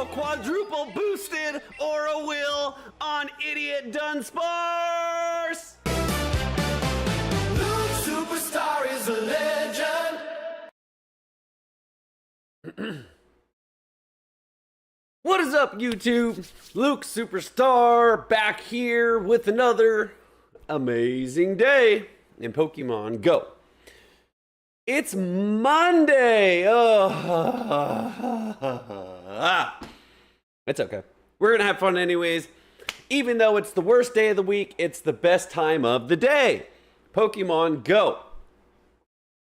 triple, quadruple boosted Aura Will on Idiot Dunsparce! Luke Superstar is a legend. What is up, YouTube? Luke Superstar back here with another amazing day in Pokemon Go. It's Monday. It's okay. We're gonna have fun anyways. Even though it's the worst day of the week, it's the best time of the day. Pokemon Go.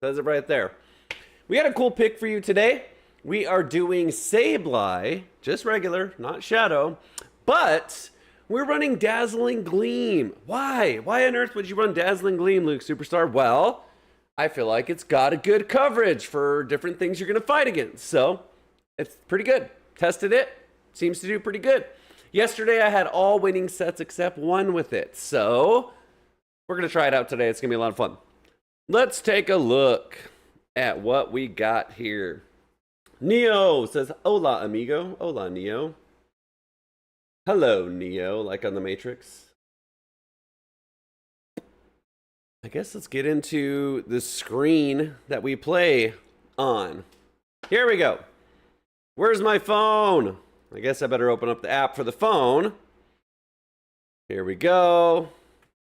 Says it right there. We got a cool pick for you today. We are doing Sableye, just regular, not Shadow, but we're running Dazzling Gleam. Why? Why on earth would you run Dazzling Gleam, Luke Superstar? Well, I feel like it's got a good coverage for different things you're going to fight against. So, it's pretty good. Tested it. Seems to do pretty good. Yesterday, I had all winning sets except one with it. So, we're going to try it out today. It's going to be a lot of fun. Let's take a look at what we got here. Neo says, hola, amigo. Hola, Neo. Hello, Neo, like on the Matrix. I guess let's get into the screen that we play on. Here we go. Where's my phone? I guess I better open up the app for the phone. Here we go.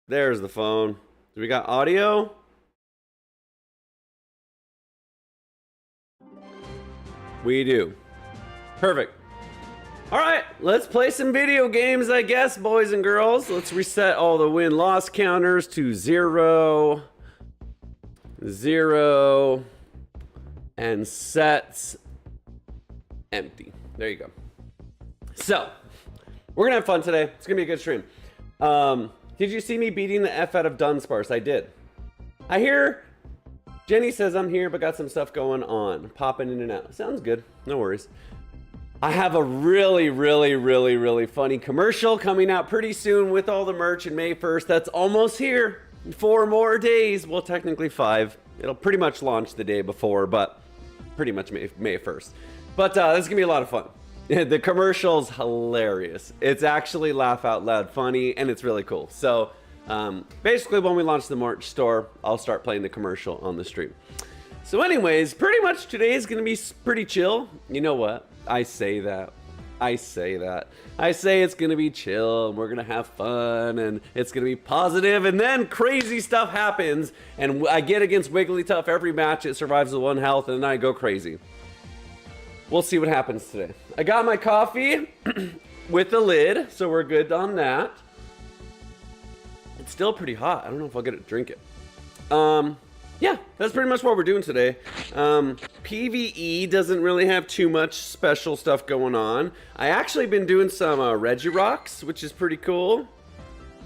There's the phone. Do we got audio? We do. Perfect. All right, let's play some video games, I guess, boys and girls. Let's reset all the win-loss counters to 0, 0, and sets empty. There you go. So, we're gonna have fun today. It's gonna be a good stream. Did you see me beating the F out of Dunsparce? I did. I hear Jenny says I'm here, but got some stuff going on. Popping in and out. Sounds good. No worries. I have a really funny commercial coming out pretty soon with all the merch in May 1st. That's almost here. 4 more days. Well, technically 5. It'll pretty much launch the day before, but pretty much May 1st. But this is going to be a lot of fun. The commercial's hilarious. It's actually laugh out loud funny, and it's really cool. So basically when we launch the merch store, I'll start playing the commercial on the stream. So anyways, pretty much today is going to be pretty chill. You know what? I say that. I say it's going to be chill, and we're going to have fun, and it's going to be positive, and then crazy stuff happens, and I get against Wigglytuff every match. It survives with 1 health, and then I go crazy. We'll see what happens today. I got my coffee with the lid, so we're good on that. It's still pretty hot. I don't know if I'll get to drink it. Yeah, that's pretty much what we're doing today. PvE doesn't really have too much special stuff going on. I actually been doing some Regirocks, which is pretty cool.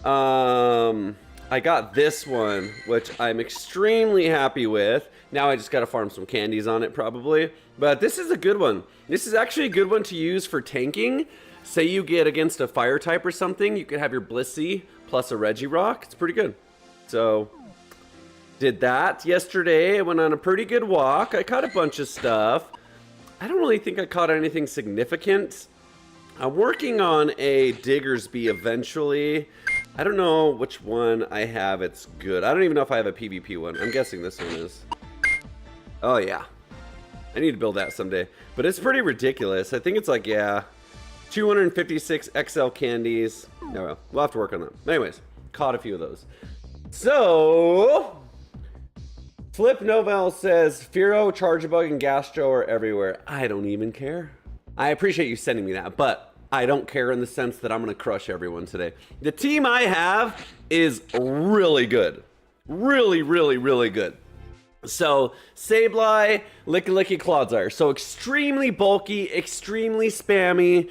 I got this one, which I'm extremely happy with. Now I just gotta farm some candies on it probably. But this is a good one. This is actually a good one to use for tanking. Say you get against a fire type or something, you could have your Blissey plus a Regirock. It's pretty good. So, did that yesterday. I went on a pretty good walk. I caught a bunch of stuff. I don't really think I caught anything significant. I'm working on a Diggersby eventually. I don't know which one I have. It's good. I don't even know if I have a PvP one. I'm guessing this one is. Oh, yeah. I need to build that someday. But it's pretty ridiculous. I think it's like, yeah, 256 XL candies. Oh, well, we'll have to work on them. Anyways, caught a few of those. So, Flip Novell says, Fearow, Chargebug, and Gastro are everywhere. I don't even care. I appreciate you sending me that, but I don't care in the sense that I'm going to crush everyone today. The team I have is really good. Really good. So, Sableye, Licky Clodsire. So, extremely bulky, extremely spammy.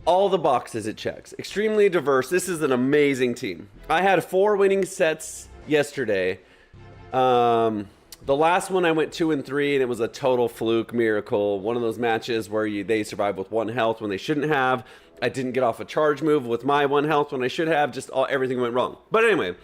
All the boxes it checks. Extremely diverse. This is an amazing team. I had 4 winning sets yesterday. The last one I went 2 and 3, and it was a total fluke miracle. One of those matches where they survive with 1 health when they shouldn't have. I didn't get off a charge move with my 1 health when I should have. Just everything went wrong. But anyway,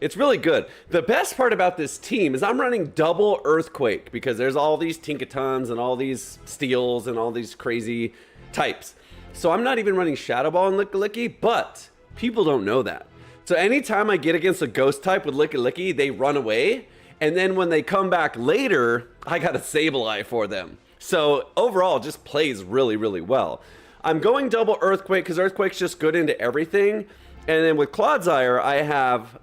It's really good. The best part about this team is I'm running double Earthquake because there's all these Tinkatons and all these Steels and all these crazy types. So I'm not even running Shadow Ball and Licky, but people don't know that. So anytime I get against a Ghost type with Licky, they run away. And then when they come back later, I got a Sableye for them. So overall, it just plays really, really well. I'm going double Earthquake because Earthquake's just good into everything. And then with Clodsire, I have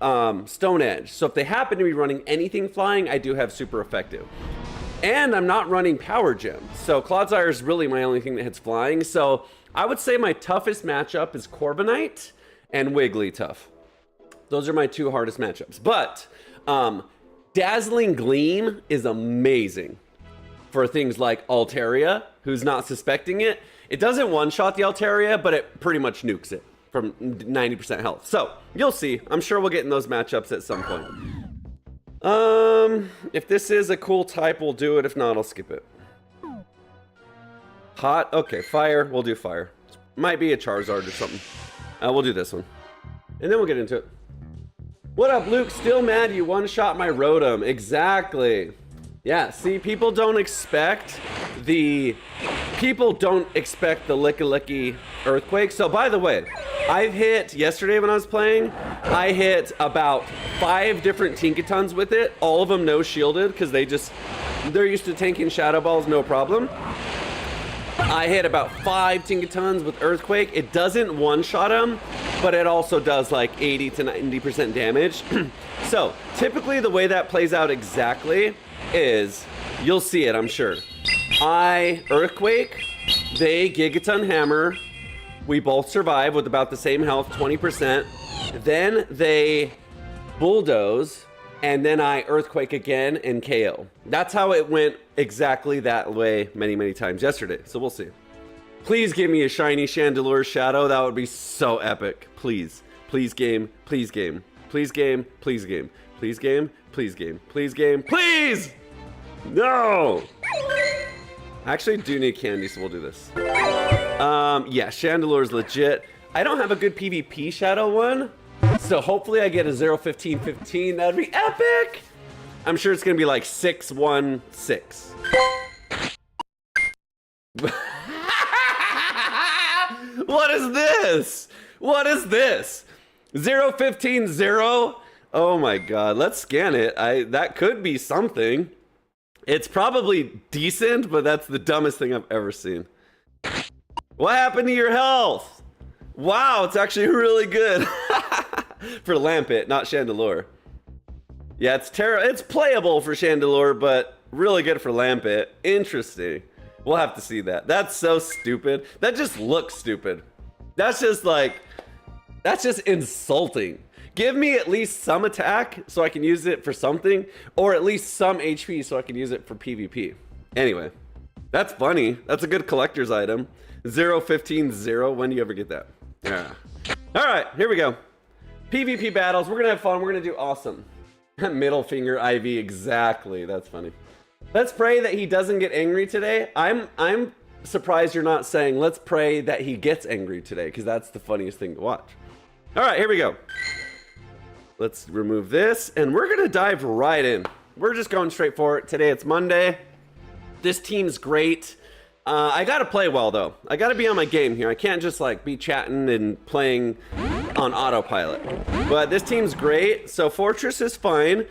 Stone Edge. So if they happen to be running anything flying, I do have super effective. And I'm not running Power Gem. So Clodsire is really my only thing that hits flying. So I would say my toughest matchup is Corviknight and Wigglytuff. Those are my two hardest matchups. But Dazzling Gleam is amazing for things like Altaria, who's not suspecting it. It doesn't one-shot the Altaria, but it pretty much nukes it from 90% health. So you'll see. I'm sure we'll get in those matchups at some point. If this is a cool type, we'll do it. If not, I'll skip it. Hot. Okay, fire. We'll do fire. Might be a Charizard or something. We'll do this one. And then we'll get into it. What up, Luke? Still mad you one-shot my Rotom. Exactly. Yeah, see, people don't expect the Licky Earthquake. So by the way, I've hit, yesterday when I was playing, I hit about 5 different Tinkatons with it. All of them no shielded because they're used to tanking Shadow Balls, no problem. I hit about 5 Tinkatons with Earthquake. It doesn't one-shot them, but it also does like 80 to 90% damage. So typically the way that plays out exactly is, you'll see it, I'm sure. I Earthquake, they Gigaton Hammer, we both survive with about the same health, 20%. Then they Bulldoze, and then I Earthquake again and KO. That's how it went exactly that way many, many times yesterday. So we'll see. Please give me a shiny Chandelure Shadow. That would be so epic. Please. Please game. Please game. Please game. Please game. Please game. Please game. Please game. Please! No! I actually do need candy, so we'll do this. Yeah, Chandelure's legit. I don't have a good PvP Shadow one, so hopefully I get a 0-15-15. That'd be epic! I'm sure it's gonna be like 6-1-6. What is this? What is this? 0-15-0? Oh my god, let's scan it. That could be something. It's probably decent, but that's the dumbest thing I've ever seen. What happened to your health? Wow, it's actually really good. For Lampet, not Chandelure. Yeah, it's playable for Chandelure, but really good for Lampet. Interesting. We'll have to see that. That's so stupid. That just looks stupid. That's just insulting. Give me at least some attack so I can use it for something, or at least some HP so I can use it for PvP. Anyway, that's funny. That's a good collector's item. 0-15-0. When do you ever get that? Yeah. All right, here we go. PvP battles. We're gonna have fun. We're gonna do awesome. Middle finger IV. Exactly. That's funny. Let's pray that he doesn't get angry today. I'm surprised you're not saying let's pray that he gets angry today, because that's the funniest thing to watch. All right, here we go. Let's remove this, and we're gonna dive right in. We're just going straight for it. Today it's Monday. This team's great. I gotta play well though. I gotta be on my game here. I can't just like be chatting and playing on autopilot. But this team's great. So Fortress is fine.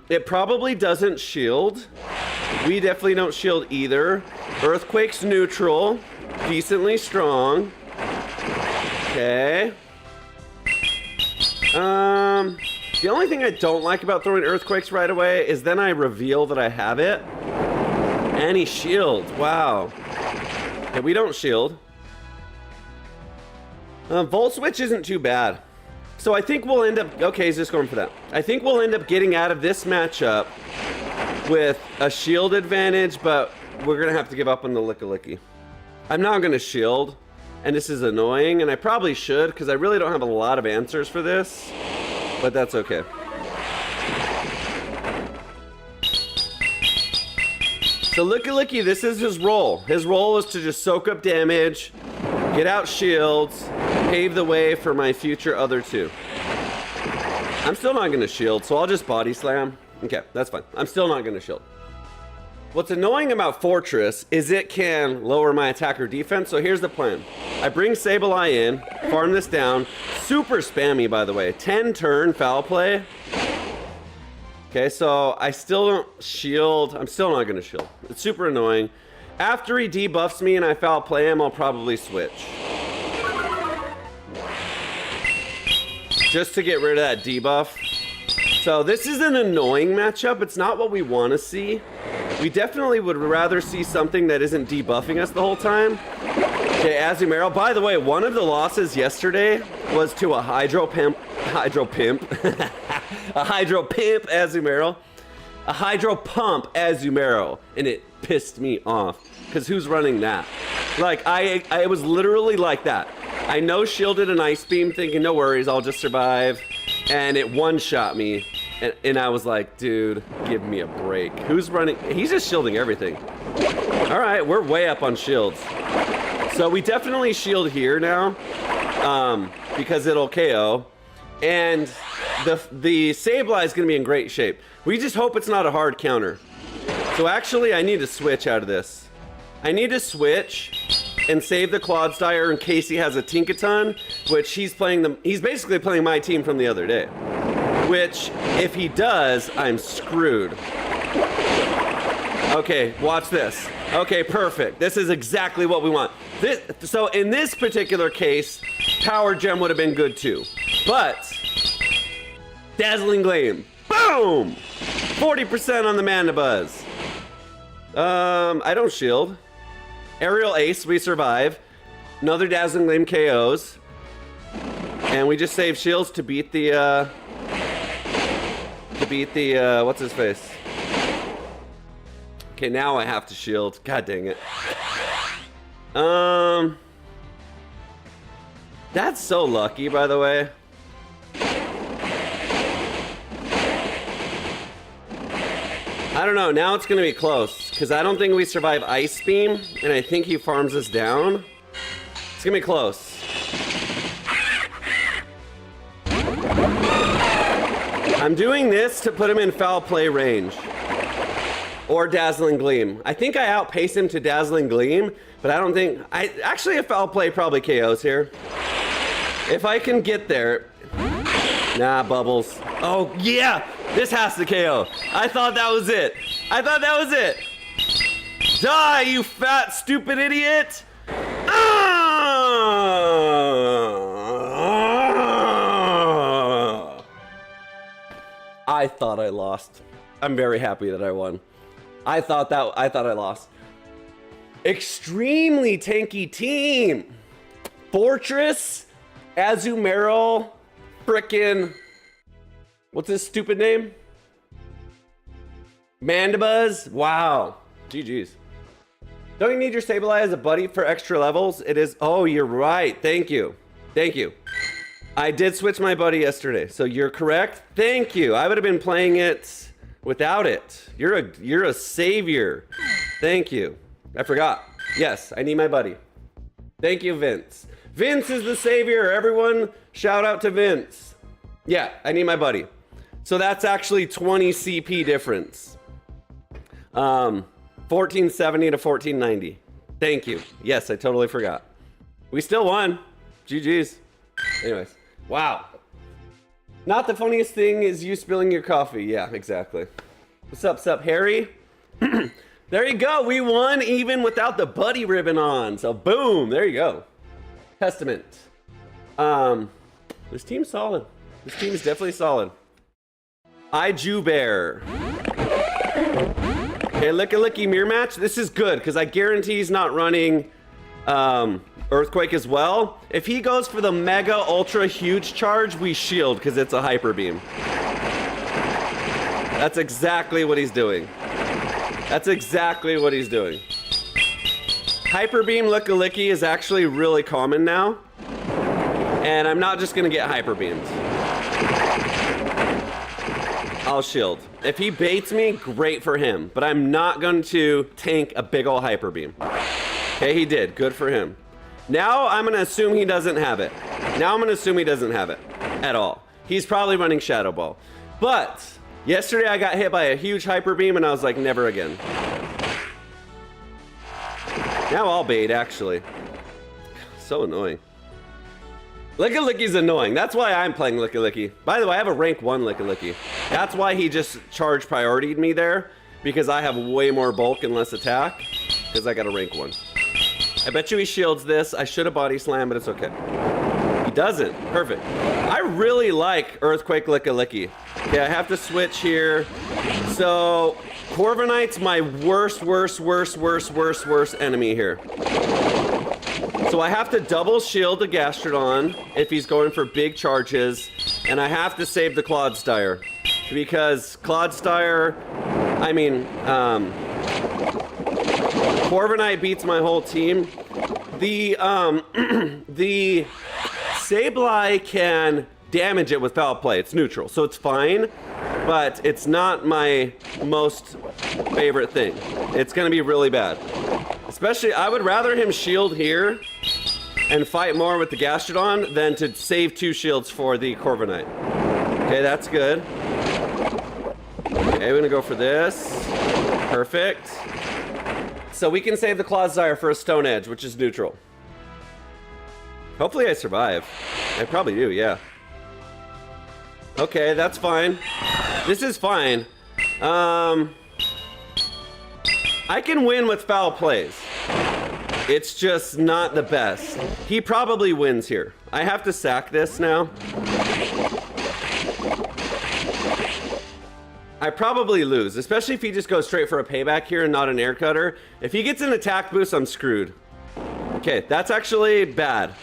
It probably doesn't shield. We definitely don't shield either. Earthquake's neutral. Decently strong. Okay. The only thing I don't like about throwing Earthquakes right away is then I reveal that I have it. And he shields. Wow. Okay, we don't shield. Volt Switch isn't too bad. So I think we'll end up... Okay, he's just going for that. I think we'll end up getting out of this matchup with a shield advantage, but we're going to have to give up on the Licky. I'm not going to shield, and this is annoying, and I probably should, because I really don't have a lot of answers for this, but that's okay. So Licky, this is his role. His role is to just soak up damage, get out shields, pave the way for my future other two. I'm still not gonna shield, so I'll just body slam. Okay, that's fine. I'm still not gonna shield. What's annoying about Fortress is it can lower my attack or defense, so here's the plan. I bring Sableye in, farm this down. Super spammy, by the way. 10 turn foul play. Okay, so I still don't shield. I'm still not gonna shield. It's super annoying. After he debuffs me and I foul play him, I'll probably switch. Just to get rid of that debuff. So this is an annoying matchup. It's not what we want to see. We definitely would rather see something that isn't debuffing us the whole time. Okay, Azumarill. By the way, one of the losses yesterday was to a Hydro Pimp Azumarill. A Hydro Pump Azumarill. And it pissed me off. Because who's running that? Like, I was literally like that. I no-shielded an Ice Beam thinking, no worries, I'll just survive. And it one-shot me. And I was like, dude, give me a break. Who's running? He's just shielding everything. All right, we're way up on shields. So we definitely shield here now. Because it'll KO. And the Sableye is going to be in great shape. We just hope it's not a hard counter. So actually, I need to switch out of this. I need to switch and save the Clodsire in case he has a Tinkaton, which he's basically playing my team from the other day. Which, if he does, I'm screwed. Okay, watch this. Okay, perfect. This is exactly what we want. So in this particular case, Power Gem would have been good too. But, Dazzling Gleam. Boom! 40% on the Mandibuzz. I don't shield. Aerial Ace, we survive. Another Dazzling Gleam KOs. And we just save shields to beat the, what's his face? Okay, now I have to shield. God dang it. That's so lucky, by the way. I don't know, now it's gonna be close, because I don't think we survive Ice Beam, and I think he farms us down. It's gonna be close. I'm doing this to put him in foul play range. Or Dazzling Gleam. I think I outpace him to Dazzling Gleam, but I don't think... Actually, a foul play probably KOs here. If I can get there... Nah, Bubbles. Oh, yeah! This has to KO. I thought that was it. I thought that was it. Die, you fat, stupid idiot! I thought I lost. I'm very happy that I won. I thought I lost. Extremely tanky team. Fortress, Azumarill, frickin', what's his stupid name? Mandibuzz. Wow. GG's. Don't you need your Sableye as a buddy for extra levels? It is. Oh, you're right. Thank you. Thank you. I did switch my buddy yesterday, so you're correct. Thank you. I would have been playing it without it. You're a savior. Thank you. I forgot. Yes, I need my buddy. Thank you, Vince. Vince is the savior. Everyone shout out to Vince. Yeah, I need my buddy. So that's actually 20 CP difference. 1470 to 1490. Thank you. Yes, I totally forgot. We still won. GG's. Anyways, wow. Not the funniest thing is you spilling your coffee. Yeah, exactly. What's up, Harry? There you go. We won even without the buddy ribbon on. So boom, there you go. Testament. This team's solid. This team is definitely solid. Bear. Okay, licky mirror match. This is good because I guarantee he's not running Earthquake as well. If he goes for the mega ultra huge charge, we shield because it's a hyper beam. That's exactly what he's doing. That's exactly what he's doing. Hyper beam licky is actually really common now. And I'm not just gonna get hyper beamed. I'll shield. If he baits me, great for him. But I'm not going to tank a big ol' hyper beam. Okay, he did. Good for him. Now I'm gonna assume he doesn't have it. Now I'm gonna assume he doesn't have it at all. he's probably running Shadow Ball. But yesterday I got hit by a huge Hyper Beam and I was like, never again. Now I'll bait, actually. So annoying. Lickalicky's annoying. That's why I'm playing Lickalicky. By the way, I have a rank 1 Lickalicky. That's why he just charge prioritied me there, because I have way more bulk and less attack, because I got a rank 1. I bet you he shields this. I should have body slam, but it's okay. He doesn't. Perfect. I really like Earthquake Lickalicky. Okay, I have to switch here. So, Corviknight's my worst enemy here. So I have to double shield the Gastrodon if he's going for big charges, and I have to save the Clodsire, because Clodsire, I mean, Corviknight beats my whole team. The the Sableye can damage it with foul play. It's neutral, so it's fine, but it's not my most favorite thing. It's gonna be really bad. Especially, I would rather him shield here and fight more with the Gastrodon than to save 2 shields for the Corviknight. Okay, that's good. Okay, we're gonna go for this. Perfect. So we can save the Clodsire for a Stone Edge, which is neutral. Hopefully I survive. I probably do, yeah. Okay, that's fine. This is fine. I can win with foul plays. It's just not the best. He probably wins here. I have to sack this now. I probably lose, especially if he just goes straight for a payback here and not an air cutter. If he gets an attack boost, I'm screwed. Okay, that's actually bad.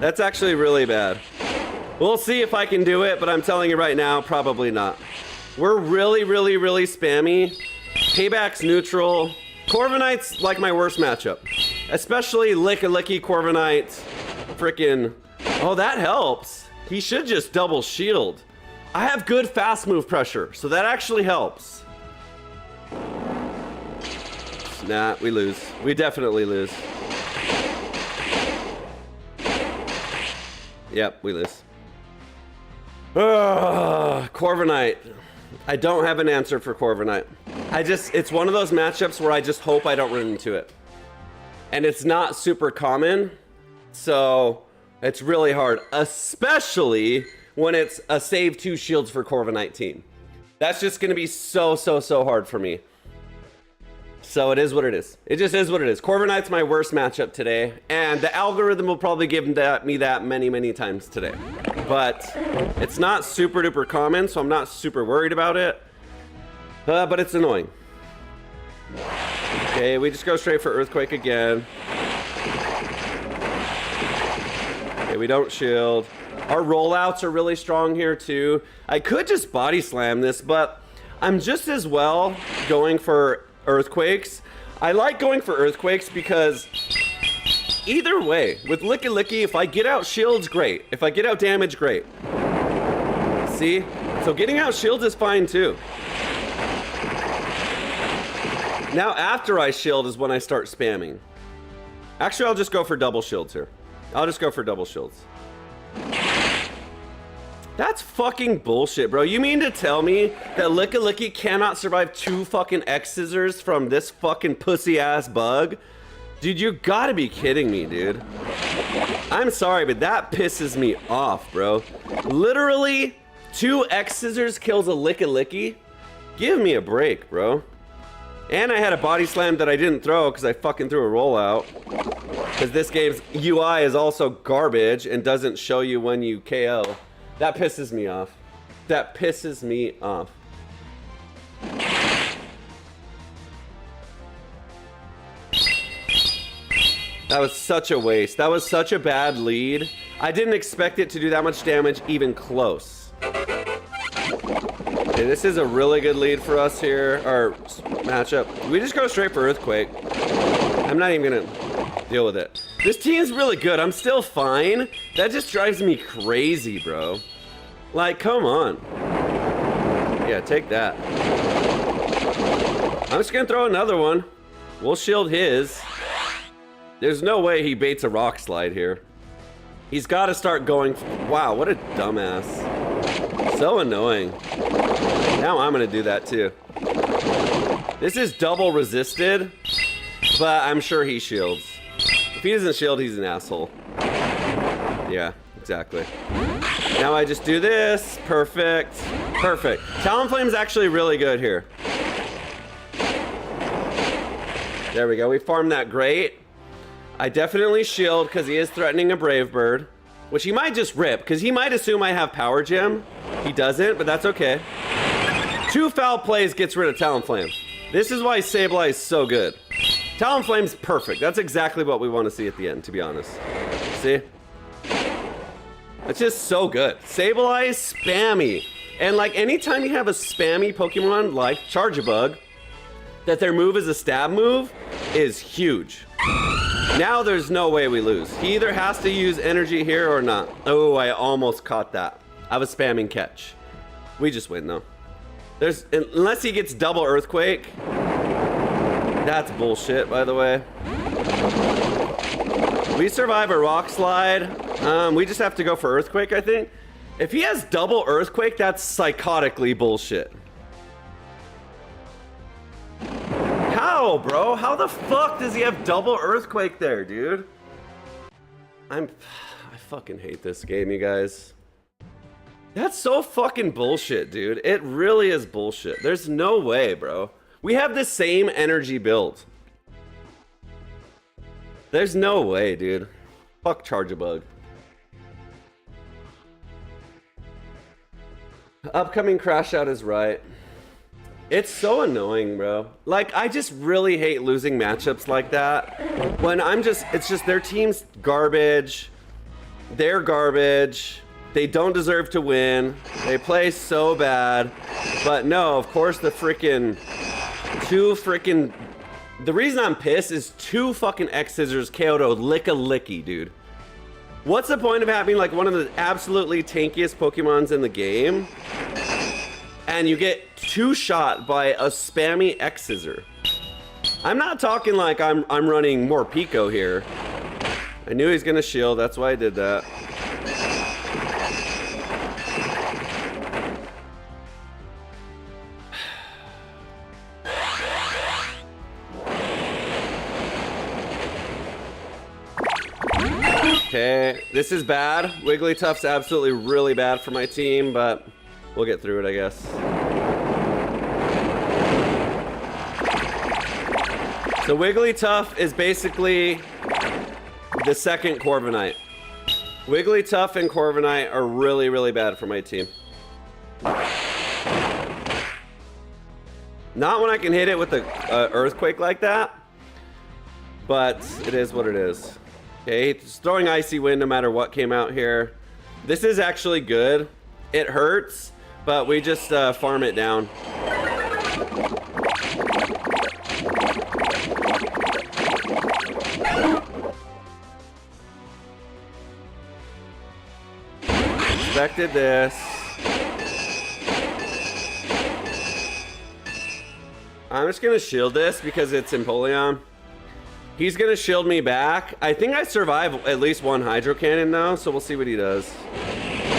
That's actually really bad. We'll see if I can do it, but I'm telling you right now, probably not. We're really spammy. Payback's neutral. Corviknight's like my worst matchup. Especially Lickalicky Corviknight. Frickin'. Oh, that helps. He should just double shield. I have good fast move pressure, so that actually helps. Nah, we lose. We definitely lose. Yep, we lose. Corviknight. I don't have an answer for Corviknight. It's one of those matchups where I just hope I don't run into it. And it's not super common, so it's really hard, especially when it's a save 2 shields for Corviknight team. That's just gonna be so hard for me. So it is what it is. It just is what it is. Corviknight's my worst matchup today, and the algorithm will probably give me that many times today. But it's not super duper common, so I'm not super worried about it. But it's annoying. Okay, we just go straight for Earthquake again. Okay, we don't shield. Our rollouts are really strong here too. I could just body slam this, but I'm just as well going for Earthquakes. I like going for Earthquakes because either way, with Lickalicky, if I get out shields, great. If I get out damage, great. See? So getting out shields is fine too. Now after I shield is when I start spamming. Actually, I'll just go for double shields here. I'll just go for double shields. That's fucking bullshit, bro. You mean to tell me that Lickalicky cannot survive 2 fucking X-Scissors from this fucking pussy-ass bug? Dude, you gotta be kidding me, dude. I'm sorry, but that pisses me off, bro. Literally, 2 X-Scissors kills a Lickalicky? Give me a break, bro. And I had a body slam that I didn't throw because I fucking threw a rollout. Because this game's UI is also garbage and doesn't show you when you KO. That pisses me off. That pisses me off. That was such a waste. That was such a bad lead. I didn't expect it to do that much damage even close. Okay, this is a really good lead for us here, our matchup. We just go straight for Earthquake. I'm not even gonna deal with it. This team's really good. I'm still fine. That just drives me crazy, bro. Like, come on. Yeah, take that. I'm just gonna throw another one. We'll shield his. There's no way he baits a rock slide here. He's got to start going. Wow, what a dumbass. So annoying. Now I'm going to do that too. This is double resisted, but I'm sure he shields. If he doesn't shield, he's an asshole. Yeah, exactly. Now I just do this. Perfect. Perfect. Talonflame's actually really good here. There we go. We farmed that great. I definitely shield because he is threatening a Brave Bird, which he might just rip because he might assume I have Power Gem. He doesn't, but that's okay. 2 foul plays gets rid of Talonflame. This is why Sableye is so good. Talonflame's perfect. That's exactly what we want to see at the end, to be honest. See? It's just so good. Sableye is spammy. And like anytime you have a spammy Pokemon like Charjabug, that their move is a stab move is huge. Now there's no way we lose. He either has to use energy here or not. Oh, I almost caught that. I was spamming catch. We just win though. Unless he gets double Earthquake. That's bullshit, by the way. We survive a Rock Slide. We just have to go for Earthquake, I think. If he has double Earthquake, that's psychotically bullshit. How, bro? How the fuck does he have double Earthquake there, dude? I fucking hate this game, you guys. That's so fucking bullshit, dude. It really is bullshit. There's no way, bro. We have the same energy build. There's no way, dude. Fuck Charjabug. Upcoming Crash Out is right. It's so annoying, bro. Like, I just really hate losing matchups like that. When it's just their team's garbage. They're garbage. They don't deserve to win. They play so bad. But no, of course the the reason I'm pissed is 2 fucking X-Scissors KO'd lick-a-licky, dude. What's the point of having like one of the absolutely tankiest Pokemons in the game and you get 2-shot by a spammy X-Scissor? I'm not talking like I'm running more Pico here. I knew he's gonna shield, that's why I did that. Okay, this is bad. Wigglytuff's absolutely really bad for my team, but we'll get through it, I guess. So Wigglytuff is basically the second Corviknight. Wigglytuff and Corviknight are really, really bad for my team. Not when I can hit it with an Earthquake like that, but it is what it is. Okay, it's throwing Icy Wind no matter what came out here. This is actually good. It hurts, but we just farm it down. Expected this. I'm just gonna shield this because it's Empoleon. He's gonna shield me back. I think I survive at least 1 Hydro Cannon though, so we'll see what he does.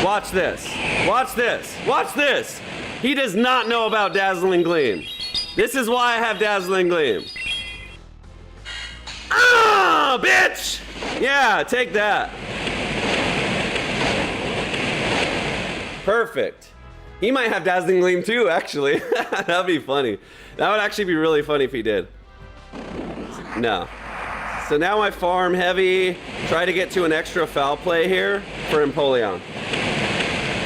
Watch this. Watch this. Watch this. He does not know about Dazzling Gleam. This is why I have Dazzling Gleam. Ah, bitch! Yeah, take that. Perfect. He might have Dazzling Gleam too, actually. That'd be funny. That would actually be really funny if he did. No. So now I farm heavy, try to get to an extra foul play here for Empoleon.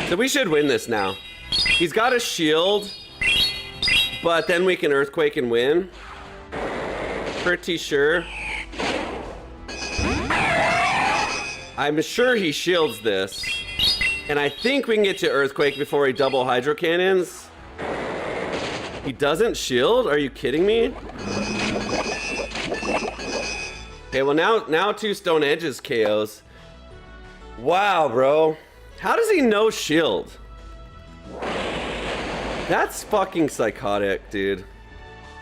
So we should win this now. He's got a shield, but then we can Earthquake and win. Pretty sure. I'm sure he shields this. And I think we can get to Earthquake before he double Hydro Cannons. He doesn't shield? Are you kidding me? Okay, well now 2 Stone Edges KOs. Wow, bro. How does he know shield? That's fucking psychotic, dude.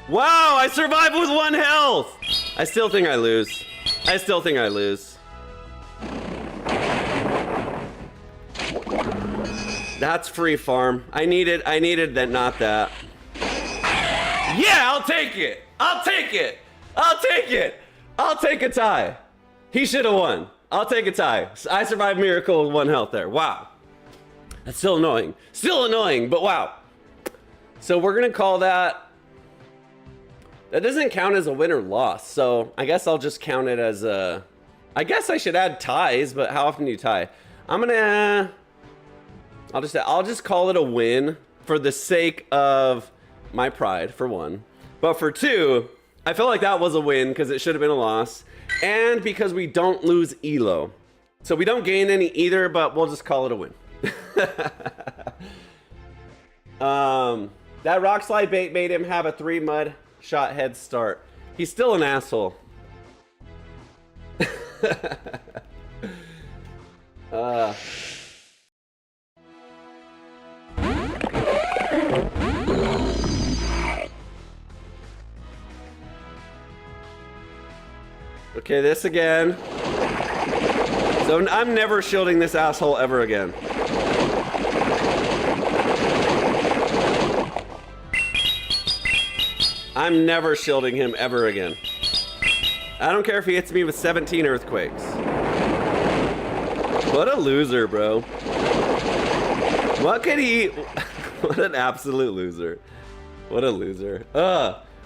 Wow, I survived with 1 health! I still think I lose. I still think I lose. That's free farm. I needed that, not that. Yeah, I'll take it. I'll take it. I'll take it. I'll take a tie. He should have won. I'll take a tie. I survived miracle with 1 health there. Wow. That's still annoying. Still annoying, but wow. So we're gonna call that. That doesn't count as a win or loss. So I guess I'll just count it as a. I guess I should add ties, but how often do you tie? I'll just call it a win for the sake of my pride, for 1. But for 2, I feel like that was a win because it should have been a loss. And because we don't lose elo. So we don't gain any either, but we'll just call it a win. That rock slide bait made him have a 3 mud shot head start. He's still an asshole. Okay, this again. So I'm never shielding this asshole ever again. I'm never shielding him ever again. I don't care if he hits me with 17 earthquakes. What a loser, bro. What could he... What an absolute loser. What a loser.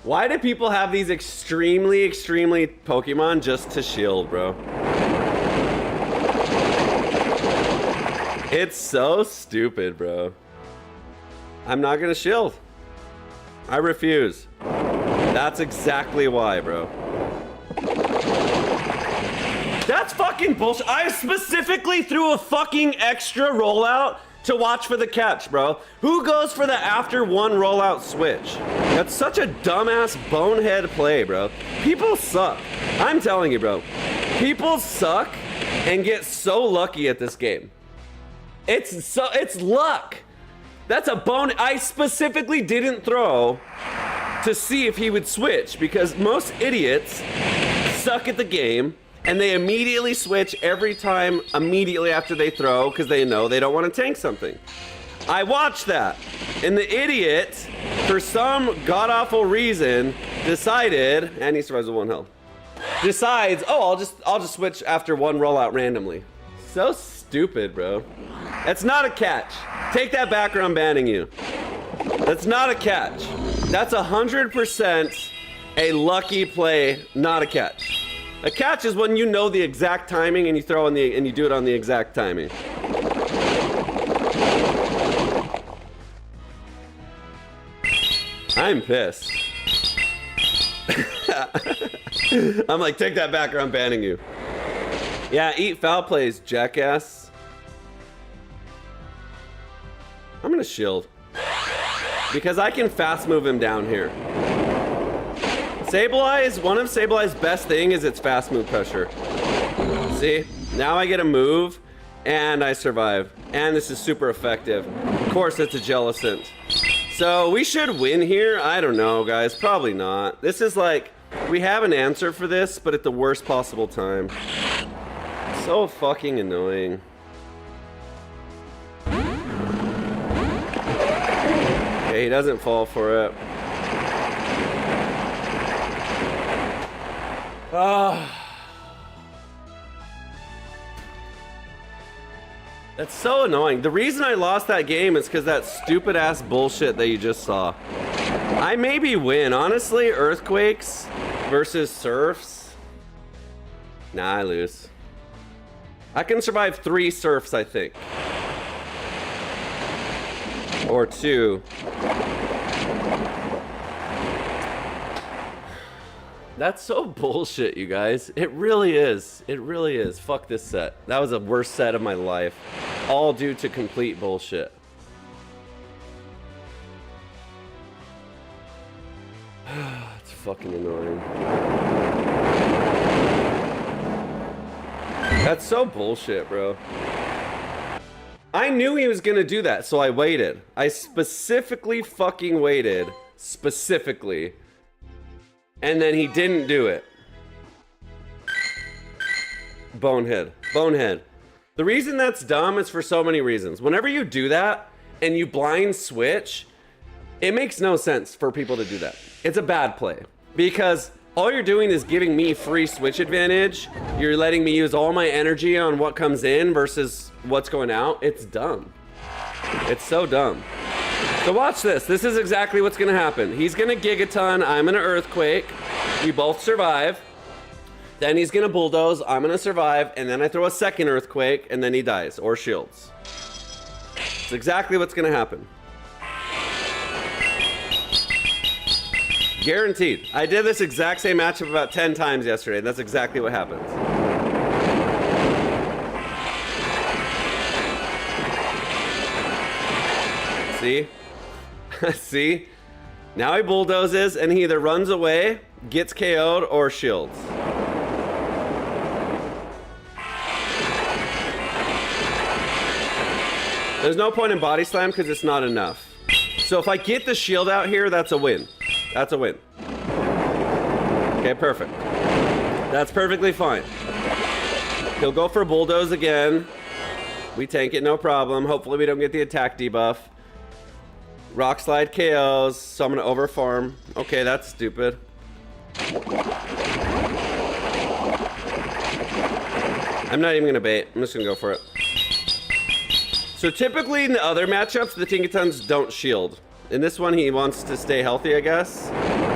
Why do people have these extremely Pokemon just to shield, bro? It's so stupid, bro. I'm not gonna shield. I refuse. That's exactly why, bro. That's fucking bullshit. I specifically threw a fucking extra rollout to watch for the catch, bro. Who goes for the after 1 rollout switch? That's such a dumbass bonehead play, bro. People suck. I'm telling you, bro. People suck and get so lucky at this game. It's luck. That's a bone. I specifically didn't throw to see if he would switch because most idiots suck at the game and they immediately switch every time immediately after they throw because they know they don't want to tank something. I watched that, and the idiot, for some god-awful reason, decided, and he survives with 1 health, decides, oh, I'll just switch after 1 rollout randomly. So stupid, bro. That's not a catch. Take that back or I'm banning you. That's not a catch. That's 100% a lucky play, not a catch. A catch is when you know the exact timing and you throw in and you do it on the exact timing. I'm pissed. I'm like, take that back or I'm banning you. Yeah, eat foul plays, jackass. I'm gonna shield. Because I can fast move him down here. Sableye one of Sableye's best thing is its fast move pressure. See? Now I get a move and I survive. And this is super effective. Of course it's a Jellicent. So we should win here. I don't know, guys. Probably not. This is like, we have an answer for this, but at the worst possible time. So fucking annoying. Okay, he doesn't fall for it. That's so annoying. The reason I lost that game is because that stupid ass bullshit that you just saw. I maybe win. Honestly, earthquakes versus surfs. Nah, I lose. I can survive 3 surfs, I think. Or 2. That's so bullshit, you guys. It really is. It really is. Fuck this set. That was the worst set of my life. All due to complete bullshit. It's fucking annoying. That's so bullshit, bro. I knew he was gonna do that, so I waited. I specifically fucking waited. Specifically. And then he didn't do it. Bonehead. Bonehead. The reason that's dumb is for so many reasons. Whenever you do that and you blind switch, it makes no sense for people to do that. It's a bad play because all you're doing is giving me free switch advantage. You're letting me use all my energy on what comes in versus what's going out. It's dumb. It's so dumb. So watch this. This is exactly what's gonna happen. He's gonna Gigaton, I'm gonna Earthquake. We both survive. Then he's gonna Bulldoze, I'm gonna survive, and then I throw a second Earthquake, and then he dies, or shields. It's exactly what's gonna happen. Guaranteed. I did this exact same matchup about 10 times yesterday, and that's exactly what happens. See? See? Now he bulldozes, and he either runs away, gets KO'd, or shields. There's no point in body slam because it's not enough. So if I get the shield out here, that's a win. That's a win. Okay, perfect. That's perfectly fine. He'll go for bulldoze again. We tank it, no problem. Hopefully we don't get the attack debuff. Rock slide KOs, so I'm gonna overfarm. Okay, that's stupid. I'm not even gonna bait. I'm just gonna go for it. So typically in the other matchups, the Tinkatons don't shield. In this one, he wants to stay healthy, I guess.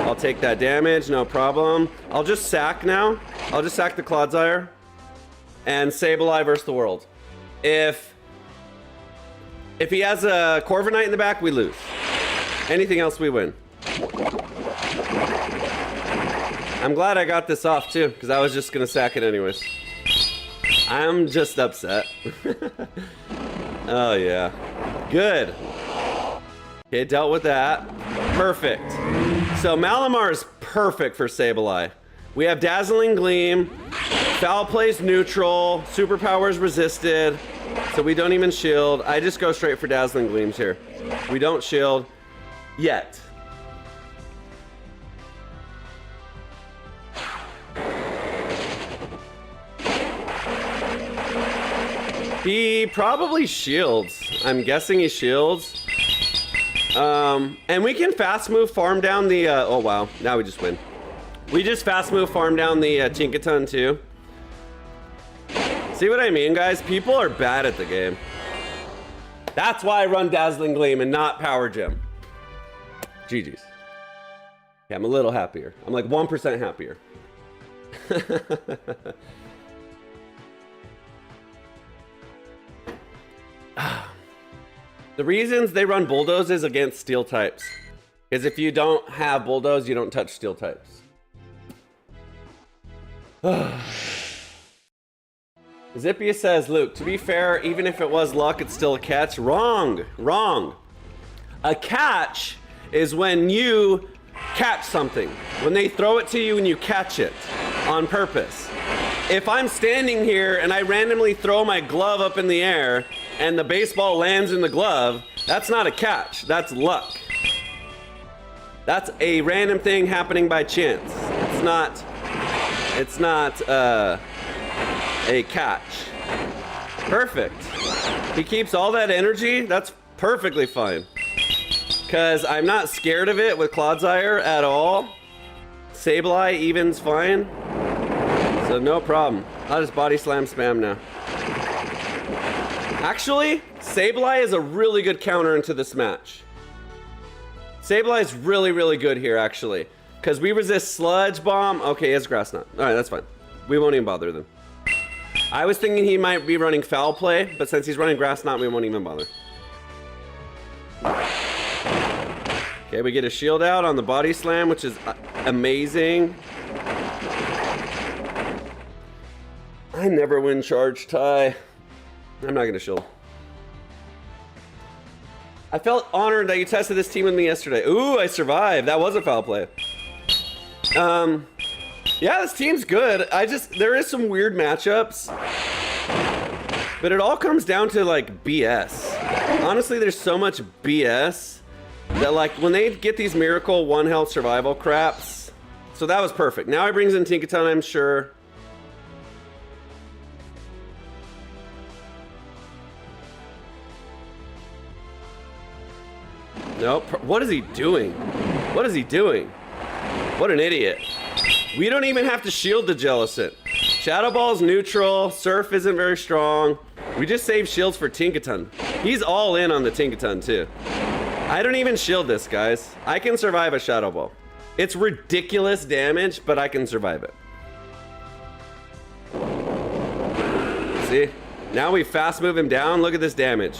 I'll take that damage, no problem. I'll just sack now. I'll just sack the Clodsire. And Sableye versus the world. If he has a Corviknight in the back, we lose. Anything else, we win. I'm glad I got this off too, because I was just gonna sack it anyways. I'm just upset. Oh yeah, good. Okay, dealt with that. Perfect. So Malamar is perfect for Sableye. We have Dazzling Gleam, Foul Play's neutral, Superpowers resisted, so we don't even shield. I just go straight for Dazzling Gleams here. We don't shield yet. He probably shields. I'm guessing he shields. And we can fast move farm down the, oh wow, now we just win. We just fast move farm down the Tinkaton too. See what I mean, guys? People are bad at the game. That's why I run Dazzling Gleam and not Power Gem. GG's. Yeah, I'm a little happier. I'm like 1% happier. The reasons they run bulldozes against steel types is if you don't have bulldoze, you don't touch steel types. Zippia says, Luke, to be fair, even if it was luck, it's still a catch. Wrong, wrong. A catch is when you catch something. When they throw it to you and you catch it on purpose. If I'm standing here and I randomly throw my glove up in the air and the baseball lands in the glove, that's not a catch, that's luck. That's a random thing happening by chance. It's not a catch. Perfect. He keeps all that energy, that's perfectly fine. Cause I'm not scared of it with Clodsire at all. Sableye even's fine. So no problem. I'll just body slam spam now. Actually, Sableye is a really good counter into this match. Sableye is really, really good here, actually. Because we resist Sludge Bomb. Okay, it's Grass Knot. Alright, that's fine. We won't even bother then. I was thinking he might be running Foul Play, but since he's running Grass Knot, we won't even bother. Okay, we get a shield out on the body slam, which is amazing. I never win charge tie. I'm not gonna shield. I felt honored that you tested this team with me yesterday. Ooh, I survived. That was a foul play. Yeah, this team's good. There is some weird matchups, but it all comes down to like BS. Honestly, there's so much BS that like when they get these miracle 1 health survival craps, so that was perfect. Now he brings in Tinkaton, I'm sure. Nope. What is he doing? What is he doing? What an idiot. We don't even have to shield the Jellicent. Shadow Ball's neutral. Surf isn't very strong. We just save shields for Tinkaton. He's all in on the Tinkaton too. I don't even shield this, guys. I can survive a Shadow Ball. It's ridiculous damage, but I can survive it. See? Now we fast move him down. Look at this damage.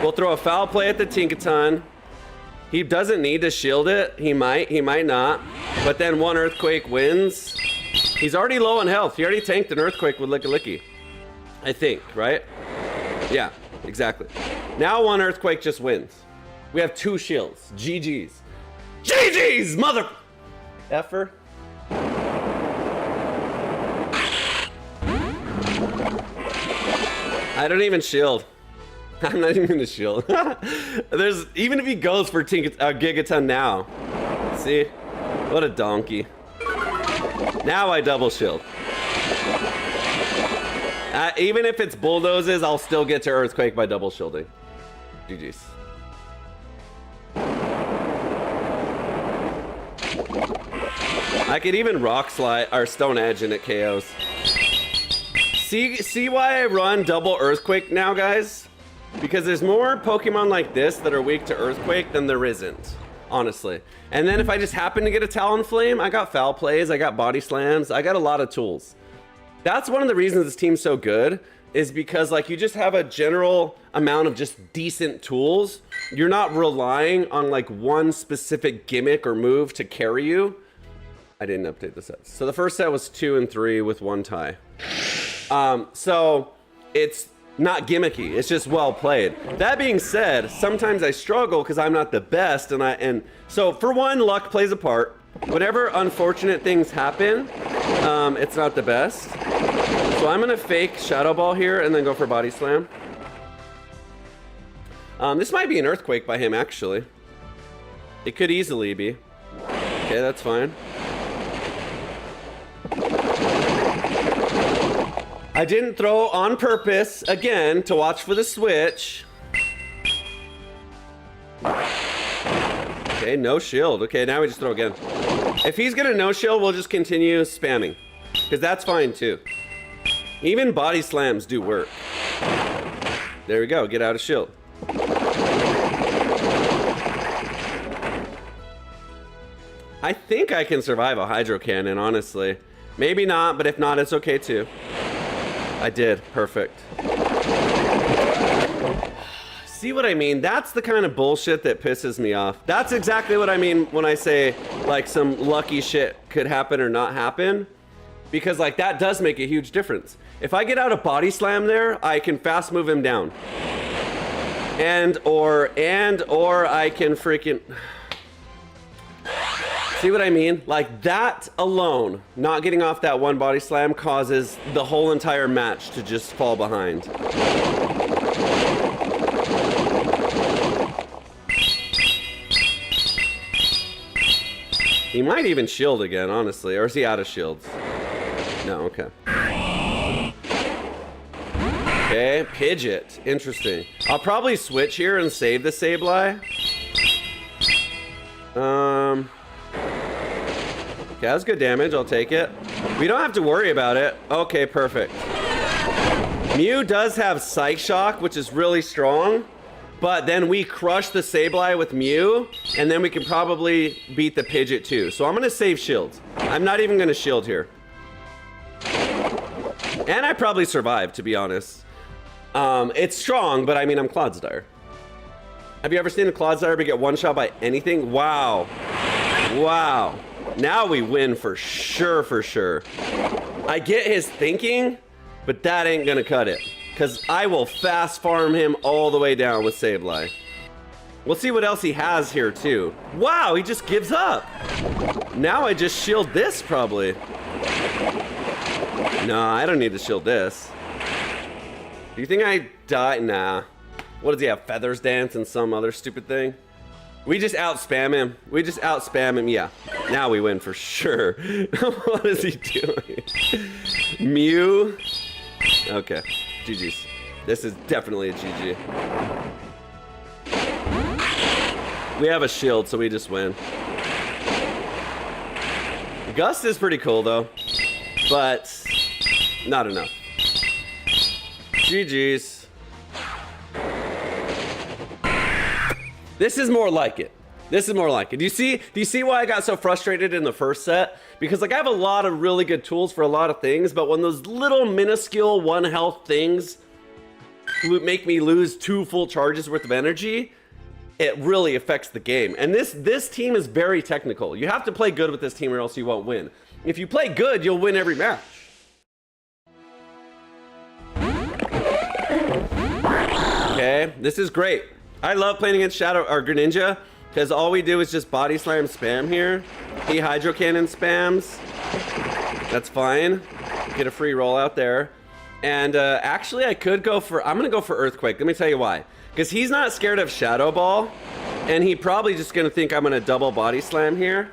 We'll throw a foul play at the Tinkaton. He doesn't need to shield it. He might not. But then one Earthquake wins. He's already low on health. He already tanked an Earthquake with Licky Licky. I think, right? Yeah, exactly. Now one Earthquake just wins. We have 2 shields. GG's. GG's, mother... Effer. I don't even shield. I'm not even gonna shield. There's even if he goes for Gigaton now. See? What a donkey. Now I double shield. Even if it's bulldozes, I'll still get to Earthquake by double shielding. GG's. I could even Rock Slide or Stone Edge and it KOs. See why I run double Earthquake now, guys? Because there's more Pokemon like this that are weak to Earthquake than there isn't, honestly. And then if I just happen to get a Talonflame, I got Foul Plays, I got Body Slams, I got a lot of tools. That's one of the reasons this team's so good, is because like you just have a general amount of just decent tools. You're not relying on like one specific gimmick or move to carry you. I didn't update the sets. So the first set was 2 and 3 with 1 tie. So it's not gimmicky, it's just well played. That being said, sometimes I struggle because I'm not the best, and so for one, luck plays a part. Whatever unfortunate things happen, it's not the best. So I'm gonna fake Shadow Ball here and then go for Body Slam. This might be an Earthquake by him, actually. It could easily be. Okay, that's fine. I didn't throw on purpose, again, to watch for the switch. Okay, no shield. Okay, now we just throw again. If he's gonna no shield, we'll just continue spamming. Because that's fine, too. Even Body Slams do work. There we go, get out of shield. I think I can survive a Hydro Cannon, honestly. Maybe not, but if not, it's okay, too. I did. Perfect. See what I mean? That's the kind of bullshit that pisses me off. That's exactly what I mean when I say, like, some lucky shit could happen or not happen. Because, like, that does make a huge difference. If I get out a Body Slam there, I can fast move him down. And or I can freaking... See what I mean? Like that alone, not getting off that one Body Slam causes the whole entire match to just fall behind. He might even shield again, honestly. Or is he out of shields? No, okay. Okay, Pidgeot. Interesting. I'll probably switch here and save the Sableye. Okay, that's good damage. I'll take it. We don't have to worry about it. Okay, perfect. Mew does have Psych Shock, which is really strong. But then we crush the Sableye with Mew, and then we can probably beat the Pidgeot too. So I'm going to save shields. I'm not even going to shield here. And I probably survive, to be honest. It's strong, but I mean, I'm Clodsire. Have you ever seen a Clodsire get one shot by anything? Wow. Wow. Now we win for sure, for sure. I get his thinking, but that ain't gonna cut it. Because I will fast farm him all the way down with Sableye. We'll see what else he has here, too. Wow, he just gives up. Now I just shield this, probably. No, I don't need to shield this. Do you think I die? Nah. What does he have? Feathers Dance and some other stupid thing? We just out-spam him. We just out-spam him. Yeah. Now we win for sure. What is he doing? Mew. Okay. GG's. This is definitely a GG. We have a shield, so we just win. Gust is pretty cool, though. But not enough. GG's. This is more like it. This is more like it. Do you see why I got so frustrated in the first set? Because like I have a lot of really good tools for a lot of things, but when those little minuscule 1 health things make me lose 2 full charges worth of energy, it really affects the game. And this team is very technical. You have to play good with this team or else you won't win. If you play good, you'll win every match. Okay, this is great. I love playing against Shadow or Greninja because all we do is just body slam spam here. He hydro cannon spams. That's fine. Get a free roll out there. And actually I could go for, I'm gonna go for Earthquake. Let me tell you why. Because he's not scared of Shadow Ball, and he probably just gonna think I'm gonna double body slam here.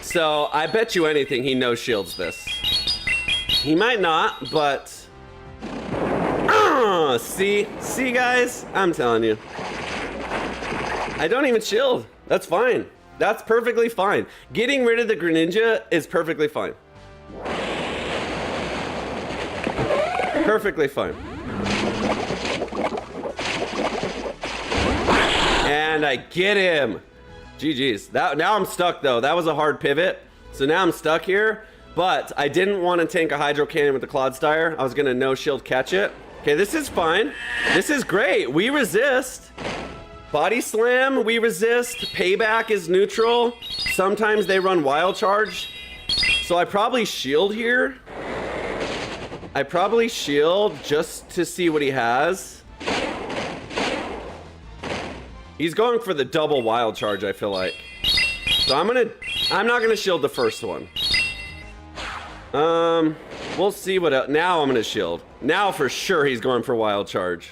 So I bet you anything he no shields this. He might not, but see guys, I'm telling you. I don't even shield. That's fine. That's perfectly fine. Getting rid of the Greninja is perfectly fine. Perfectly fine. And I get him. GG's. Now I'm stuck though. That was a hard pivot. So now I'm stuck here. But I didn't want to tank a Hydro Cannon with the Clodsire. I was going to no shield catch it. Okay, this is fine. This is great. We resist. Body Slam, we resist. Payback is neutral. Sometimes they run Wild Charge. So I probably shield here. I probably shield just to see what he has. He's going for the double Wild Charge, I feel like. So I'm not gonna shield the first one. We'll see what else. Now I'm gonna shield. Now for sure he's going for Wild Charge.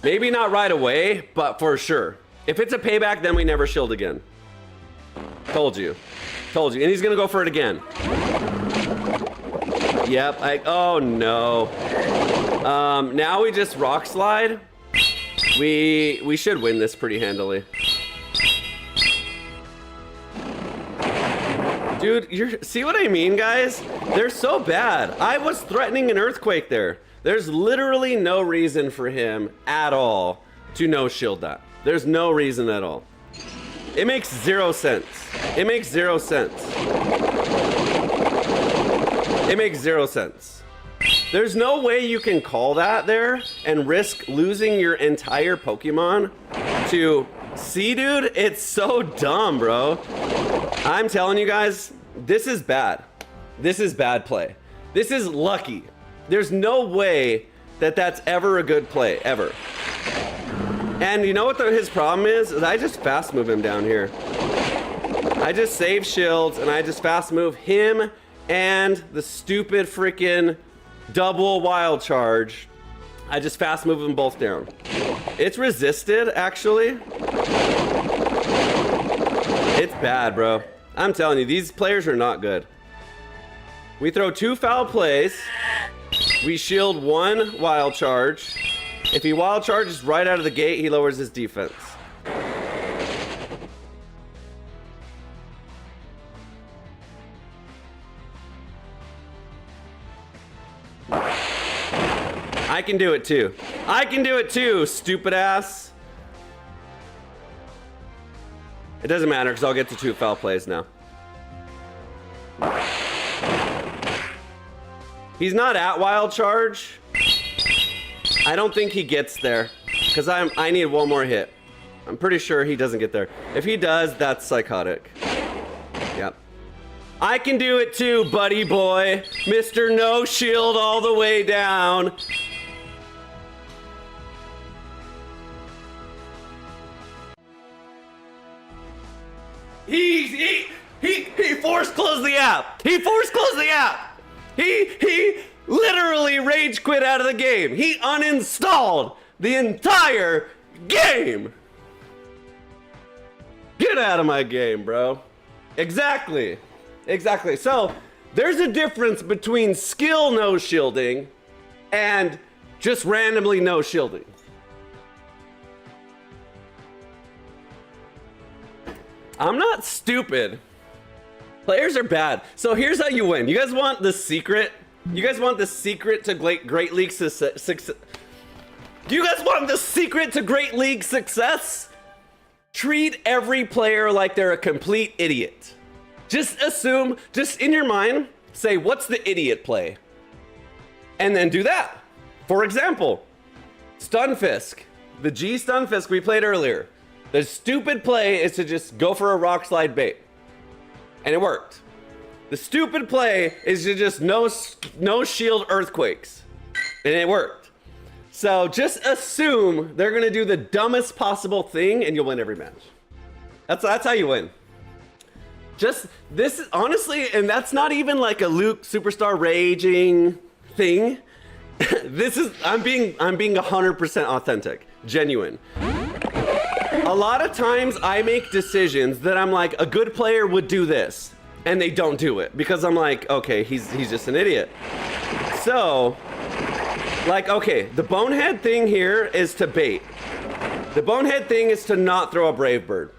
Maybe not right away, but for sure. If it's a payback, then we never shield again. Told you. Told you. And he's gonna go for it again. Yep, oh no. Now we just Rock Slide. We should win this pretty handily. Dude, see what I mean, guys? They're so bad. I was threatening an Earthquake there. There's literally no reason for him at all to no shield that. There's no reason at all. It makes 0 sense. It makes 0 sense. It makes 0 sense. There's no way you can call that there and risk losing your entire Pokemon to see, dude. It's so dumb, bro. I'm telling you guys, this is bad. This is bad play. This is lucky. There's no way that that's ever a good play, ever. And you know what his problem is I just fast move him down here. I just save shields and I just fast move him and the stupid freaking double Wild Charge. I just fast move them both down. It's resisted, actually. It's bad, bro. I'm telling you, these players are not good. We throw 2 foul plays. We shield 1 Wild Charge. If he Wild Charges right out of the gate, he lowers his defense. I can do it too. I can do it too, stupid ass. It doesn't matter because I'll get to 2 foul plays now. He's not at Wild Charge. I don't think he gets there because I need 1 more hit. I'm pretty sure he doesn't get there. If he does, that's psychotic. Yep. I can do it too, buddy boy. Mr. No Shield all the way down. He force closed the app. He force closed the app. He literally rage quit out of the game. He uninstalled the entire game. Get out of my game, bro. Exactly. Exactly. So there's a difference between skill no shielding and just randomly no shielding. I'm not stupid. Players are bad. So here's how you win. You guys want the secret? You guys want the secret to Great League success? Do you guys want the secret to Great League success? Treat every player like they're a complete idiot. Just assume, just in your mind, say, what's the idiot play? And then do that. For example, Stunfisk. The G Stunfisk we played earlier. The stupid play is to just go for a rock slide bait. And it worked. The stupid play is to just no shield earthquakes. And it worked. So just assume they're gonna do the dumbest possible thing and you'll win every match. That's how you win. Just this is honestly, and that's not even like a Luke superstar raging thing. This is I'm being 100% authentic, genuine. A lot of times I make decisions that I'm like, a good player would do this, and they don't do it because I'm like, okay, he's just an idiot. So, like, okay, the bonehead thing here is to bait. The bonehead thing is to not throw a Brave Bird.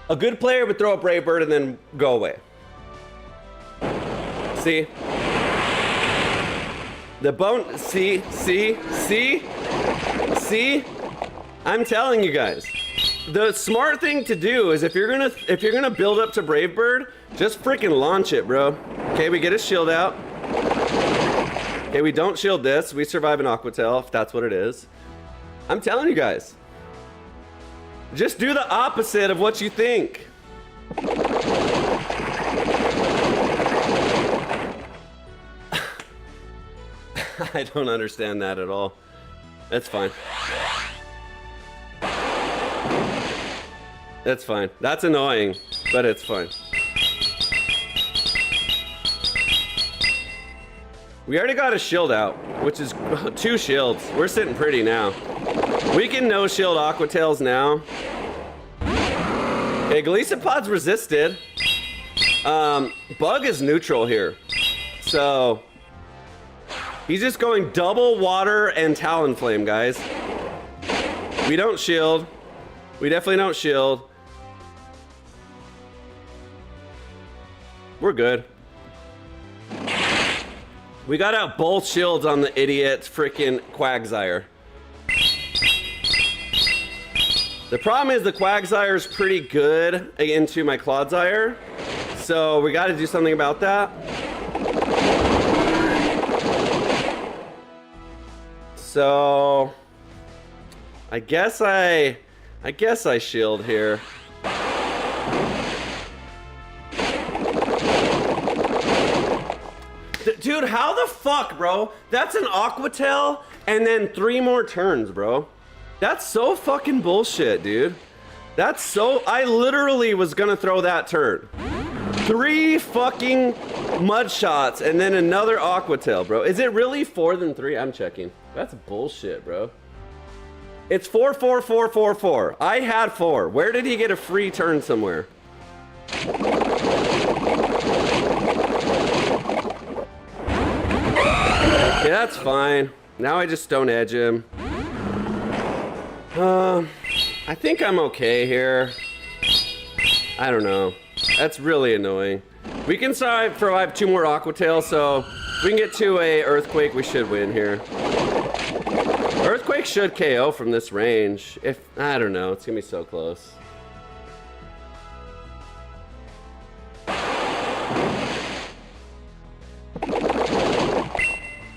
A good player would throw a Brave Bird and then go away. See? The bone, see? I'm telling you guys. The smart thing to do is if you're gonna build up to Brave Bird, just freaking launch it, bro. Okay, we get his shield out. Okay, we don't shield this. We survive an Aquatail, if that's what it is. I'm telling you guys. Just do the opposite of what you think. I don't understand that at all. That's fine. That's fine. That's annoying, but it's fine. We already got a shield out, which is 2 shields. We're sitting pretty now. We can no shield Aquatails now. Okay, Golisopod's resisted. Bug is neutral here. So, he's just going double water and Talonflame, guys. We don't shield. We definitely don't shield. We're good. We got out both shields on the idiot freaking Quagsire. The problem is the Quagsire is pretty good into my Clodsire, so we got to do something about that. So I guess I shield here. Dude, how the fuck, bro? That's an Aquatail and then 3 more turns, bro. That's so fucking bullshit, dude. That's so... I literally was gonna throw that turn. 3 fucking mud shots and then another Aquatail, bro. Is it really 4 than 3? I'm checking. That's bullshit, bro. It's 4, 4, 4, 4, 4. I had 4. Where did he get a free turn somewhere? Okay, that's fine. Now I just Stone Edge him. I think I'm okay here. I don't know. That's really annoying. We can survive 2 more Aquatails, so if we can get to a Earthquake, we should win here. Earthquake should KO from this range. If I don't know, it's gonna be so close.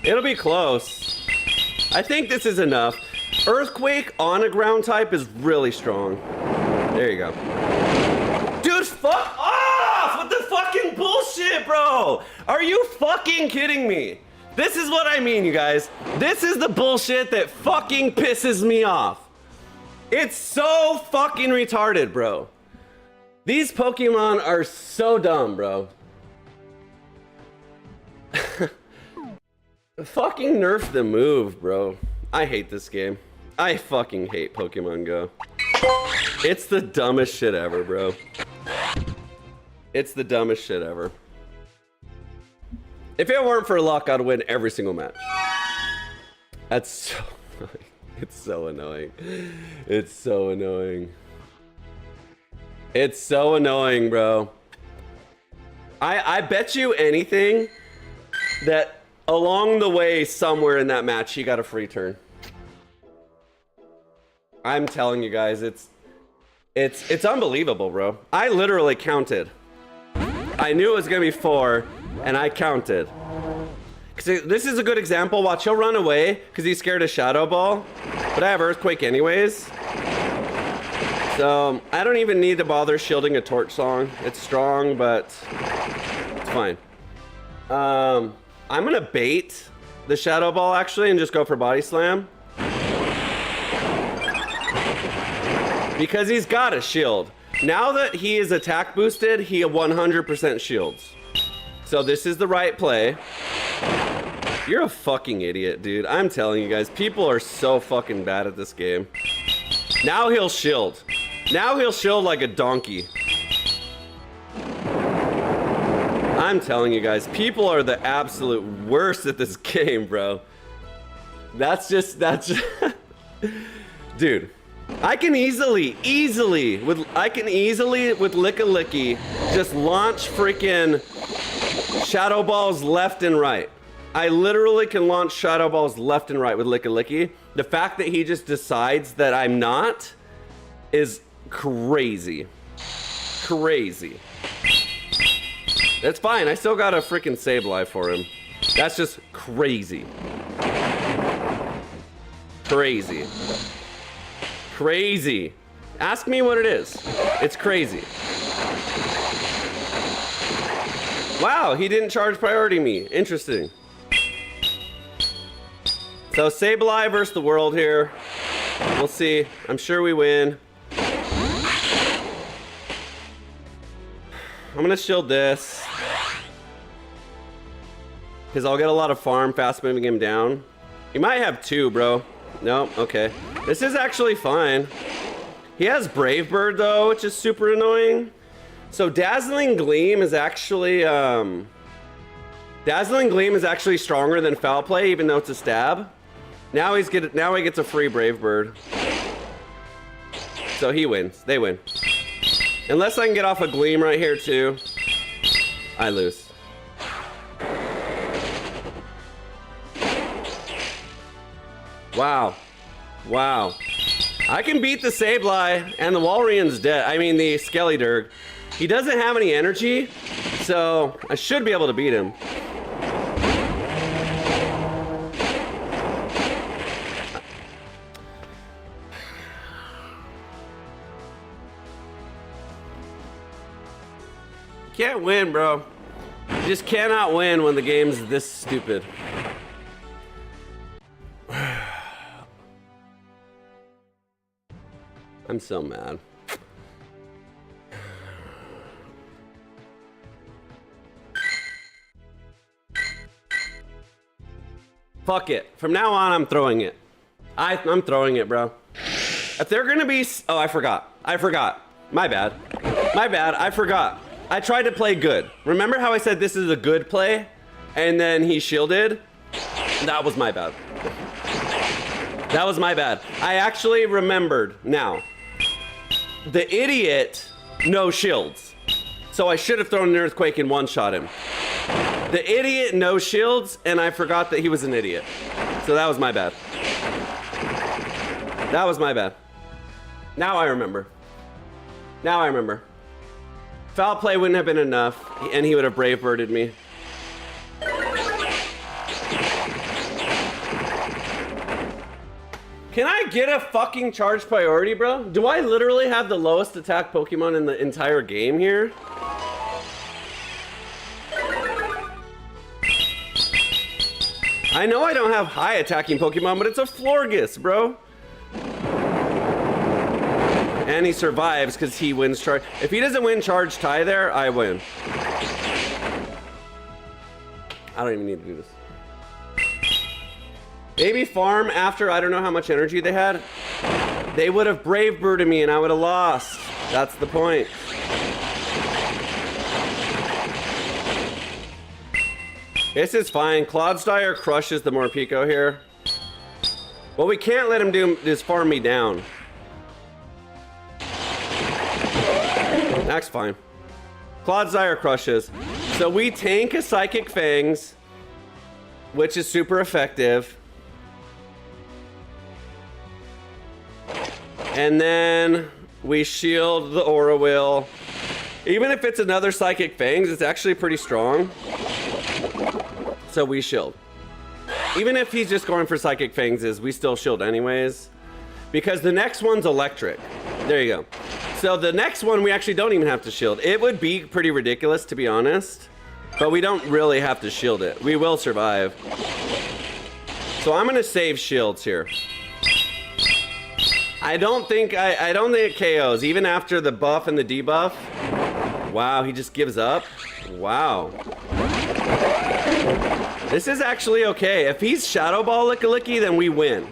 It'll be close. I think this is enough. Earthquake on a ground type is really strong. There you go. Dude, fuck off with the fucking bullshit, bro. Are you fucking kidding me? This is what I mean, you guys. This is the bullshit that fucking pisses me off. It's so fucking retarded, bro. These Pokemon are so dumb, bro. Fucking nerf the move, bro. I hate this game. I fucking hate Pokemon Go. It's the dumbest shit ever, bro. It's the dumbest shit ever. If it weren't for luck, I'd win every single match. That's so annoying. It's so annoying. It's so annoying. It's so annoying, bro. I bet you anything that along the way somewhere in that match he got a free turn. I'm telling you guys, it's unbelievable, bro. I literally counted. I knew it was gonna be 4, and I counted. This is a good example. Watch, he'll run away because he's scared of Shadow Ball, but I have Earthquake anyways. So I don't even need to bother shielding a Torch Song. It's strong, but it's fine. I'm gonna bait the Shadow Ball actually and just go for Body Slam. Because he's got a shield. Now that he is attack boosted, he 100% shields. So this is the right play. You're a fucking idiot, dude. I'm telling you guys, people are so fucking bad at this game. Now he'll shield. Now he'll shield like a donkey. I'm telling you guys, people are the absolute worst at this game, bro. That's just dude. I can easily with Licky just launch freaking Shadow Balls left and right. I literally can launch Shadow Balls left and right with Licky. The fact that he just decides that I'm not is crazy. Crazy. That's fine. I still got a freaking Sableye for him. That's just crazy. Crazy. Crazy. Ask me what it is. It's crazy. Wow, he didn't charge priority me. Interesting. So Sableye versus the world here. We'll see. I'm sure we win. I'm gonna shield this. Because I'll get a lot of farm fast moving him down. He might have 2, bro. No, okay. This is actually fine. He has Brave Bird though, which is super annoying. So Dazzling Gleam is actually stronger than Foul Play, even though it's a stab. Now he gets a free Brave Bird. So he wins. They win. Unless I can get off a Gleam right here too, I lose. Wow. Wow. I can beat the Sableye, and the Walreon's dead. I mean, the Skeleturg. He doesn't have any energy, so I should be able to beat him. Can't win, bro. You just cannot win when the game's this stupid. I'm so mad. Fuck it. From now on, I'm throwing it. I'm throwing it, bro. If they're gonna be... Oh, I forgot. My bad. I forgot. I tried to play good. Remember how I said this is a good play? And then he shielded? That was my bad. That was my bad. I actually remembered now. The idiot no shields. So I should have thrown an Earthquake and one-shot him. The idiot no shields, and I forgot that he was an idiot. So that was my bad. That was my bad. Now I remember. Now I remember. Foul Play wouldn't have been enough, and he would have Brave Birded me. Can I get a fucking charge priority, bro? Do I literally have the lowest attack Pokemon in the entire game here? I know I don't have high attacking Pokemon, but it's a Florges, bro. And he survives because he wins charge. If he doesn't win charge tie there, I win. I don't even need to do this. Maybe farm after, I don't know how much energy they had. They would have Brave Birded me and I would have lost. That's the point. This is fine. Clodsire crushes the Morpeko here. What we can't let him do is farm me down. That's fine. Clodsire crushes. So we tank a Psychic Fangs, which is super effective. And then we shield the Aura Wheel. Even if it's another Psychic Fangs, it's actually pretty strong. So we shield. Even if he's just going for Psychic Fangs, we still shield anyways. Because the next one's electric. There you go. So the next one, we actually don't even have to shield. It would be pretty ridiculous, to be honest. But we don't really have to shield it. We will survive. So I'm gonna save shields here. I don't think it KOs, even after the buff and the debuff. Wow, he just gives up. Wow. This is actually okay. If he's Shadow Ball Licky, then we win.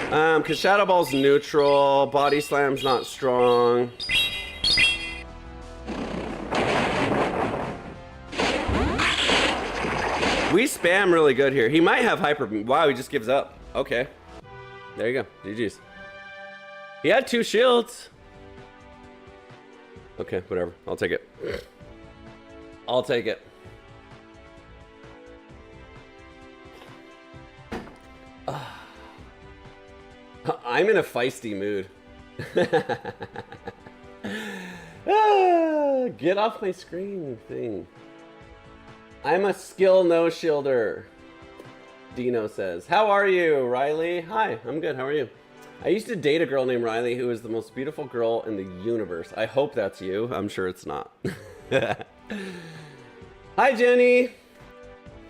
Because Shadow Ball's neutral, Body Slam's not strong. We spam really good here. He might have Hyper Beam. Wow, he just gives up. Okay. There you go. GG's. He had 2 shields. Okay, whatever. I'll take it. I'll take it. I'm in a feisty mood. Get off my screen thing. I'm a skill no shielder. Dino says. How are you, Riley? Hi, I'm good. How are you? I used to date a girl named Riley who is the most beautiful girl in the universe. I hope that's you. I'm sure it's not. Hi, Jenny.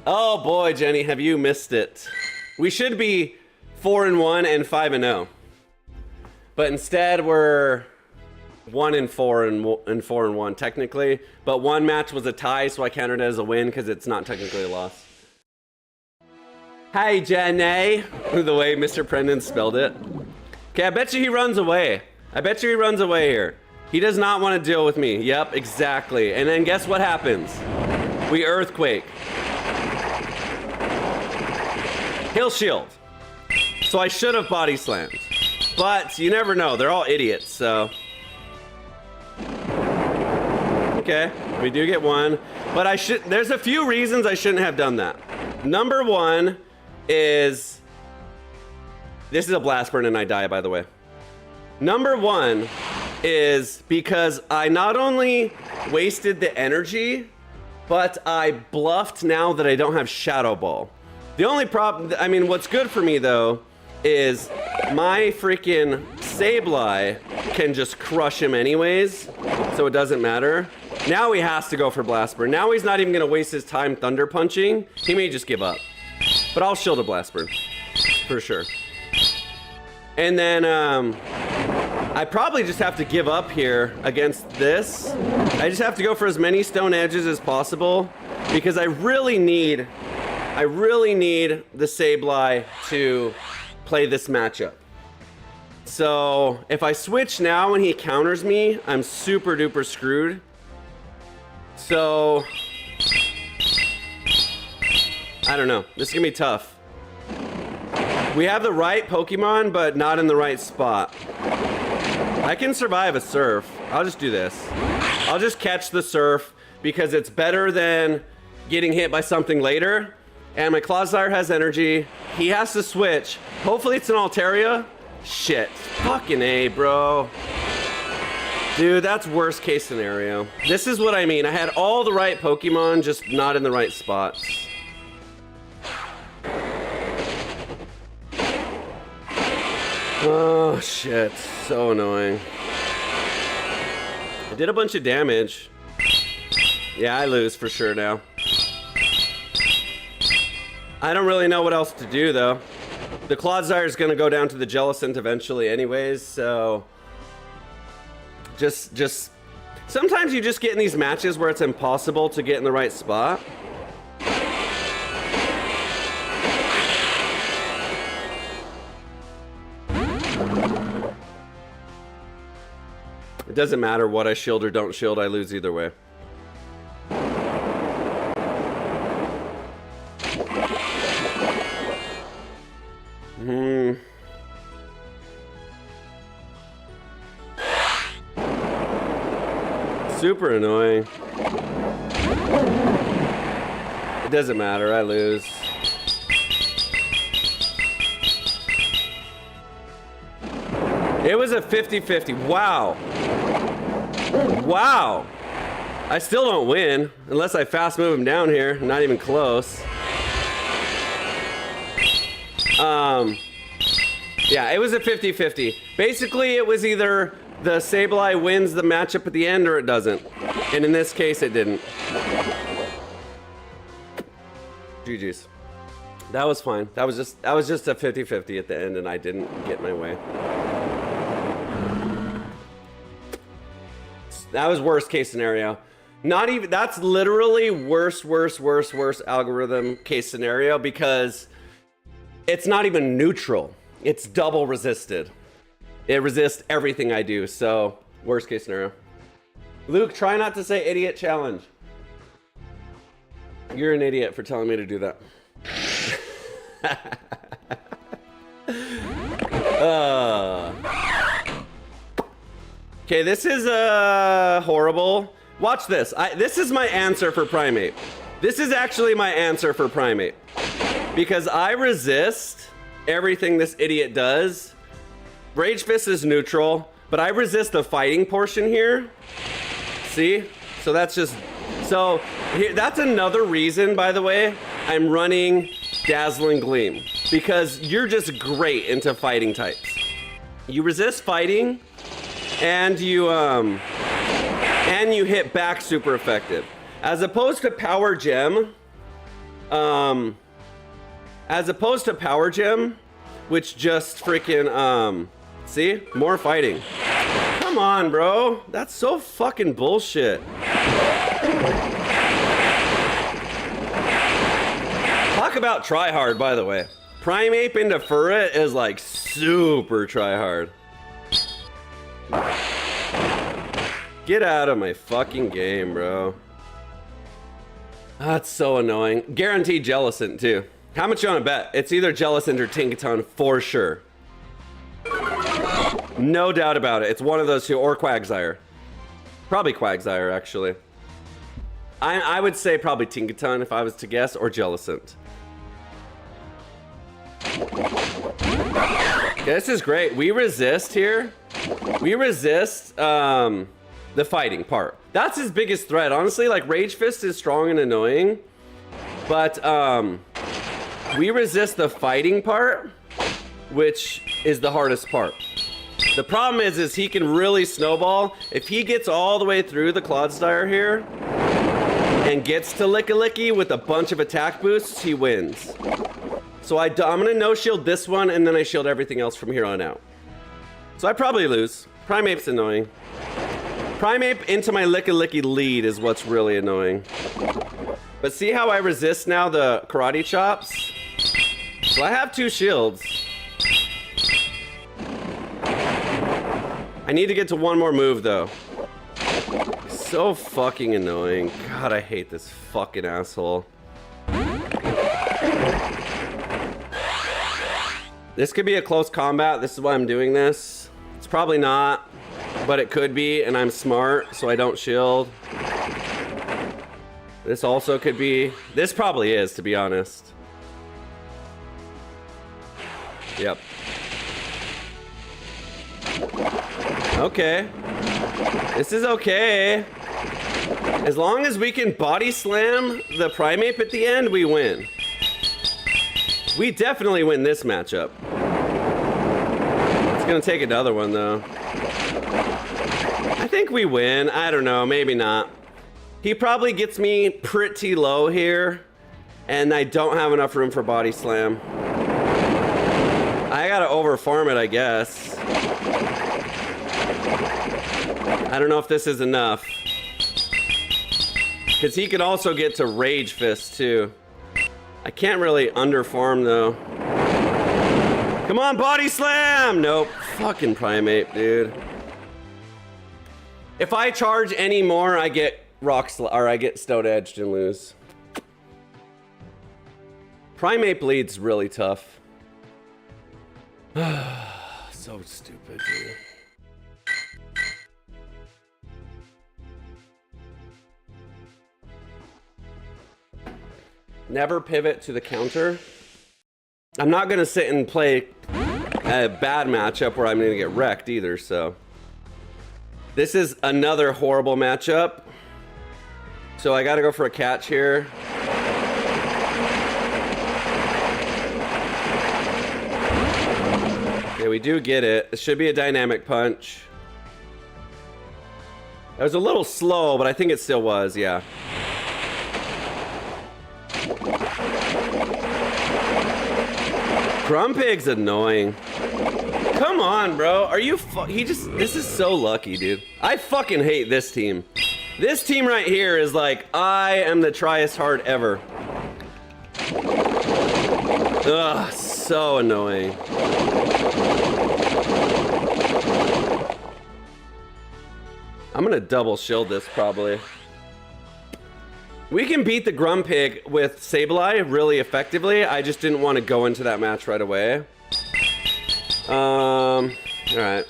Oh boy, Jenny, have you missed it? We should be 4-1 and 5-0. But instead we're 1-4 and 4-1 technically. But one match was a tie, so I counted it as a win because it's not technically a loss. Hi, Jenny. The way Mr. Prendon spelled it. Okay, I bet you he runs away. I bet you he runs away here. He does not want to deal with me. Yep, exactly. And then guess what happens? We Earthquake. He'll shield. So I should have Body Slammed. But you never know. They're all idiots, so. Okay, we do get one. But there's a few reasons I shouldn't have done that. Number one is, this is a Blast Burn and I die, by the way. Number one is because I not only wasted the energy, but I bluffed now that I don't have Shadow Ball. The only problem, I mean, what's good for me though, is my freaking Sableye can just crush him anyways, so it doesn't matter. Now he has to go for Blast Burn. Now he's not even gonna waste his time Thunder Punching. He may just give up. But I'll shield a Blast Burn, for sure. And then, I probably just have to give up here against this. I just have to go for as many stone edges as possible because I really need the Sableye to play this matchup. So if I switch now when he counters me, I'm super duper screwed. So I don't know. This is gonna be tough. We have the right Pokemon, but not in the right spot. I can survive a Surf. I'll just do this. I'll just catch the Surf because it's better than getting hit by something later. And my Clodsire has energy. He has to switch. Hopefully it's an Altaria. Shit. Fucking A, bro. Dude, that's worst case scenario. This is what I mean. I had all the right Pokemon, just not in the right spots. Oh, shit. So annoying. I did a bunch of damage. Yeah, I lose for sure now. I don't really know what else to do, though. The Clodsire is going to go down to the Jellicent eventually anyways, so... Just... Sometimes you just get in these matches where it's impossible to get in the right spot. It doesn't matter what I shield or don't shield, I lose either way. super annoying. It doesn't matter, I lose. It was a 50-50. Wow. Wow. I still don't win unless I fast move him down here. Not even close. Yeah, it was a 50-50. Basically, it was either the Sableye wins the matchup at the end or it doesn't. And in this case, it didn't. GG's. That was fine. That was just a 50-50 at the end and I didn't get my way. That was worst case scenario. Not even, that's literally worst algorithm case scenario because it's not even neutral. It's double resisted. It resists everything I do, so worst case scenario. Luke, try not to say idiot challenge. You're an idiot for telling me to do that. Okay, this is horrible. Watch this. This is my answer for Primate. This is actually my answer for Primate. Because I resist everything this idiot does. Rage Fist is neutral, but I resist the fighting portion here. See? So that's just... So, that's another reason, by the way, I'm running Dazzling Gleam. Because you're just great into fighting types. You resist fighting, and you hit back super effective. As opposed to Power Gem, which just freaking, see? More fighting. Come on, bro. That's so fucking bullshit. Talk about try hard, by the way. Primeape into Furret is like super try hard. Get out of my fucking game, bro. That's so annoying. Guaranteed Jellicent, too. How much you want to bet? It's either Jellicent or Tinkaton for sure. No doubt about it. It's one of those two, or Quagsire. Probably Quagsire, actually. I would say probably Tinkaton if I was to guess, or Jellicent. Okay, this is great. We resist here. We resist the fighting part. That's his biggest threat. Honestly, like Rage Fist is strong and annoying, but we resist the fighting part, which is the hardest part. The problem is he can really snowball. If he gets all the way through the Clodsire here and gets to Lickilicky with a bunch of attack boosts, he wins. So I'm gonna no shield this one and then I shield everything else from here on out. So I probably lose. Primeape's annoying. Primeape into my Lickilicky lead is what's really annoying. But see how I resist now the karate chops? So I have 2 shields. I need to get to one more move though. So fucking annoying. God, I hate this fucking asshole. This could be a close combat. This is why I'm doing this. It's probably not, but it could be, and I'm smart, so I don't shield. This also could be. This probably is, to be honest. Yep. Okay. This is okay. As long as we can body slam the Primeape at the end, we win. We definitely win this matchup. It's gonna take another one though. I think we win. I don't know, maybe not. He probably gets me pretty low here, and I don't have enough room for body slam. I gotta overfarm it, I guess. I don't know if this is enough. Because he could also get to Rage Fist too. I can't really underfarm though. Come on, body slam! Nope. Fucking Primeape, dude. If I charge any more, I get I get Stone Edged and lose. Primeape lead's really tough. So stupid, dude. Never pivot to the counter. I'm not gonna sit and play a bad matchup where I'm gonna get wrecked either, so. This is another horrible matchup. So I gotta go for a catch here. Okay, we do get it. It should be a dynamic punch. It was a little slow, but I think it still was, yeah. Grumpig's annoying. Come on, bro. Are you this is so lucky, dude. I fucking hate this team. This team right here is like, I am the tryest hard ever. Ugh, so annoying. I'm gonna double shield this probably. We can beat the Grumpig with Sableye really effectively. I just didn't want to go into that match right away. Alright.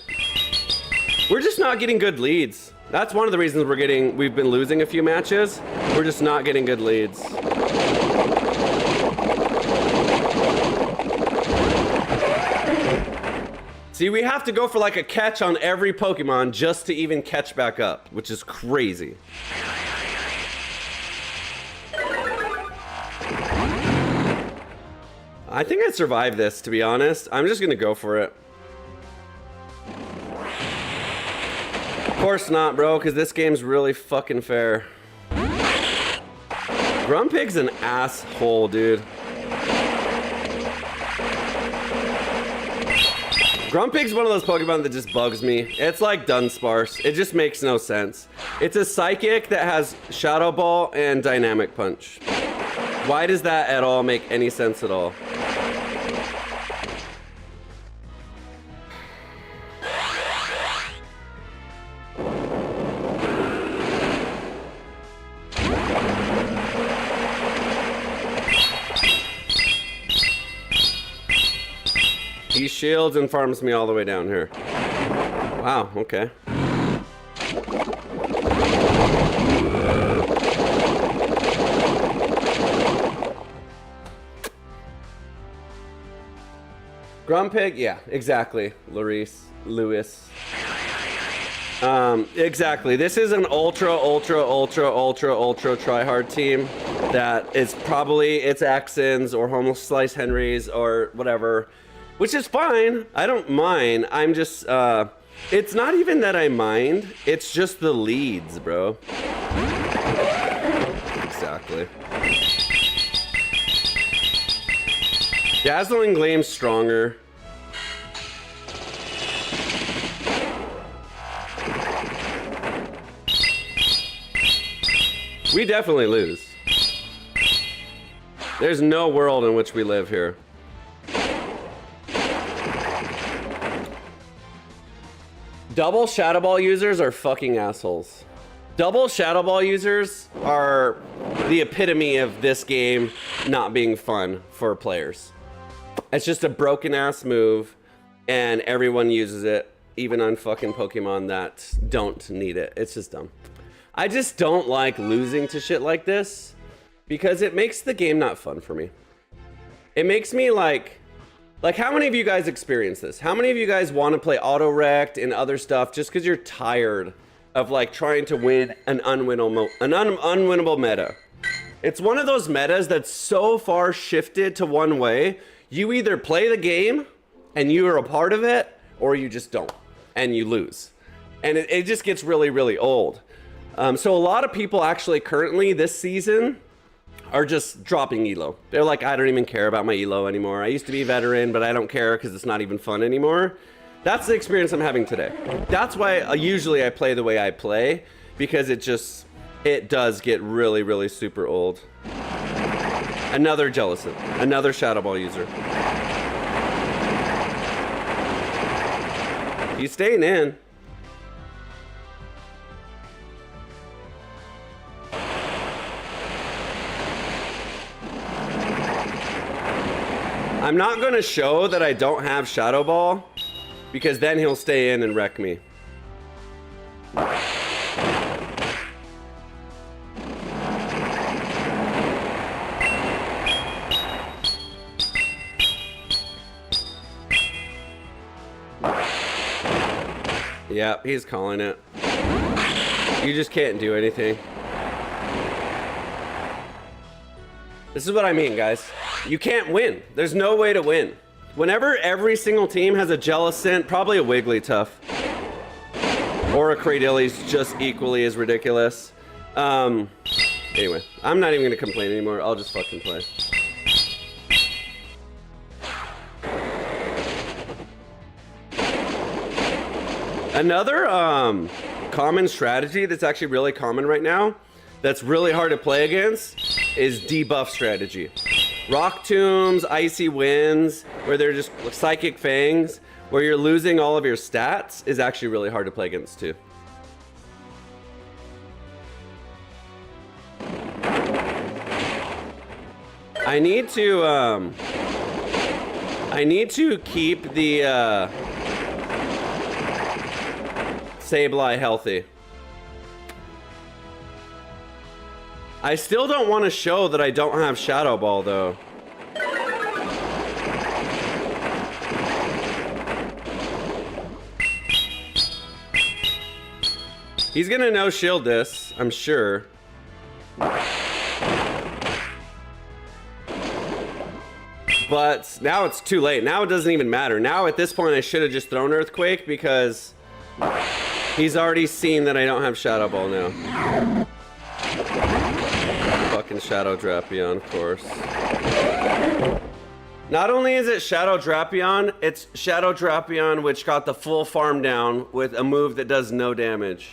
We're just not getting good leads. That's one of the reasons we've been losing a few matches. We're just not getting good leads. See, we have to go for like a catch on every Pokemon just to even catch back up, which is crazy. I think I'd survive this, to be honest. I'm just gonna go for it. Of course not, bro, because this game's really fucking fair. Grumpig's an asshole, dude. Grumpig's one of those Pokemon that just bugs me. It's like Dunsparce. It just makes no sense. It's a Psychic that has Shadow Ball and Dynamic Punch. Why does that at all make any sense at all? He shields and farms me all the way down here. Wow, okay. Grumpig, yeah, exactly. Lewis. Exactly. This is an ultra try-hard team that is probably it's Axons or Homo Slice Henrys or whatever, which is fine. I don't mind. I'm just, it's not even that I mind. It's just the leads, bro. Exactly. Dazzling Gleam's stronger. We definitely lose. There's no world in which we live here. Double Shadow Ball users are fucking assholes. Double Shadow Ball users are the epitome of this game not being fun for players. It's just a broken ass move and everyone uses it, even on fucking Pokemon that don't need it. It's just dumb. I just don't like losing to shit like this because it makes the game not fun for me. It makes me like how many of you guys experience this? How many of you guys want to play auto-rect and other stuff just because you're tired of like trying to win an unwinnable meta? It's one of those metas that's so far shifted to one way. You either play the game and you are a part of it, or you just don't and you lose. And it just gets really, really old. So a lot of people actually currently this season are just dropping ELO. They're like, I don't even care about my ELO anymore. I used to be veteran, but I don't care because it's not even fun anymore. That's the experience I'm having today. That's why usually I play the way I play, because it does get really, really super old. Another Jellicent, another Shadow Ball user. He's staying in. I'm not going to show that I don't have Shadow Ball, because then he'll stay in and wreck me. Yeah, he's calling it. You just can't do anything. This is what I mean, guys. You can't win. There's no way to win. Whenever every single team has a Jellicent, probably a Wigglytuff, or a Cradilly's just equally as ridiculous. Anyway, I'm not even gonna complain anymore. I'll just fucking play. Another common strategy that's actually really common right now, that's really hard to play against, is debuff strategy. Rock Tombs, Icy Winds, where they're just Psychic Fangs, where you're losing all of your stats, is actually really hard to play against too. I need to keep the Sableye healthy. I still don't want to show that I don't have Shadow Ball though. He's gonna no shield this, I'm sure. But now it's too late. Now it doesn't even matter. Now at this point I should have just thrown Earthquake because he's already seen that I don't have Shadow Ball now. Fucking Shadow Drapion, of course. Not only is it Shadow Drapion, it's Shadow Drapion which got the full farm down with a move that does no damage.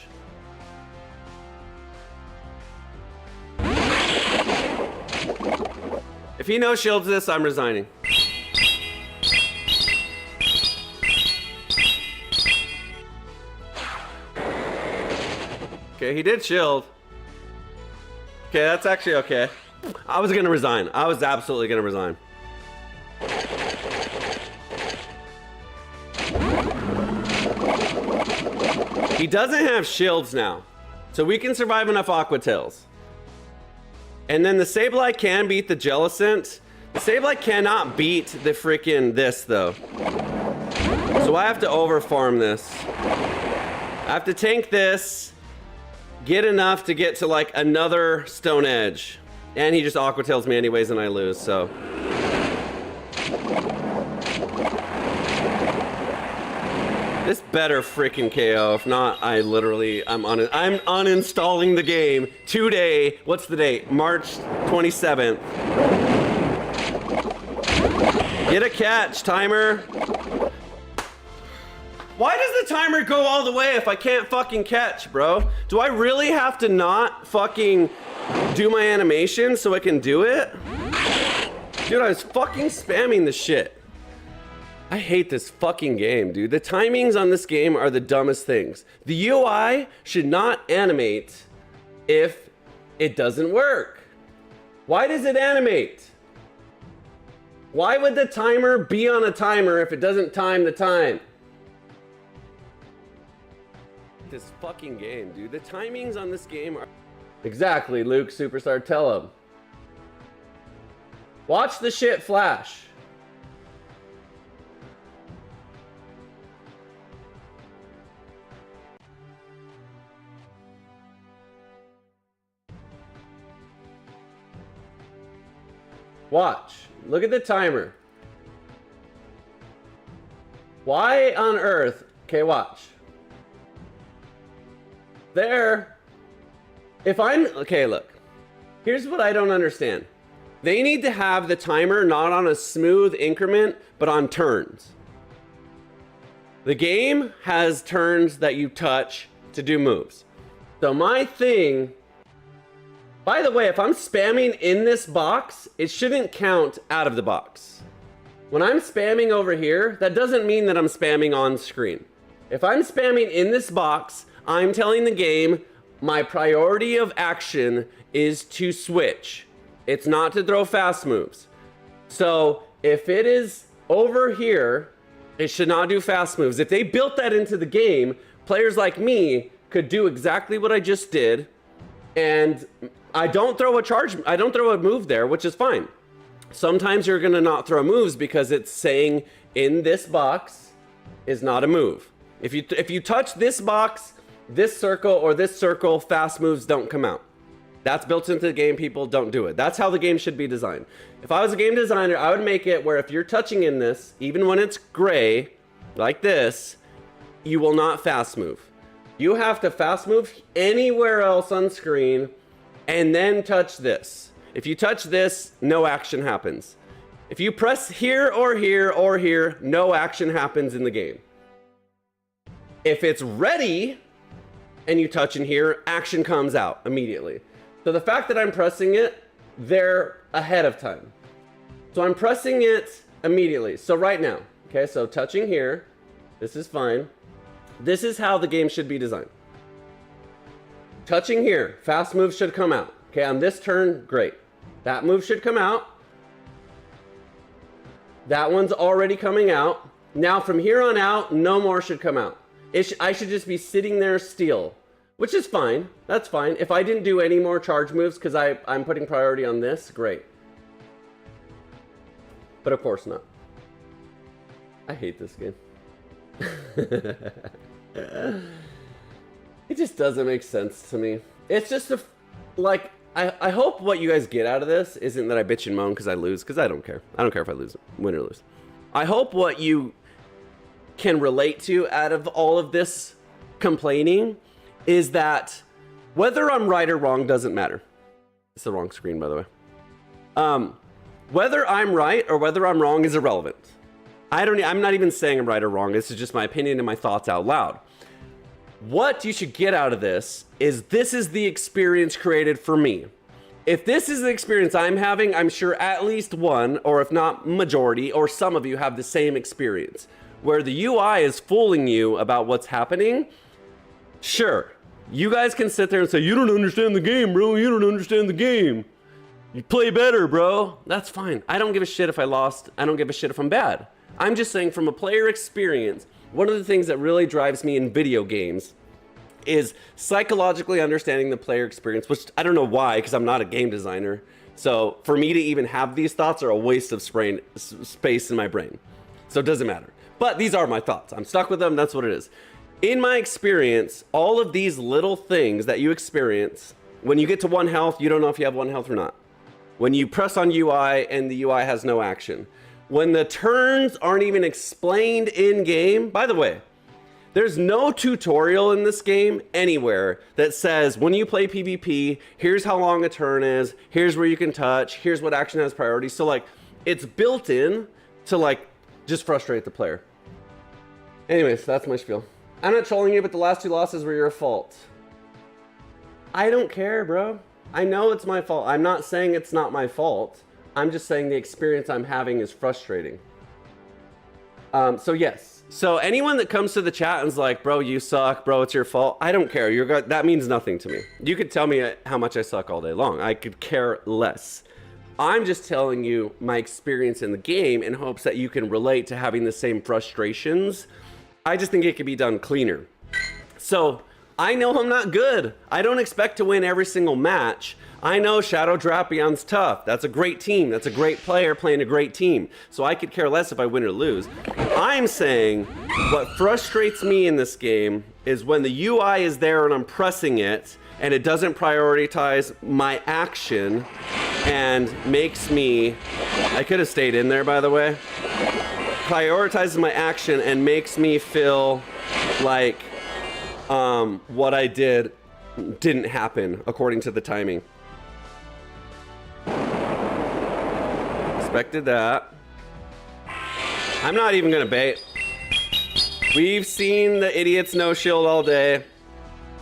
If he no shields this, I'm resigning. Okay, he did shield. Okay, that's actually okay. I was gonna resign. I was absolutely gonna resign. He doesn't have shields now, so we can survive enough Aqua Tails. And then the Sableye can beat the Jellicent. The Sableye cannot beat the freaking this though. So I have to overfarm this. I have to tank this, get enough to get to like another Stone Edge. And he just Aqua Tails me anyways and I lose, so. This better freaking KO. If not, I'm uninstalling the game today. What's the date? March 27th. Get a catch, timer. Why does the timer go all the way if I can't fucking catch, bro? Do I really have to not fucking do my animation so I can do it? Dude, I was fucking spamming the shit. I hate this fucking game, dude. The timings on this game are the dumbest things. The UI should not animate if it doesn't work. Why does it animate? Why would the timer be on a timer if it doesn't time the time? This fucking game, dude. The timings on this game are... Exactly, Luke Superstar, tell him. Watch the shit flash. Watch. Look at the timer. Why on earth? Okay, watch. There. If I'm... Okay, look. Here's what I don't understand. They need to have the timer not on a smooth increment, but on turns. The game has turns that you touch to do moves. So my thing... By the way, if I'm spamming in this box, it shouldn't count out of the box. When I'm spamming over here, that doesn't mean that I'm spamming on screen. If I'm spamming in this box, I'm telling the game my priority of action is to switch. It's not to throw fast moves. So if it is over here, it should not do fast moves. If they built that into the game, players like me could do exactly what I just did, and I don't throw a move there, which is fine. Sometimes you're gonna not throw moves because it's saying in this box is not a move. If you touch this box, this circle, or this circle, fast moves don't come out. That's built into the game, people. Don't do it. That's how the game should be designed. If I was a game designer, I would make it where if you're touching in this, even when it's gray, like this, you will not fast move. You have to fast move anywhere else on screen and then touch this. If you touch this, no action happens. If you press here or here or here, no action happens in the game. If it's ready and you touch in here, action comes out immediately. So the fact that I'm pressing it, they're ahead of time. So I'm pressing it immediately. So right now, okay, so touching here, this is fine. This is how the game should be designed. Touching here, fast move should come out. Okay, on this turn, great. That move should come out. That one's already coming out. Now from here on out, no more should come out. I should just be sitting there still, which is fine. That's fine. If I didn't do any more charge moves because I'm putting priority on this, great. But of course not. I hate this game. It just doesn't make sense to me. It's just like, I hope what you guys get out of this isn't that I bitch and moan because I lose, because I don't care. I don't care if I lose, win or lose. I hope what you can relate to out of all of this complaining is that whether I'm right or wrong doesn't matter. It's the wrong screen, by the way. Whether I'm right or whether I'm wrong is irrelevant. I'm not even saying I'm right or wrong. This is just my opinion and my thoughts out loud. What you should get out of this is the experience created for me. If this is the experience I'm having, I'm sure at least one, or if not majority, or some of you have the same experience. Where the UI is fooling you about what's happening, sure. You guys can sit there and say, you don't understand the game, bro. You don't understand the game. You play better, bro. That's fine. I don't give a shit if I lost. I don't give a shit if I'm bad. I'm just saying from a player experience, one of the things that really drives me in video games is psychologically understanding the player experience, which I don't know why, because I'm not a game designer. So for me to even have these thoughts are a waste of space in my brain. So it doesn't matter. But these are my thoughts. I'm stuck with them. That's what it is. In my experience, all of these little things that you experience, when you get to 1 health, you don't know if you have 1 health or not. When you press on UI and the UI has no action. When the turns aren't even explained in game. By the way, there's no tutorial in this game anywhere that says when you play PvP, here's how long a turn is, here's where you can touch, here's what action has priority. So like, it's built in to like just frustrate the player. Anyways, that's my spiel. I'm not trolling you, but the last 2 losses were your fault. I don't care, bro. I know it's my fault. I'm not saying it's not my fault. I'm just saying the experience I'm having is frustrating. So yes. So anyone that comes to the chat and is like, bro, you suck, bro, it's your fault. I don't care. That means nothing to me. You could tell me how much I suck all day long. I could care less. I'm just telling you my experience in the game in hopes that you can relate to having the same frustrations. I just think it could be done cleaner. So I know I'm not good. I don't expect to win every single match. I know Shadow Drapian's tough. That's a great team. That's a great player playing a great team. So I could care less if I win or lose. I'm saying what frustrates me in this game is when the UI is there and I'm pressing it and it doesn't prioritize my action and makes me, I could have stayed in there by the way, prioritizes my action and makes me feel like what I did didn't happen according to the timing. Expected that. I'm not even gonna bait. We've seen the idiots no shield all day.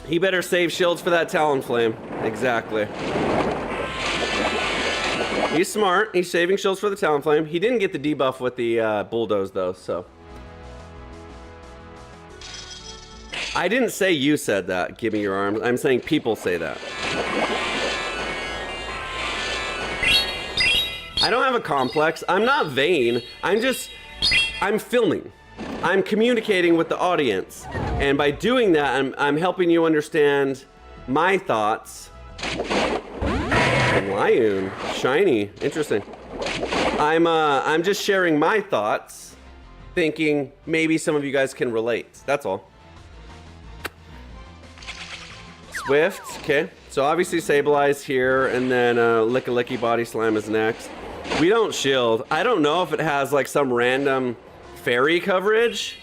He better save shields for that Talonflame. Exactly. He's smart. He's saving shields for the Talonflame. He didn't get the debuff with the bulldoze though, so. I didn't say you said that, give me your arms. I'm saying people say that. I don't have a complex. I'm not vain. I'm filming. I'm communicating with the audience. And by doing that, I'm helping you understand my thoughts. Lion, shiny, interesting. I'm just sharing my thoughts, thinking maybe some of you guys can relate. That's all. Swift, okay. So obviously Sableye's here, and then Licky Body Slam is next. We don't shield. I don't know if it has like some random fairy coverage.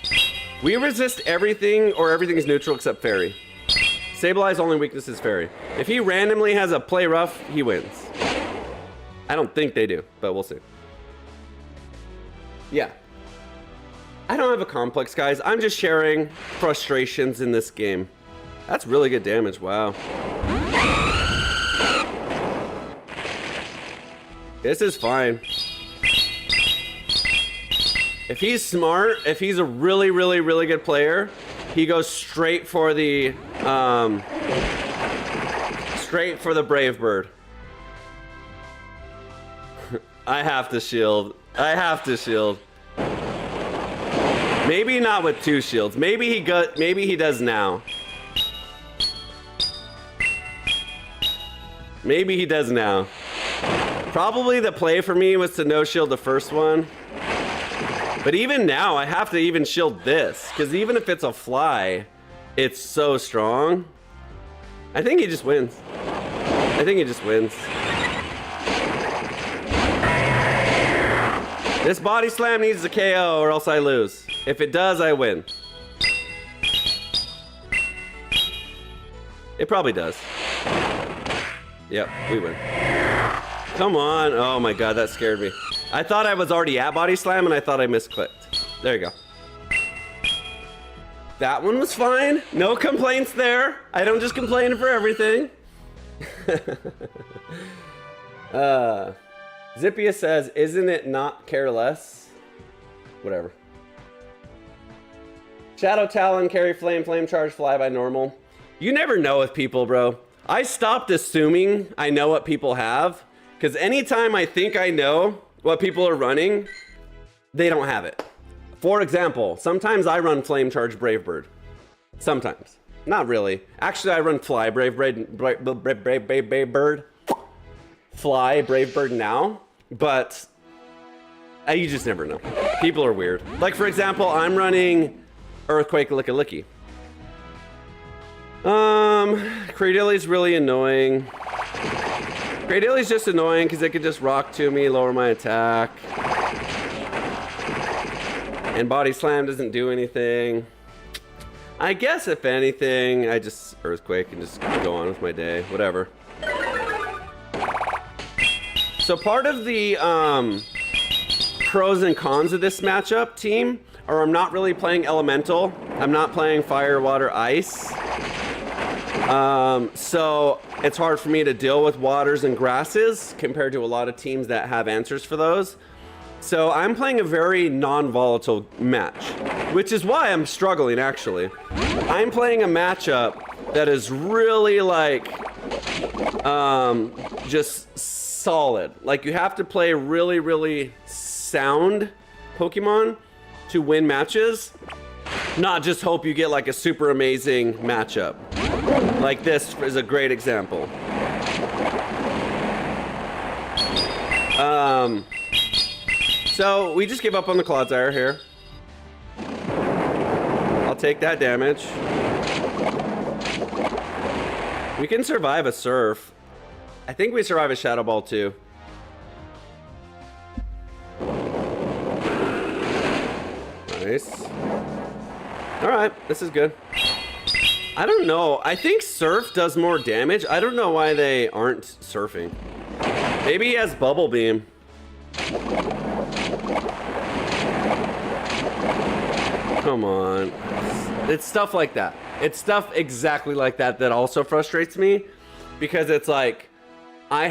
We resist everything, or everything is neutral except fairy. Sableye's only weakness is fairy. If he randomly has a play rough, he wins. I don't think they do, but we'll see. Yeah. I don't have a complex, guys. I'm just sharing frustrations in this game. That's really good damage, wow. This is fine. If he's smart, if he's a really, really, really good player, he goes straight for the Brave Bird. I have to shield. I have to shield. Maybe not with 2 shields. Maybe he does now. Maybe he does now. Probably the play for me was to no shield the first one. But even now, I have to even shield this, because even if it's a fly, it's so strong. I think he just wins. I think he just wins. This body slam needs a KO or else I lose. If it does, I win. It probably does. Yep, we win. Come on. Oh my god, that scared me. I thought I was already at body slam and I thought I misclicked. There you go. That one was fine. No complaints there. I don't just complain for everything. Zippia says, isn't it not careless? Whatever. Shadow Talon, carry flame, flame charge, fly by normal. You never know with people, bro. I stopped assuming I know what people have, because anytime I think I know what people are running, they don't have it. For example, sometimes I run flame charge Brave Bird. Sometimes. Not really. Actually, I run fly Brave Bird. Fly Brave Bird now, but you just never know. People are weird. Like, for example, I'm running Earthquake Licky. Cradilly's really annoying. Cradilly's just annoying because it could just rock to me, lower my attack. And Body Slam doesn't do anything. I guess if anything, I just Earthquake and just go on with my day, whatever. So part of the pros and cons of this matchup, team, are I'm not really playing Elemental. I'm not playing Fire, Water, Ice. So it's hard for me to deal with waters and grasses compared to a lot of teams that have answers for those. So I'm playing a very non-volatile match, which is why I'm struggling, actually. I'm playing a matchup that is really like, just solid. Like, you have to play really, really sound Pokemon to win matches, not just hope you get like a super amazing matchup. Like this is a great example. So we just give up on the Clodsire here. I'll take that damage. We can survive a Surf. I think we survive a Shadow Ball too. Nice. Alright, this is good. I don't know. I think Surf does more damage. I don't know why they aren't surfing. Maybe he has Bubble Beam. Come on. It's stuff like that. It's stuff exactly like that that also frustrates me. Because it's like, I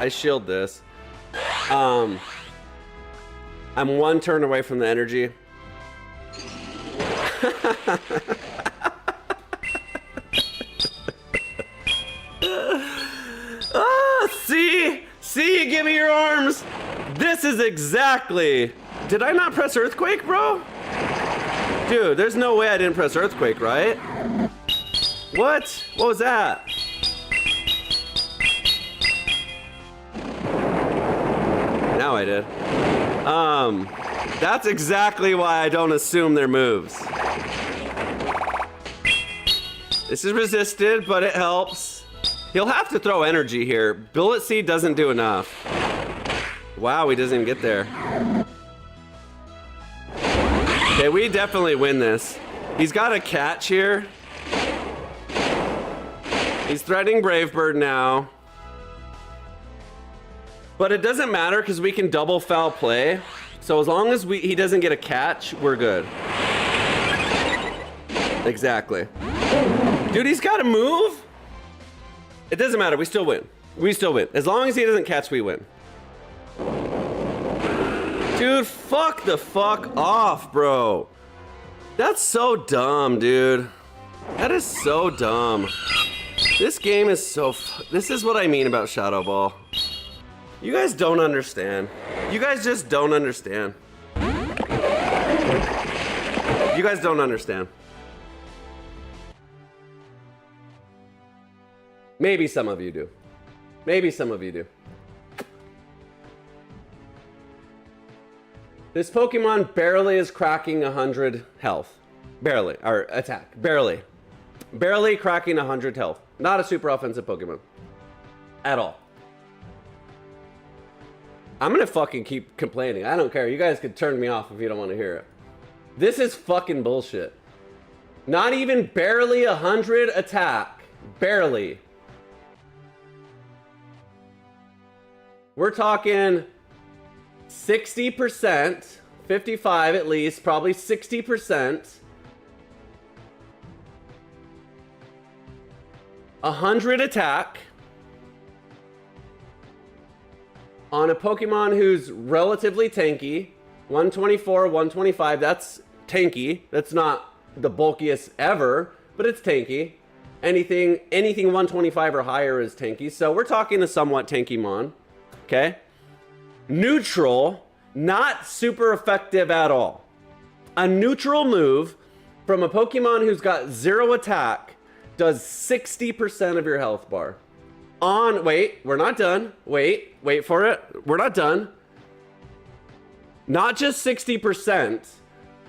shield this. I'm one turn away from the energy. See, give me your arms. This is exactly. Did I not press Earthquake, bro? Dude, there's no way I didn't press Earthquake, right? What? What was that? now I did. That's exactly why I don't assume their moves. This is resisted, but it helps. He'll have to throw energy here. Bullet Seed doesn't do enough. Wow, he doesn't even get there. Okay, we definitely win this. He's got a catch here. He's threatening Brave Bird now. But it doesn't matter because we can double foul play. So as long as he doesn't get a catch, we're good. Exactly. Dude, he's got to move. It doesn't matter. We still win. We still win. As long as he doesn't catch, we win. Dude, fuck the fuck off, bro. That's so dumb, dude. That is so dumb. This game is so... This is what I mean about Shadow Ball. You guys don't understand. You guys just don't understand. You guys don't understand. Maybe some of you do. Maybe some of you do. This Pokemon barely is cracking 100 health. Barely. Or attack. Barely. Barely cracking 100 health. Not a super offensive Pokemon. At all. I'm gonna fucking keep complaining. I don't care. You guys can turn me off if you don't want to hear it. This is fucking bullshit. Not even barely 100 attack. Barely. We're talking 60%, 55 at least, probably 60%. 100 attack. On a Pokemon who's relatively tanky, 124, 125, that's tanky. That's not the bulkiest ever, but it's tanky. Anything 125 or higher is tanky. So we're talking a somewhat tanky mon, okay? Neutral, not super effective at all. A neutral move from a Pokemon who's got 0 attack does 60% of your health bar. Wait, we're not done. Wait for it. We're not done. Not just 60%,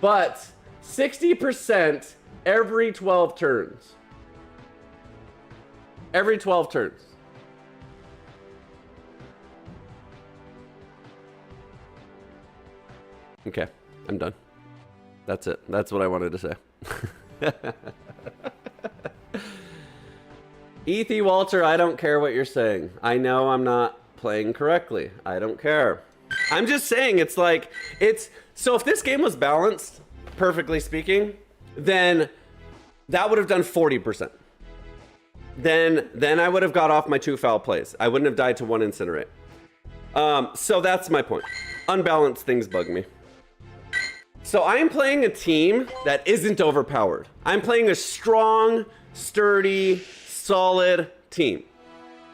but 60% every 12 turns. Every 12 turns. Okay, I'm done. That's it. That's what I wanted to say. Ethy Walter, I don't care what you're saying. I know I'm not playing correctly. I don't care. I'm just saying it's like, so if this game was balanced, perfectly speaking, then that would have done 40%. Then I would have got off my 2 foul plays. I wouldn't have died to 1 incinerate. So that's my point. Unbalanced things bug me. So I'm playing a team that isn't overpowered. I'm playing a strong, sturdy, solid team.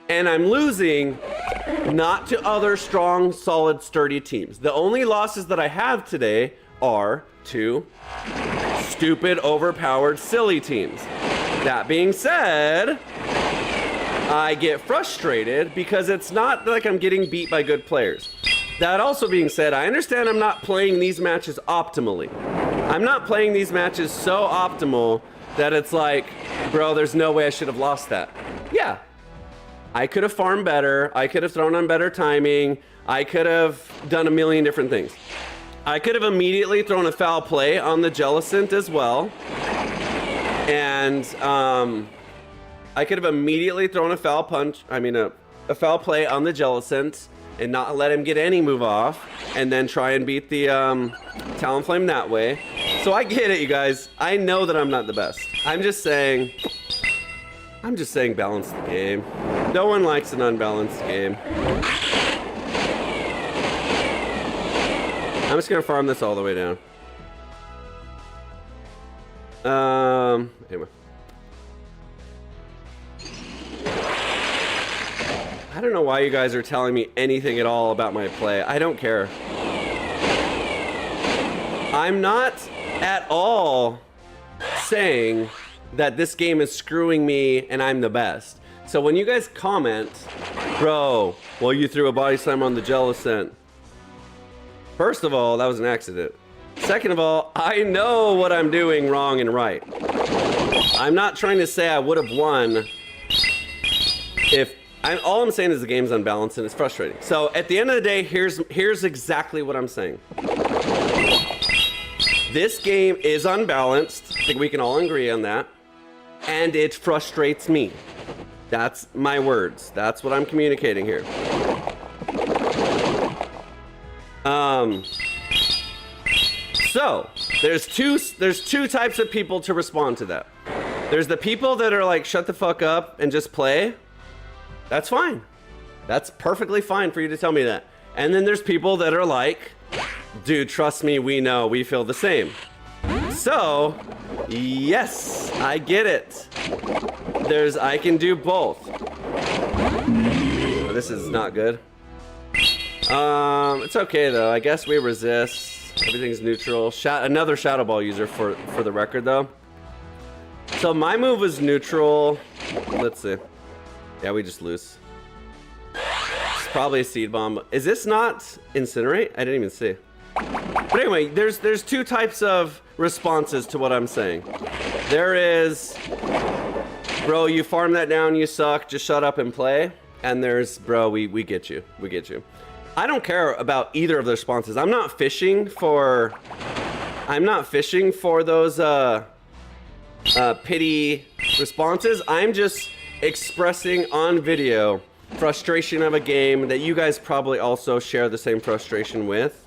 And I'm losing not to other strong, solid, sturdy teams. The only losses that I have today are to stupid, overpowered, silly teams. That being said, I get frustrated because it's not like I'm getting beat by good players. That also being said, I understand I'm not playing these matches optimally. I'm not playing these matches so optimal that it's like, bro, there's no way I should have lost that. Yeah. I could have farmed better. I could have thrown on better timing. I could have done a million different things. I could have immediately thrown a foul play on the Jellicent as well. And I could have immediately thrown a foul a foul play on the Jellicent and not let him get any move off, and then try and beat the Talonflame that way. So I get it, you guys. I know that I'm not the best. I'm just saying balance the game. No one likes an unbalanced game. I'm just gonna farm this all the way down. Anyway. I don't know why you guys are telling me anything at all about my play. I don't care. I'm not at all saying that this game is screwing me and I'm the best. So when you guys comment, bro, well, you threw a body slam on the Jellicent. First of all, that was an accident. Second of all, I know what I'm doing wrong and right. I'm not trying to say I would have won if... all I'm saying is the game's unbalanced and it's frustrating. So at the end of the day, here's exactly what I'm saying. This game is unbalanced. I think we can all agree on that. And it frustrates me. That's my words. That's what I'm communicating here. So there's two types of people to respond to that. There's the people that are like, shut the fuck up and just play. That's fine. That's perfectly fine for you to tell me that. And then there's people that are like, dude, trust me, we know, we feel the same. So, yes, I get it. I can do both. Oh, this is not good. It's okay though. I guess we resist. Everything's neutral. Another Shadow Ball user for the record though. So my move was neutral. Let's see. Yeah, we just lose. It's probably a Seed Bomb. Is this not Incinerate? I didn't even see. But anyway, there's two types of responses to what I'm saying. There is, bro, you farm that down, you suck, just shut up and play. And there's, bro, we get you. We get you. I don't care about either of the responses. I'm not fishing for those pity responses. I'm just expressing on video frustration of a game that you guys probably also share the same frustration with.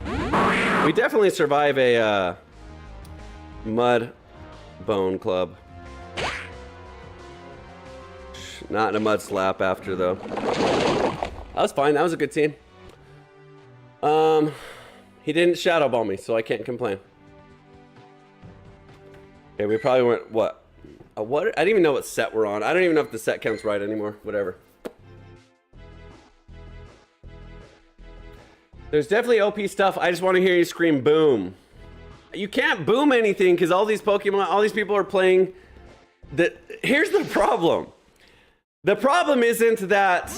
We definitely survive a mud bone club. Not in a mud slap after though. That was fine. That was a good team. He didn't shadow ball me, so I can't complain. Okay, we probably weren't what? What? I didn't even know what set we're on. I don't even know if the set counts right anymore. Whatever. There's definitely OP stuff. I just want to hear you scream boom. You can't boom anything because all these Pokemon, all these people are playing. Here's the problem. The problem isn't that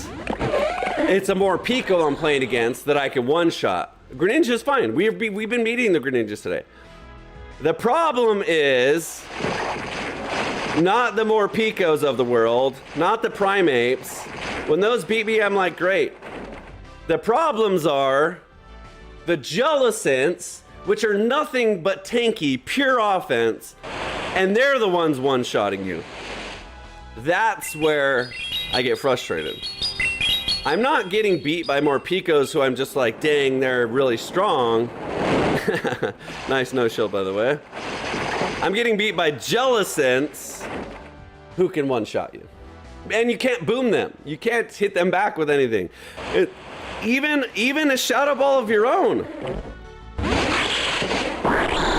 it's a more Pico I'm playing against that I can one-shot. Greninja's fine. We've been beating the Greninjas today. The problem is not the more Picos of the world, not the Primates. When those beat me, I'm like, great. The problems are the Jellicents, which are nothing but tanky, pure offense, and they're the ones one-shotting you. That's where I get frustrated. I'm not getting beat by more Picos who I'm just like, dang, they're really strong. Nice no-shield, by the way. I'm getting beat by Jellicents who can one-shot you. And you can't boom them. You can't hit them back with anything. Even a Shadow Ball of your own.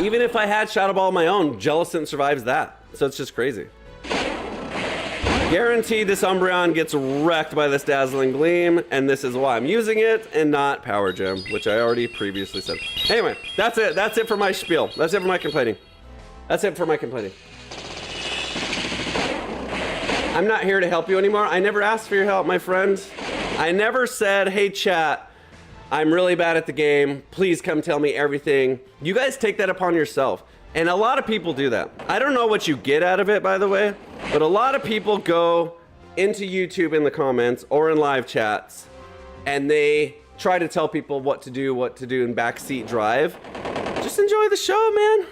Even if I had Shadow Ball of my own, Jellicent survives that. So it's just crazy. Guaranteed this Umbreon gets wrecked by this Dazzling Gleam, and this is why I'm using it and not Power Gem, which I already previously said. Anyway, that's it. That's it for my spiel. That's it for my complaining. That's it for my complaining. I'm not here to help you anymore. I never asked for your help, my friend. I never said, hey, chat, I'm really bad at the game. Please come tell me everything. You guys take that upon yourself. And a lot of people do that. I don't know what you get out of it, by the way, but a lot of people go into YouTube in the comments or in live chats, and they try to tell people what to do in backseat drive. Just enjoy the show, man.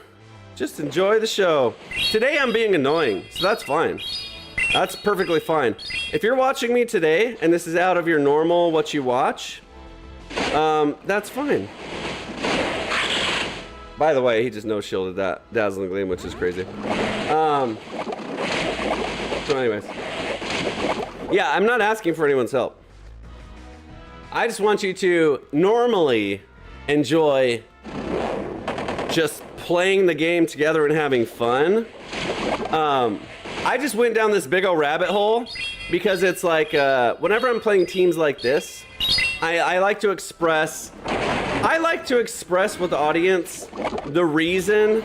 Just enjoy the show. Today I'm being annoying, so that's fine. That's perfectly fine. If you're watching me today, and this is out of your normal what you watch, that's fine. By the way, he just no-shielded that Dazzling Gleam, which is crazy. So anyways. Yeah, I'm not asking for anyone's help. I just want you to normally enjoy just playing the game together and having fun. I just went down this big old rabbit hole because it's like, whenever I'm playing teams like this, I like to express with the audience the reason.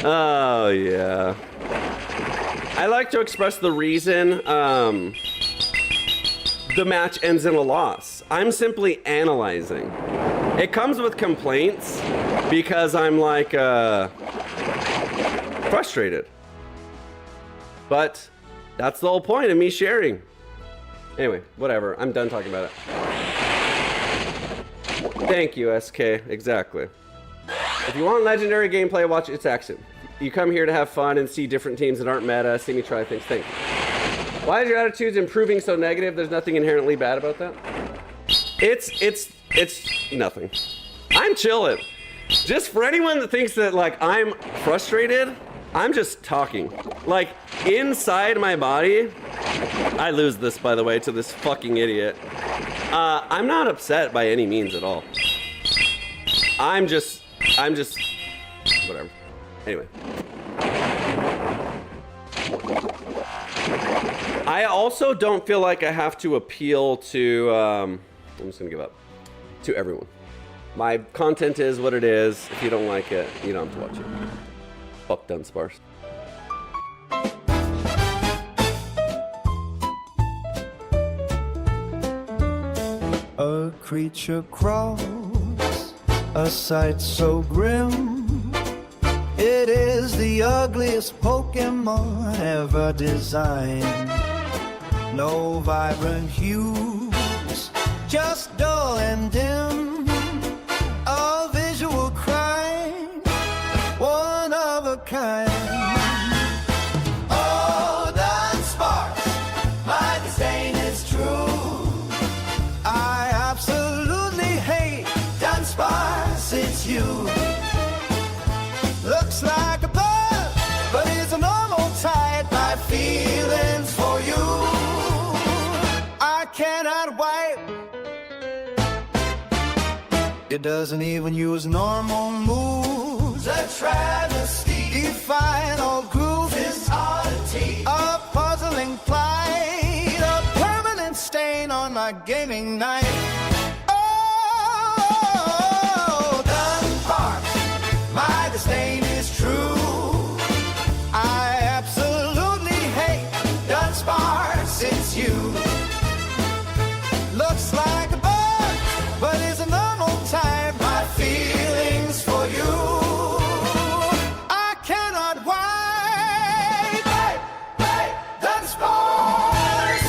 Oh yeah. I like to express the reason the match ends in a loss. I'm simply analyzing. It comes with complaints because I'm like frustrated. But that's the whole point of me sharing. Anyway, whatever. I'm done talking about it. Thank you, SK. Exactly. If you want legendary gameplay, watch It's Action. You come here to have fun and see different teams that aren't meta, see me try things. Thank you. Why is your attitude improving so negative? There's nothing inherently bad about that. It's nothing. I'm chilling. Just for anyone that thinks that like I'm frustrated, I'm just talking. Like inside my body, I lose this by the way to this fucking idiot. I'm not upset by any means at all. I'm just whatever. Anyway. I also don't feel like I have to appeal to, I'm just gonna give up, to everyone. My content is what it is. If you don't like it, you don't have to watch it. Fuck Dunsparce. A creature crawls, a sight so grim. It is the ugliest Pokémon ever designed. No vibrant hues, just dull and dim. A visual crime, one of a kind. Oh, Dunsparce, my disdain is true. I absolutely hate Dunsparce, it's you. Looks like a bird, but it's a normal type. My feelings for you, I cannot wait. It doesn't even use normal moves. A travesty, defying all groove. This oddity, a puzzling plight, a permanent stain on my gaming night. Oh, Dunsparce, my disdain is true. I absolutely hate Dunsparce, it's you. Looks like a bug, but it's a normal type. My feelings for you, I cannot wait. Hey, Dunsparce.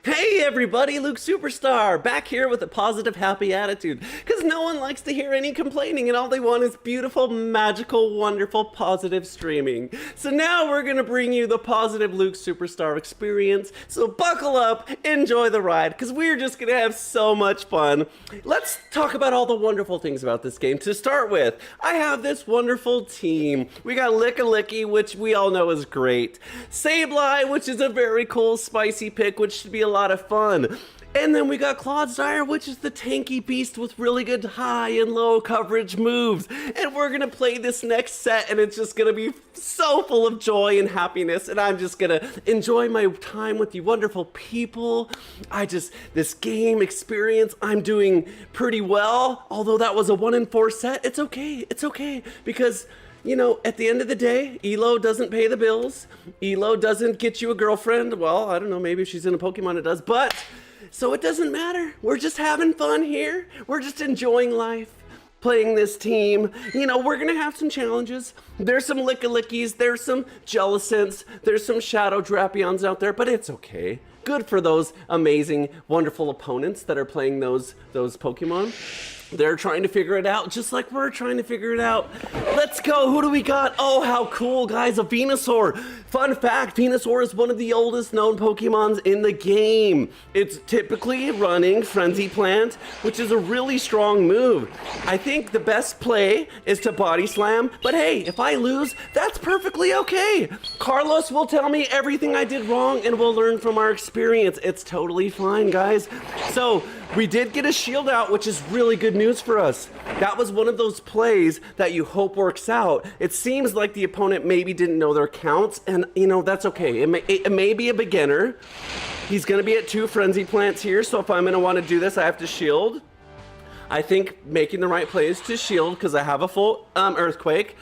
Hey everybody, Luke Superstar, back here with a positive, happy attitude, because no one likes to hear any complaining and all they want is beautiful, magical, wonderful, positive streaming. So now we're going to bring you the positive Luke Superstar experience, so buckle up, enjoy the ride, because we're just going to have so much fun. Let's talk about all the wonderful things about this game. To start with, I have this wonderful team. We got Lickalicky, which we all know is great. Sableye, which is a very cool, spicy pick, which should be a lot of fun. And then we got Clodsire, which is the tanky beast with really good high and low coverage moves. And we're gonna play this next set and it's just gonna be so full of joy and happiness. And I'm just gonna enjoy my time with you wonderful people. This game experience, I'm doing pretty well. Although that was a 1 in 4 set, it's okay. Because you know, at the end of the day, ELO doesn't pay the bills. ELO doesn't get you a girlfriend. Well, I don't know, maybe if she's in a Pokemon it does, but so it doesn't matter. We're just having fun here. We're just enjoying life, playing this team. You know, we're gonna have some challenges. There's some Lickalickies, there's some Jellicents, there's some Shadow Drapions out there, but it's okay. Good for those amazing, wonderful opponents that are playing those Pokemon. They're trying to figure it out, just like we're trying to figure it out. Let's go, who do we got? Oh, how cool, guys, a Venusaur. Fun fact, Venusaur is one of the oldest known Pokemons in the game. It's typically running Frenzy Plant, which is a really strong move. I think the best play is to Body Slam, but hey, if I lose, that's perfectly okay. Carlos will tell me everything I did wrong and we'll learn from our experience. It's totally fine, guys. So, we did get a shield out, which is really good news for us. That was one of those plays that you hope works out. It seems like the opponent maybe didn't know their counts, and you know, that's okay. It may be a beginner, He's gonna be at 2 frenzy plants here, so if I'm gonna want to do this, I have to shield. I think making the right play is to shield because I have a full earthquake.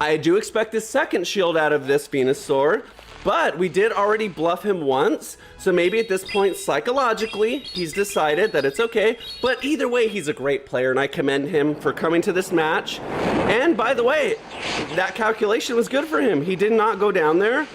I do expect a second shield out of this Venusaur, but we did already bluff him once, so maybe at this point psychologically he's decided that it's okay. But either way, he's a great player and I commend him for coming to this match. And by the way, that calculation was good for him. He did not go down there.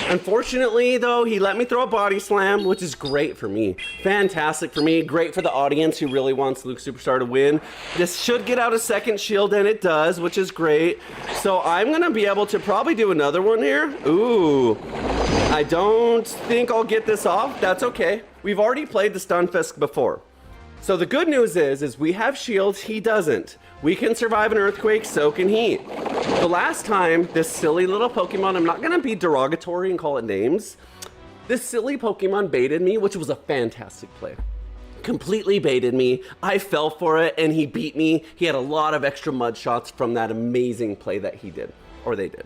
Unfortunately, though, he let me throw a body slam, which is great for me. Fantastic for me. Great for the audience who really wants Luke Superstar to win. This should get out a second shield, and it does, which is great. So I'm going to be able to probably do another one here. Ooh. I don't think I'll get this off. That's okay. We've already played the Stunfisk before. So the good news is we have shields, he doesn't. We can survive an earthquake, so can he. The last time, this silly little Pokemon, I'm not gonna be derogatory and call it names. This silly Pokemon baited me, which was a fantastic play. Completely baited me. I fell for it and he beat me. He had a lot of extra mud shots from that amazing play that he did, or they did.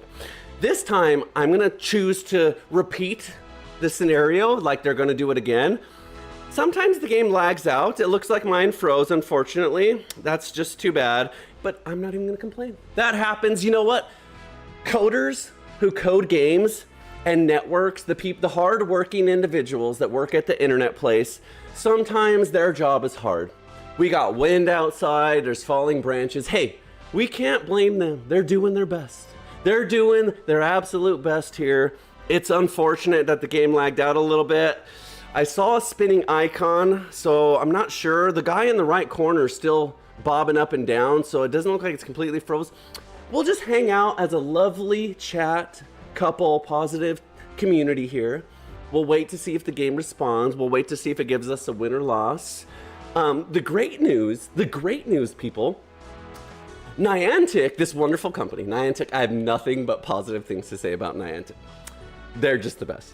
This time, I'm gonna choose to repeat the scenario like they're gonna do it again. Sometimes the game lags out. It looks like mine froze, unfortunately. That's just too bad, but I'm not even gonna complain. That happens. You know what? Coders who code games and networks, the hard-working individuals that work at the internet place, sometimes their job is hard. We got wind outside, there's falling branches. Hey, we can't blame them. They're doing their best. They're doing their absolute best here. It's unfortunate that the game lagged out a little bit. I saw a spinning icon, so I'm not sure. The guy in the right corner is still bobbing up and down, so it doesn't look like it's completely froze. We'll just hang out as a lovely chat, couple, positive community here. We'll wait to see if the game responds. We'll wait to see if it gives us a win or loss. The great news, people, Niantic, this wonderful company, Niantic, I have nothing but positive things to say about Niantic. They're just the best.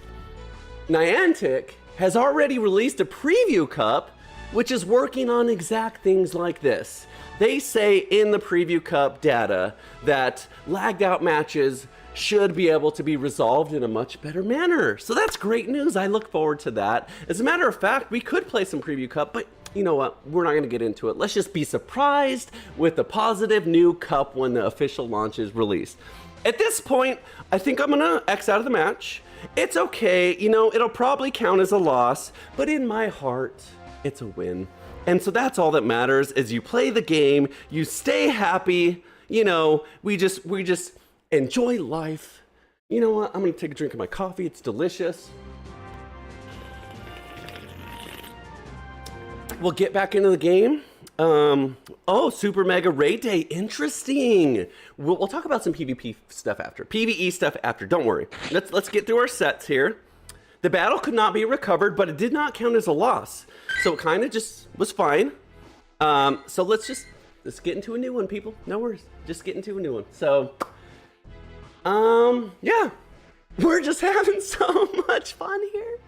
Niantic has already released a preview cup, which is working on exact things like this. They say in the preview cup data that lagged out matches should be able to be resolved in a much better manner. So that's great news. I look forward to that. As a matter of fact, we could play some preview cup, but you know what? We're not gonna get into it. Let's just be surprised with the positive new cup when the official launch is released. At this point, I think I'm gonna X out of the match. It's okay, you know, it'll probably count as a loss, but in my heart, it's a win. And so that's all that matters is you play the game, you stay happy, you know, we just enjoy life. You know what? I'm gonna take a drink of my coffee, it's delicious. We'll get back into the game. Oh, Super Mega Raid Day, interesting. We'll talk about some PvP stuff after, PvE stuff after, don't worry. Let's get through our sets here. The battle could not be recovered, but it did not count as a loss. So it kind of just was fine. So let's get into a new one, people. No worries, just get into a new one. So, yeah, we're just having so much fun here.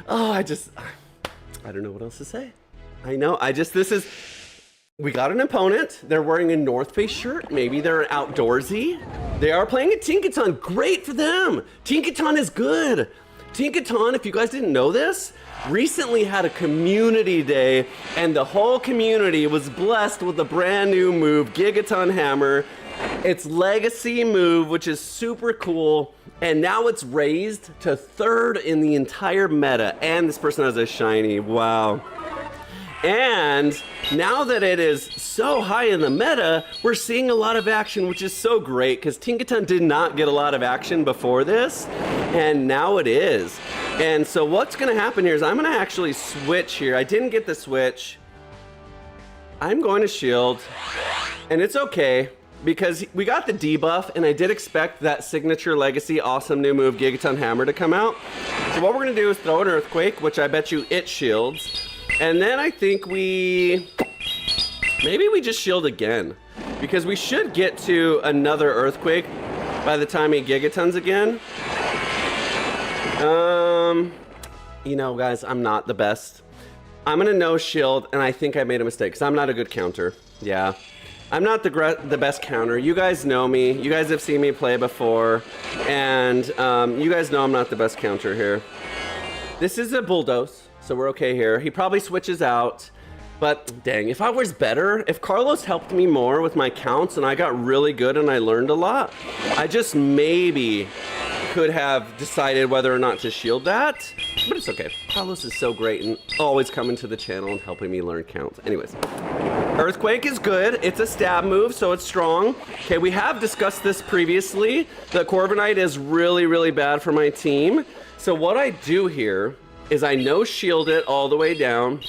Oh, I don't know what else to say. I know, we got an opponent. They're wearing a North Face shirt. Maybe they're outdoorsy. They are playing a Tinkaton. Great for them. Tinkaton is good. Tinkaton, if you guys didn't know this, recently had a community day and the whole community was blessed with a brand new move, Gigaton Hammer. Its legacy move, which is super cool. And now it's raised to 3rd in the entire meta. And this person has a shiny, wow. And now that it is so high in the meta, we're seeing a lot of action, which is so great because Tinkaton did not get a lot of action before this, and now it is. And so what's gonna happen here is I'm gonna actually switch here. I didn't get the switch. I'm going to shield, and it's okay because we got the debuff, and I did expect that signature legacy awesome new move Gigaton Hammer to come out. So what we're gonna do is throw an Earthquake, which I bet you it shields. And then I think maybe we just shield again because we should get to another Earthquake by the time he Gigatons again. You know, guys, I'm not the best. I'm gonna no shield, and I think I made a mistake because I'm not a good counter. Yeah, I'm not the best counter. You guys know me. You guys have seen me play before, and you guys know I'm not the best counter here. This is a bulldoze, so we're okay here. He probably switches out, but dang, if I was better, if Carlos helped me more with my counts and I got really good and I learned a lot, I just maybe could have decided whether or not to shield that, but it's okay. Carlos is so great and always coming to the channel and helping me learn counts. Anyways, Earthquake is good. It's a stab move, so it's strong. Okay, we have discussed this previously. The Corviknight is really, really bad for my team. So what I do here is I no shield it all the way down,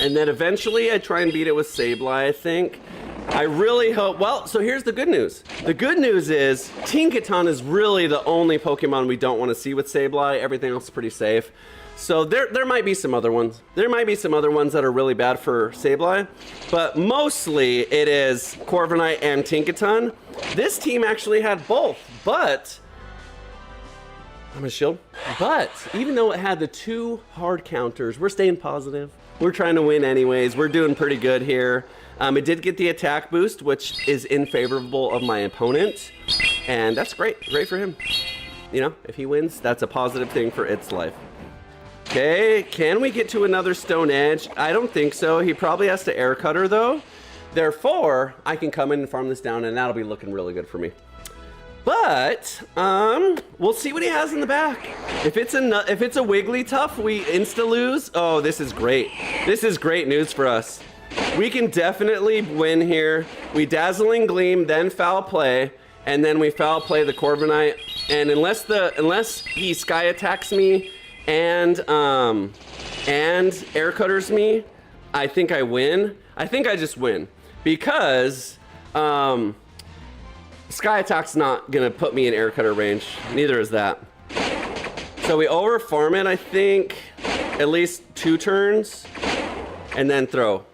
and then eventually I try and beat it with Sableye, I think. I really hope, well, so here's the good news. The good news is Tinkaton is really the only Pokemon we don't want to see with Sableye. Everything else is pretty safe. So there might be some other ones. There might be some other ones that are really bad for Sableye, but mostly it is Corviknight and Tinkaton. This team actually had both, but I'm gonna shield. But even though it had the 2 hard counters, we're staying positive. We're trying to win anyways. We're doing pretty good here. It did get the attack boost, which is in favorable of my opponent, and that's great. Great for him. You know, if he wins, that's a positive thing for its life. Okay, can we get to another Stone Edge? I don't think so. He probably has to Air Cutter though. Therefore, I can come in and farm this down, and that'll be looking really good for me. But we'll see what he has in the back. If it's a Wigglytuff, we insta lose. Oh, this is great. This is great news for us. We can definitely win here. We Dazzling Gleam, then Foul Play, and then we Foul Play the Corviknight. And unless he Sky Attacks me and Air Cutters me, I think I win. I think I just win because Sky Attack's not gonna put me in Air Cutter range. Neither is that. So we over farm it, I think, at least 2 turns, and then throw.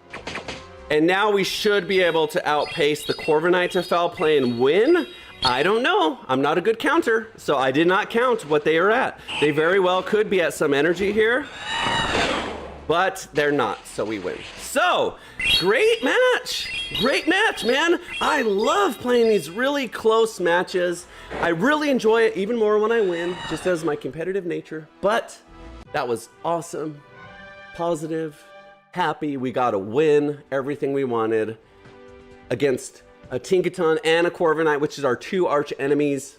And now we should be able to outpace the Corviknight to Foul Play and win. I don't know. I'm not a good counter, so I did not count what they are at. They very well could be at some energy here, but they're not, so we win. So, great match. Great match, man. I love playing these really close matches. I really enjoy it even more when I win, just as my competitive nature. But that was awesome, positive, happy. We got a win, everything we wanted against a Tinkaton and a Corviknight, which is our 2 arch enemies.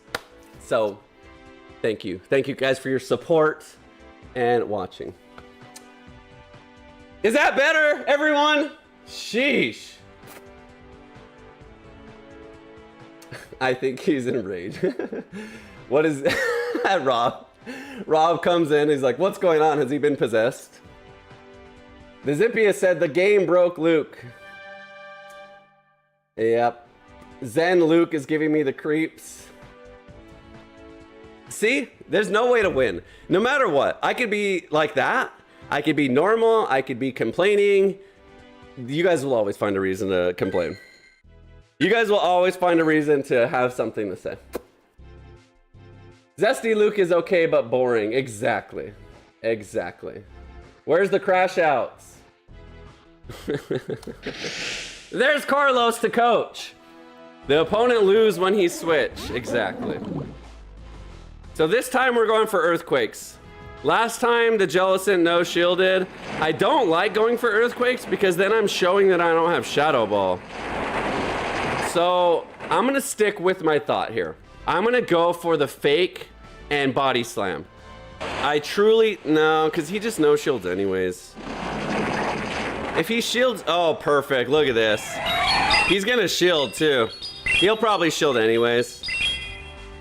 So, thank you. Thank you guys for your support and watching. Is that better, everyone? Sheesh. I think he's enraged. What is Rob? Rob comes in, he's like, what's going on? Has he been possessed? The Zippia said the game broke Luke. Yep. Zen Luke is giving me the creeps. See? There's no way to win. No matter what. I could be like that. I could be normal. I could be complaining. You guys will always find a reason to complain. You guys will always find a reason to have something to say. Zesty Luke is okay, but boring. Exactly. Exactly. Where's the crash outs? There's Carlos to coach. The opponent lose when he switch. Exactly. So this time we're going for Earthquakes. Last time the Jellicent no shielded. I don't like going for Earthquakes because then I'm showing that I don't have Shadow Ball. So I'm gonna stick with my thought here. I'm gonna go for the fake and Body Slam. I truly, no, because he just no shields anyways. If he shields, oh, perfect, look at this. He's gonna shield too. He'll probably shield anyways.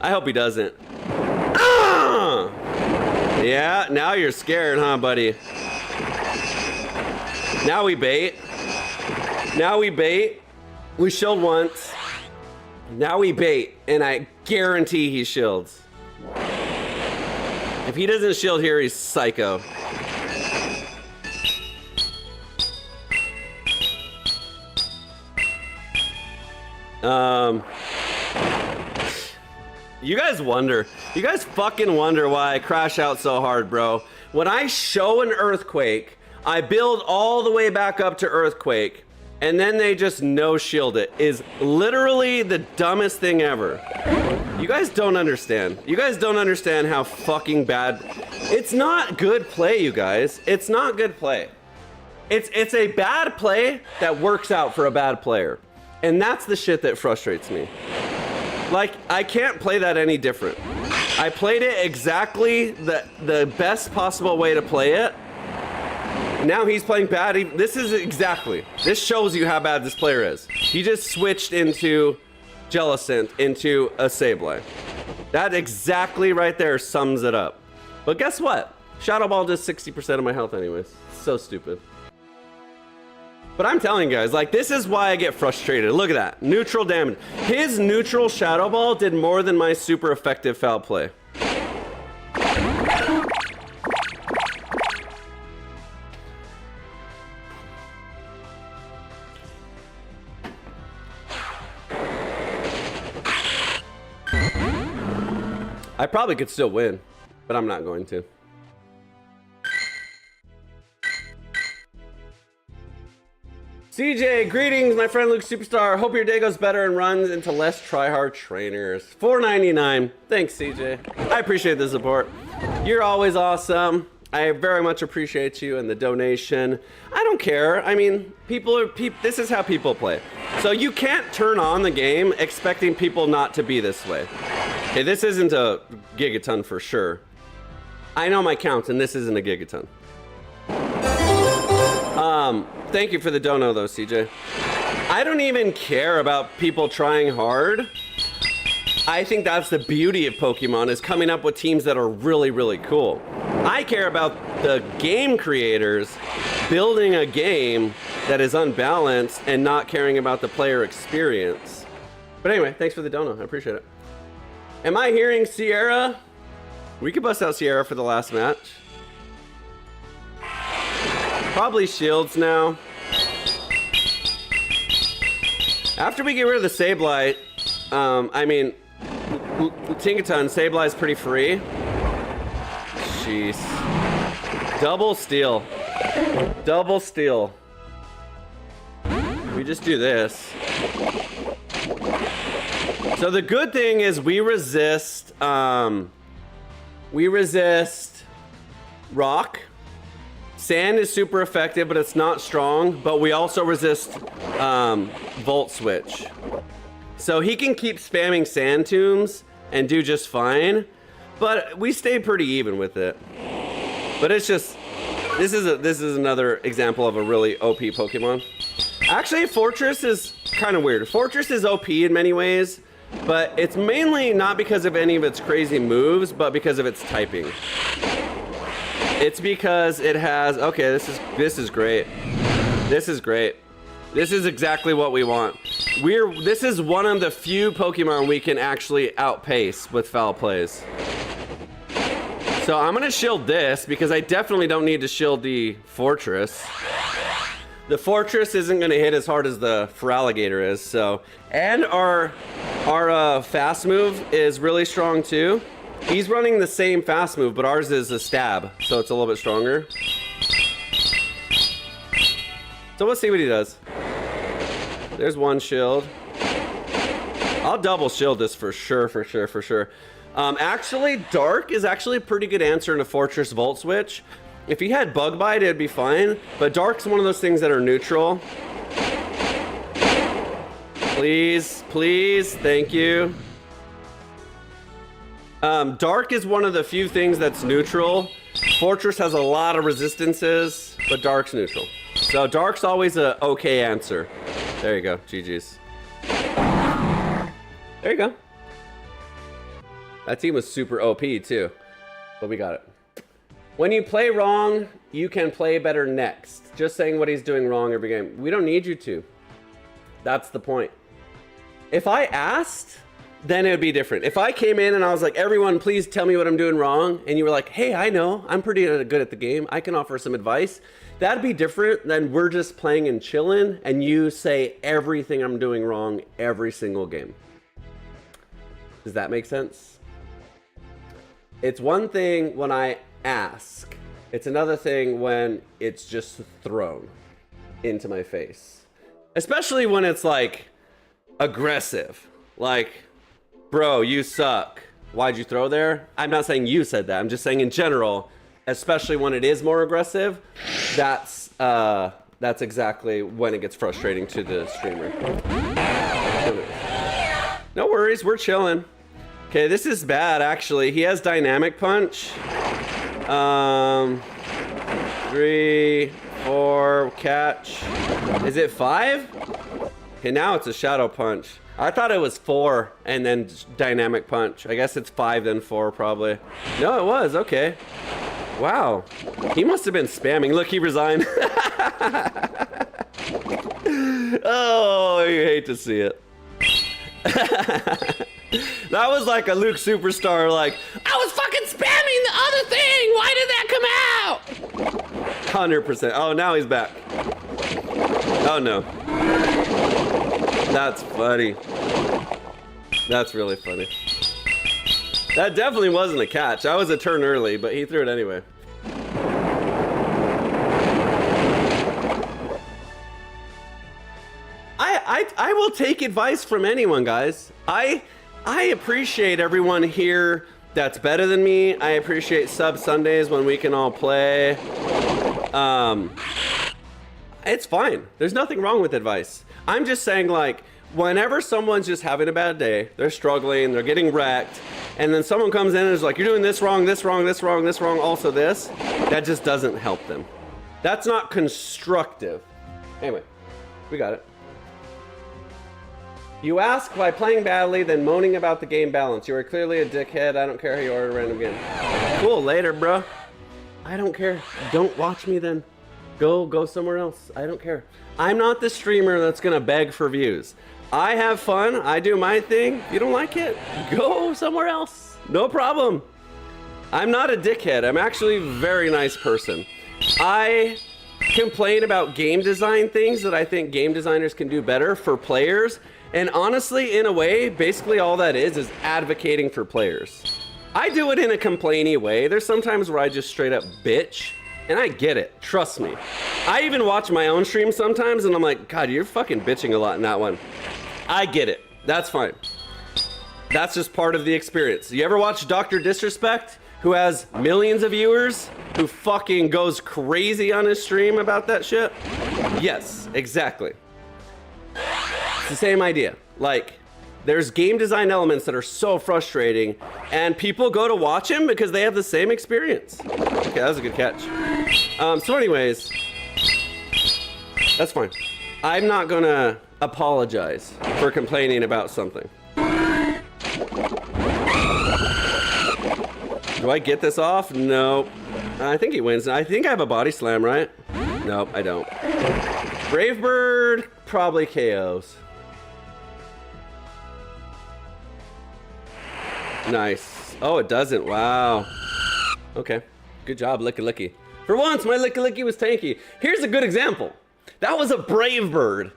I hope he doesn't. Ah! Yeah, now you're scared, huh, buddy? Now we bait. Now we bait. We shield once. Now we bait, and I guarantee he shields. If he doesn't shield here, he's psycho. You guys fucking wonder why I crash out so hard, bro. When I show an Earthquake, I build all the way back up to Earthquake, and then they just no shield it. Is literally the dumbest thing ever. You guys don't understand. You guys don't understand how fucking bad It's not good play, you guys. It's not good play. It's a bad play that works out for a bad player. And that's the shit that frustrates me. Like, I can't play that any different. I played it exactly the best possible way to play it. Now he's playing bad. This shows you how bad this player is. He just switched into Jellicent into a Sableye. That exactly right there sums it up. But guess what? Shadow Ball does 60% of my health anyways. So stupid. But I'm telling you guys, like, this is why I get frustrated. Look at that. Neutral damage. His neutral Shadow Ball did more than my super effective foul play. I probably could still win, but I'm not going to. CJ, greetings, my friend Luke Superstar. Hope your day goes better and runs into less tryhard trainers. $4.99. Thanks, CJ. I appreciate the support. You're always awesome. I very much appreciate you and the donation. I don't care. I mean, this is how people play. So you can't turn on the game expecting people not to be this way. Okay, this isn't a gigaton for sure. I know my counts, and this isn't a gigaton. Thank you for the dono, though, CJ. I don't even care about people trying hard. I think that's the beauty of Pokemon, is coming up with teams that are really, really cool. I care about the game creators building a game that is unbalanced and not caring about the player experience. But anyway, thanks for the dono. I appreciate it. Am I hearing Sierra? We could bust out Sierra for the last match. Probably shields now. After we get rid of the Sableye, I mean, Tinkaton, Sableye's pretty free. Jeez. Double steal. Double steal. We just do this. So the good thing is we resist rock. Sand is super effective, but it's not strong. But we also resist Volt Switch. So he can keep spamming Sand Tombs and do just fine. But we stay pretty even with it. But it's just, this is another example of a really OP Pokemon. Actually, Fortress is kind of weird. Fortress is OP in many ways, but it's mainly not because of any of its crazy moves, but because of its typing. It's because it has, okay, this is great. This is great. This is exactly what we want. This is one of the few Pokemon we can actually outpace with foul plays. So I'm gonna shield this because I definitely don't need to shield the Fortress. The Fortress isn't gonna hit as hard as the Feraligatr is, so. And our fast move is really strong too. He's running the same fast move, but ours is a stab, so it's a little bit stronger. So let's see what he does. There's one shield. I'll double shield this for sure, for sure, for sure. Actually, Dark is actually a pretty good answer in a Fortress Volt Switch. If he had Bug Bite, it'd be fine, but Dark's one of those things that are neutral. Please, please, thank you. Dark is one of the few things that's neutral. Fortress has a lot of resistances, but Dark's neutral. So Dark's always a okay answer. There you go, GG's. There you go. That team was super OP too, but we got it. When you play wrong, you can play better next. Just saying what he's doing wrong every game. We don't need you to. That's the point. If I asked, then it would be different. If I came in and I was like, everyone, please tell me what I'm doing wrong. And you were like, hey, I know, I'm pretty good at the game. I can offer some advice. That'd be different than we're just playing and chilling and you say everything I'm doing wrong every single game. Does that make sense? It's one thing when I ask. It's another thing when it's just thrown into my face. Especially when it's like aggressive. Like, bro, you suck. why'd you throw there? I'm not saying you said that. I'm just saying in general, especially when it is more aggressive, that's exactly when it gets frustrating to the streamer. No worries, we're chilling. Okay, this is bad actually. He has dynamic punch. 3, 4, catch. Is it 5? Okay, now it's a shadow punch. I thought it was 4 and then dynamic punch. I guess it's 5 then 4 probably. No, it was, okay. Wow, he must have been spamming. Look, he resigned. Oh, you hate to see it. That was like a Luke Superstar, like, I was fucking spamming the other thing. Why did that come out? 100%. Oh, now he's back. Oh no. That's funny. That's really funny. That definitely wasn't a catch. I was a turn early, but he threw it anyway. I will take advice from anyone, guys. I appreciate everyone here that's better than me. I appreciate sub Sundays when we can all play. It's fine. There's nothing wrong with advice. I'm just saying, like, whenever someone's just having a bad day, they're struggling, they're getting wrecked, and then someone comes in and is like, you're doing this wrong, this wrong, this wrong, this wrong, also this, that just doesn't help them. That's not constructive. Anyway, we got it. You ask why playing badly, then moaning about the game balance. You are clearly a dickhead. I don't care how you order a random game. Cool, later, bro. I don't care. Don't watch me then. Go somewhere else. I don't care. I'm not the streamer that's gonna beg for views. I have fun. I do my thing. If you don't like it, go somewhere else. No problem. I'm not a dickhead. I'm actually a very nice person. I complain about game design things that I think game designers can do better for players. And honestly, in a way, basically all that is advocating for players. I do it in a complainy way. There's sometimes where I just straight up bitch, and I get it, trust me. I even watch my own stream sometimes, and I'm like, God, you're fucking bitching a lot in that one. I get it, that's fine. That's just part of the experience. You ever watch Dr. Disrespect, who has millions of viewers, who fucking goes crazy on his stream about that shit? Yes, exactly. It's the same idea. Like, there's game design elements that are so frustrating, and people go to watch him because they have the same experience. Okay, that was a good catch. So anyways, that's fine. I'm not gonna apologize for complaining about something. Do I get this off? Nope. I think he wins. I think I have a body slam, right? Nope, I don't. Brave Bird probably KOs. Nice. Oh, it doesn't. Wow. Okay. Good job, Licky Licky. For once, my Licky Licky was tanky. Here's a good example. That was a Brave Bird.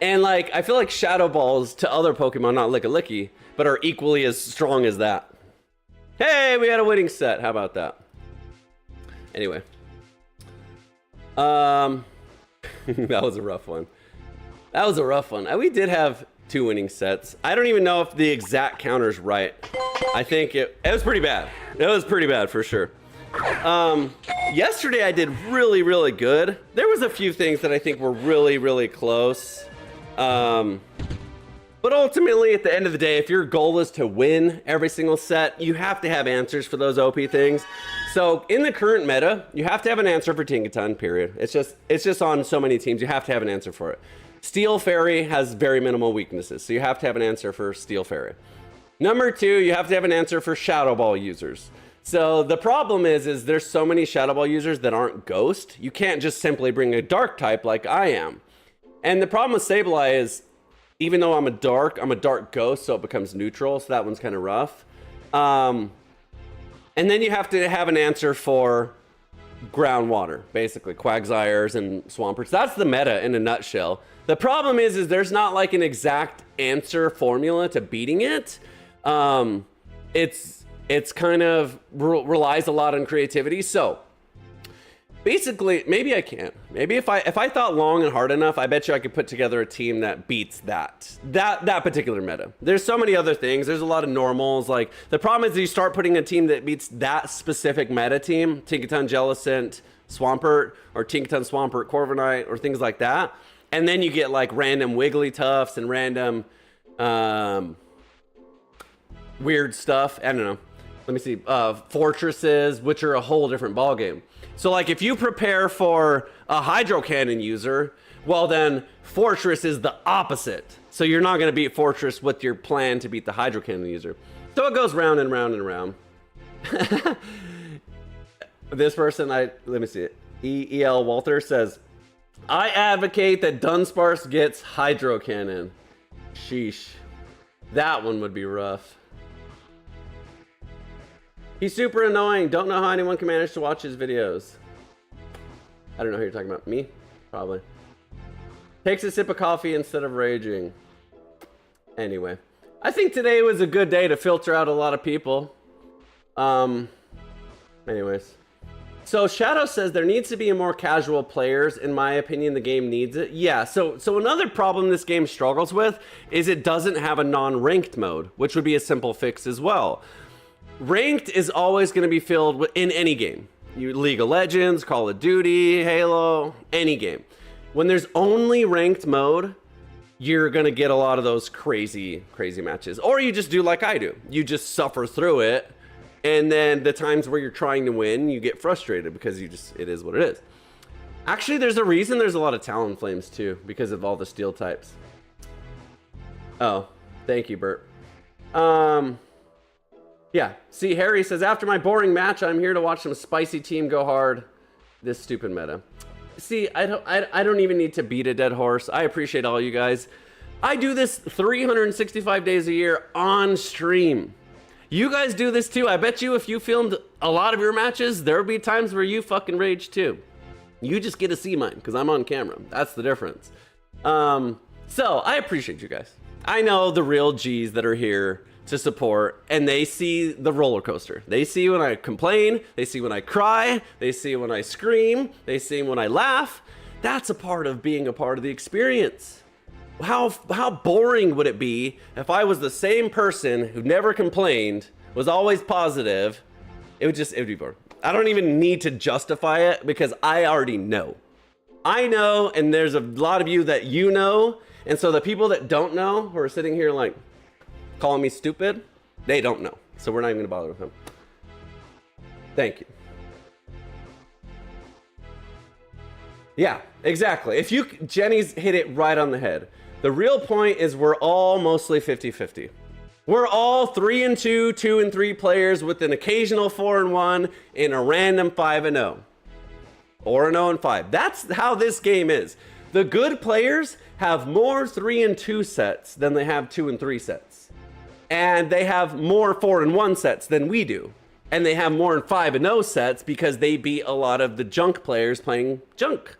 And like, I feel like Shadow Balls to other Pokemon, not Licky Licky, but are equally as strong as that. Hey, we had a winning set. How about that? Anyway. That was a rough one. That was a rough one. We did have 2 winning sets. I don't even know if the exact counter's right. I think it was pretty bad. It was pretty bad for sure. Yesterday I did really, really good. There was a few things that I think were really, really close. But ultimately, at the end of the day, if your goal is to win every single set, you have to have answers for those OP things. So in the current meta, you have to have an answer for Tinkaton, period. It's just on so many teams, you have to have an answer for it. Steel Fairy has very minimal weaknesses, so you have to have an answer for Steel Fairy. Number 2, you have to have an answer for Shadow Ball users. So the problem is there's so many Shadow Ball users that aren't Ghost. You can't just simply bring a Dark type like I am. And the problem with Sableye is, even though I'm a Dark Ghost, so it becomes neutral, so that one's kind of rough. And then you have to have an answer for groundwater, basically, Quagsires and Swamperts. That's the meta in a nutshell. The problem is there's not like an exact answer formula to beating it. It's kind of relies a lot on creativity. So Basically, maybe I can. Maybe if I thought long and hard enough, I bet you I could put together a team that beats that particular meta. There's so many other things. There's a lot of normals. Like, the problem is you start putting a team that beats that specific meta team, Tinkaton, Jellicent, Swampert, or Tinkaton, Swampert, Corviknight, or things like that. And then you get like random Wigglytuffs and random weird stuff. I don't know. Let me see. Fortresses, which are a whole different ballgame. So like if you prepare for a Hydro Cannon user, well then Fortress is the opposite. So you're not going to beat Fortress with your plan to beat the Hydro Cannon user. So it goes round and round and round. This person, let me see it. EL Walter says, I advocate that Dunsparce gets Hydro Cannon. Sheesh. That one would be rough. He's super annoying. Don't know how anyone can manage to watch his videos. I don't know who you're talking about. Me? Probably. Takes a sip of coffee instead of raging. Anyway. I think today was a good day to filter out a lot of people. Anyways. So Shadow says there needs to be more casual players. In my opinion, the game needs it. Yeah, so another problem this game struggles with is it doesn't have a non-ranked mode, which would be a simple fix as well. Ranked is always going to be filled with, in any game. League of Legends, Call of Duty, Halo, any game. When there's only ranked mode, you're going to get a lot of those crazy matches. Or you just do like I do. You just suffer through it. And then the times where you're trying to win, you get frustrated because it is what it is. Actually, there's a reason there's a lot of Talonflames too, because of all the steel types. Oh, thank you, Bert. Yeah, see, Harry says, after my boring match, I'm here to watch some spicy team go hard. This stupid meta. See, I don't even need to beat a dead horse. I appreciate all you guys. I do this 365 days a year on stream. You guys do this too. I bet you if you filmed a lot of your matches, there would be times where you fucking rage too. You just get to see mine because I'm on camera. That's the difference. So I appreciate you guys. I know the real G's that are here to support, and they see the roller coaster. They see when I complain, they see when I cry, they see when I scream, they see when I laugh. That's a part of being a part of the experience. How boring would it be if I was the same person who never complained, was always positive? It would be boring. I don't even need to justify it because I already know. I know, and there's a lot of you that you know, and so the people that don't know who are sitting here like calling me stupid, they don't know. So we're not even gonna bother with them. Thank you. Yeah, exactly. Jenny's hit it right on the head. The real point is we're all mostly 50-50. We're all 3-2, 2-3 players with an occasional 4-1 and a random 5-0. Or an 0-5. That's how this game is. The good players have more 3-2 sets than they have 2-3 sets. And they have more 4-1 sets than we do. And they have more 5-0 sets because they beat a lot of the junk players playing junk.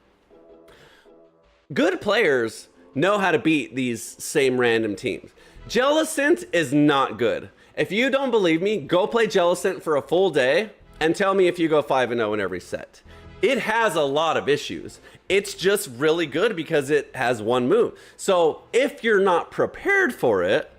Good players know how to beat these same random teams. Jellicent is not good. If you don't believe me, go play Jellicent for a full day and tell me if you go 5-0 in every set. It has a lot of issues. It's just really good because it has one move. So if you're not prepared for it,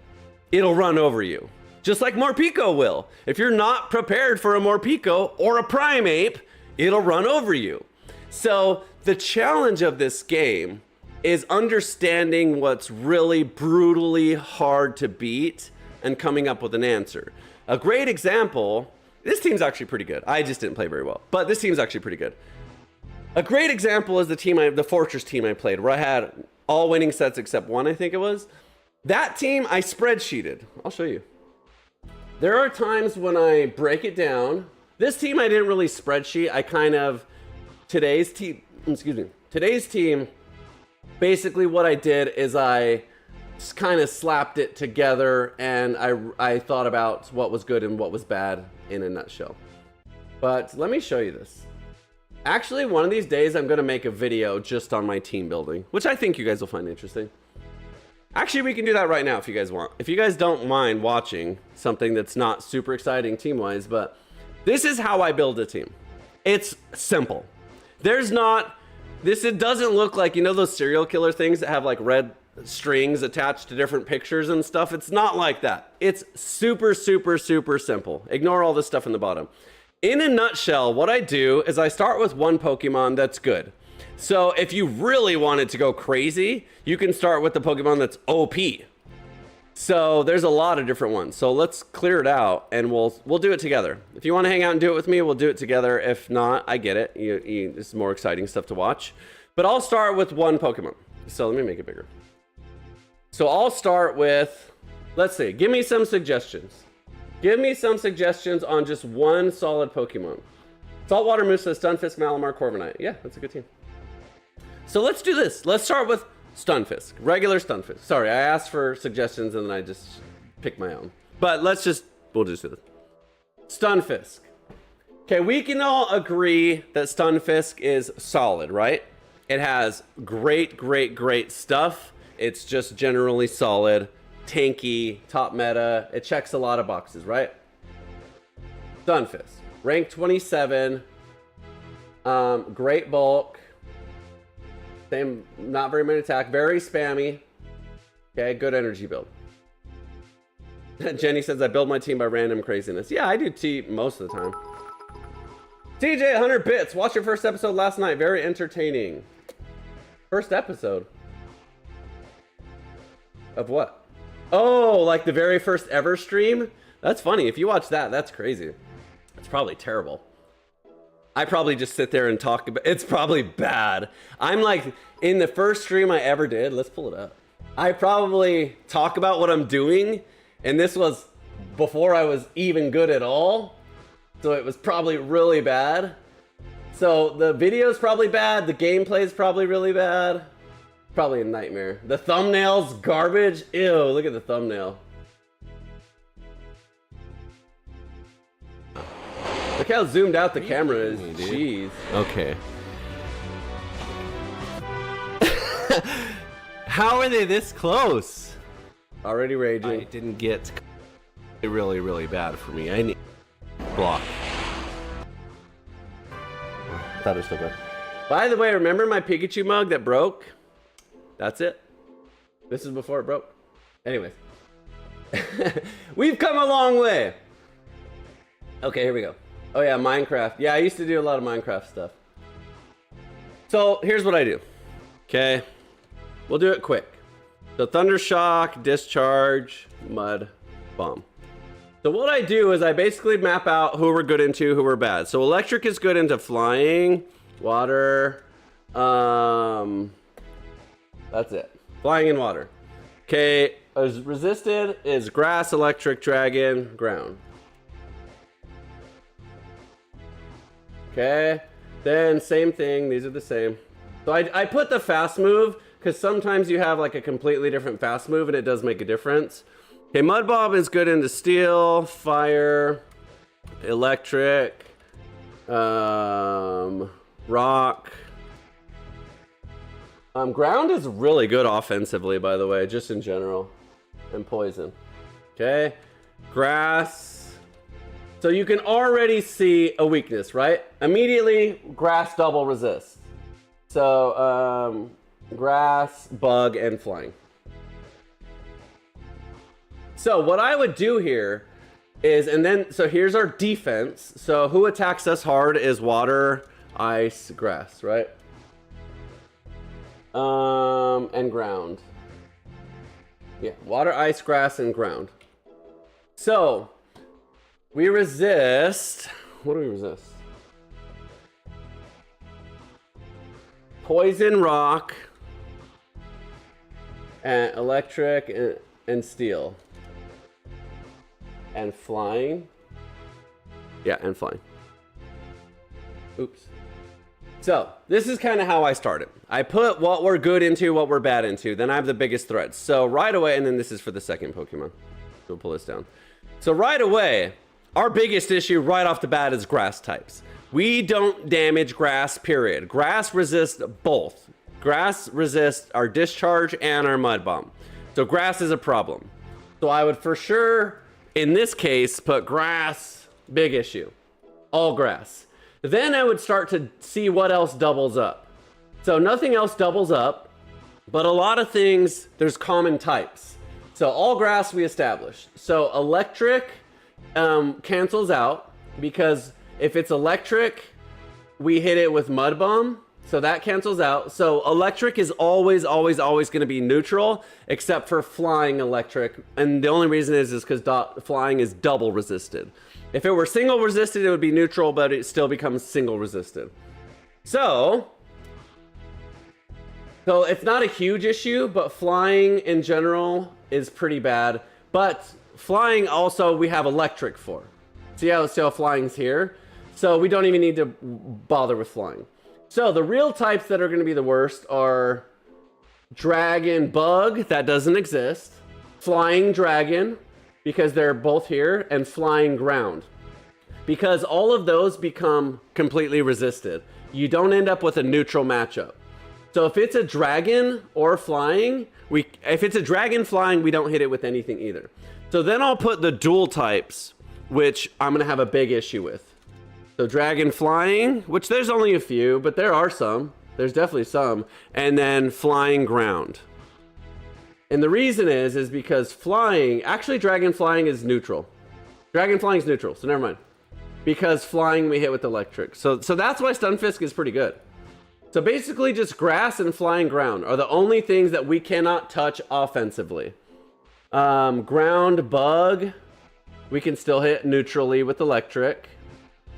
it'll run over you. Just like Morpeko will. If you're not prepared for a Morpeko or a Primeape, it'll run over you. So the challenge of this game is understanding what's really brutally hard to beat and coming up with an answer. A great example, this team's actually pretty good. I just didn't play very well, but this team's actually pretty good. A great example is the Fortress team I played, where I had all winning sets except one, I think it was. That team I spreadsheeted. I'll show you. There are times when I break it down. This team I didn't really spreadsheet. Today's team, basically what I did is I just kind of slapped it together and I thought about what was good and what was bad in a nutshell. But let me show you this. Actually, one of these days I'm going to make a video just on my team building, which I think you guys will find interesting. Actually, we can do that right now if you guys want. If you guys don't mind watching something that's not super exciting team-wise, but this is how I build a team. It's simple. There's not, it doesn't look like, you know those serial killer things that have like red strings attached to different pictures and stuff? It's not like that. It's super, super, super simple. Ignore all this stuff in the bottom. In a nutshell, what I do is I start with one Pokemon that's good. So if you really wanted to go crazy, you can start with the Pokemon that's OP. So there's a lot of different ones. So let's clear it out and we'll do it together. If you want to hang out and do it with me, we'll do it together. If not, I get it. This is more exciting stuff to watch. But I'll start with one Pokemon. So let me make it bigger. So I'll start with, let's see, give me some suggestions. Give me some suggestions on just one solid Pokemon. Saltwater Moose says Stunfisk, Malamar, Corviknight. Yeah, that's a good team. So let's do this. Let's start with Stunfisk, regular Stunfisk. Sorry, I asked for suggestions and then I just picked my own. But we'll just do this. Stunfisk. Okay, we can all agree that Stunfisk is solid, right? It has great, great, great stuff. It's just generally solid, tanky, top meta. It checks a lot of boxes, right? Stunfisk, rank 27, great bulk. Same, not very many attack, very spammy. Okay, good energy build. Jenny says I build my team by random craziness. Yeah, I do most of the time. TJ 100 bits. Watch your first episode last night. Very entertaining. First episode of what? Oh, like the very first ever stream? That's funny. If you watch that, that's crazy. It's probably terrible. I probably just sit there and talk about it's probably bad. I'm like, in the first stream I ever did, let's pull it up. I probably talk about what I'm doing, and this was before I was even good at all. So it was probably really bad. So the video's probably bad, the gameplay's probably really bad. Probably a nightmare. The thumbnail's garbage. Ew, look at the thumbnail. Look how zoomed out the camera is. Jeez. Okay. How are they this close? Already raging. I didn't get really, really bad for me. I need block. Thought it was still good. By the way, remember my Pikachu mug that broke? That's it. This is before it broke. Anyways. We've come a long way. Okay, here we go. Oh yeah, Minecraft. Yeah, I used to do a lot of Minecraft stuff. So here's what I do. Okay, we'll do it quick. So Thunder Shock, Discharge, Mud, Bomb. So what I do is I basically map out who we're good into, who we're bad. So Electric is good into flying, water, that's it. Flying and water. Okay, as resisted is grass, electric, dragon, ground. Okay, then same thing, these are the same. So I put the fast move because sometimes you have like a completely different fast move and it does make a difference. Okay, Mud Bomb is good into steel, fire, electric, rock. Ground is really good offensively, by the way, just in general. And poison. Okay, grass. So you can already see a weakness, right? Immediately, grass double resist. So, grass, bug, and flying. So what I would do here is, so here's our defense. So who attacks us hard is water, ice, grass, right? And ground. Yeah, water, ice, grass, and ground. So we resist. What do we resist? Poison, rock, and electric, and steel. And flying. Yeah, and flying. Oops. So this is kind of how I started. I put what we're good into, what we're bad into. Then I have the biggest threats. So right away, and then this is for the second Pokemon. We'll pull this down. So right away, our biggest issue right off the bat is grass types. We don't damage grass, period. Grass resists both. Grass resists our discharge and our mud bomb. So grass is a problem. So I would for sure, in this case, put grass, big issue. All grass. Then I would start to see what else doubles up. So nothing else doubles up, but a lot of things, there's common types. So all grass we established. So electric cancels out, because if it's electric, we hit it with Mud Bomb. So that cancels out. So electric is always going to be neutral, except for flying electric. And the only reason is because flying is double resisted. If it were single resisted, it would be neutral, but it still becomes single resisted. So it's not a huge issue, but flying in general is pretty bad. But flying also, we have electric for. See how flying's here? So we don't even need to bother with flying. So the real types that are going to be the worst are dragon bug, that doesn't exist, flying dragon, because they're both here, and flying ground, because all of those become completely resisted. You don't end up with a neutral matchup. So if it's a dragon or flying, if it's a dragon flying, we don't hit it with anything either. So then I'll put the dual types, which I'm going to have a big issue with. So dragon flying, which there's only a few, but there are some. There's definitely some. And then flying ground. And the reason is because flying, actually dragon flying is neutral. Dragon flying is neutral, so never mind. Because flying we hit with electric. So that's why Stunfisk is pretty good. So basically just grass and flying ground are the only things that we cannot touch offensively. Ground bug, we can still hit neutrally with electric.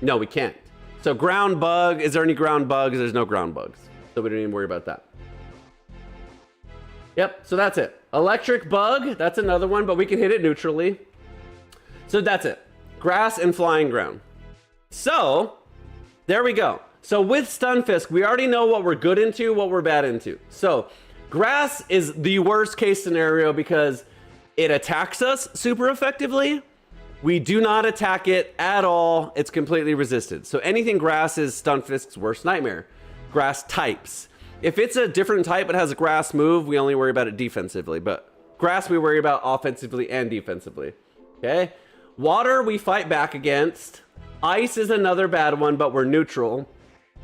No, we can't. So ground bug, is there any ground bugs? There's no ground bugs. So we don't even worry about that. Yep, so that's it. Electric bug, that's another one, but we can hit it neutrally. So that's it. Grass and flying ground. So, there we go. So with Stunfisk, we already know what we're good into, what we're bad into. So, grass is the worst case scenario because it attacks us super effectively. We do not attack it at all. It's completely resisted. So anything grass is Stunfisk's worst nightmare. Grass types. If it's a different type but has a grass move, we only worry about it defensively. But grass we worry about offensively and defensively. Okay? Water we fight back against. Ice is another bad one, but we're neutral.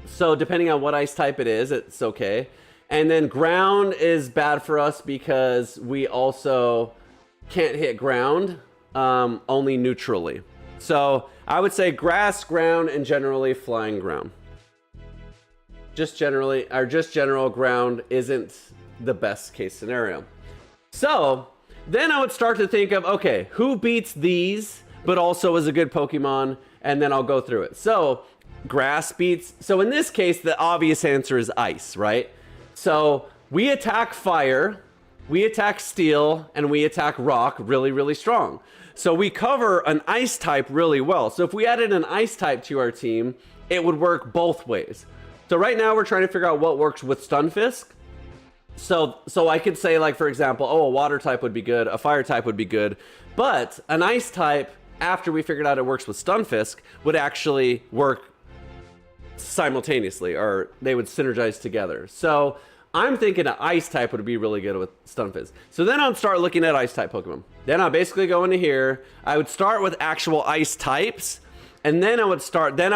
So depending on what ice type it is, it's okay. And then ground is bad for us because we also can't hit ground. Only neutrally. So I would say grass, ground, and generally flying ground. Just general ground isn't the best case scenario. So then I would start to think of, okay, who beats these, but also is a good Pokemon, and then I'll go through it. So grass beats, so in this case, the obvious answer is ice, right? So we attack fire, we attack steel, and we attack rock really, really strong. So we cover an ice type really well. So if we added an ice type to our team, it would work both ways. So right now we're trying to figure out what works with Stunfisk. So I could say, like, for example, a water type would be good, a fire type would be good, but an ice type, after we figured out it works with Stunfisk, would actually work simultaneously, or they would synergize together. So I'm thinking an ice type would be really good with Stunfisk. So then I'd start looking at ice type Pokemon. Then I'll basically go into here. I would start with actual ice types, and then I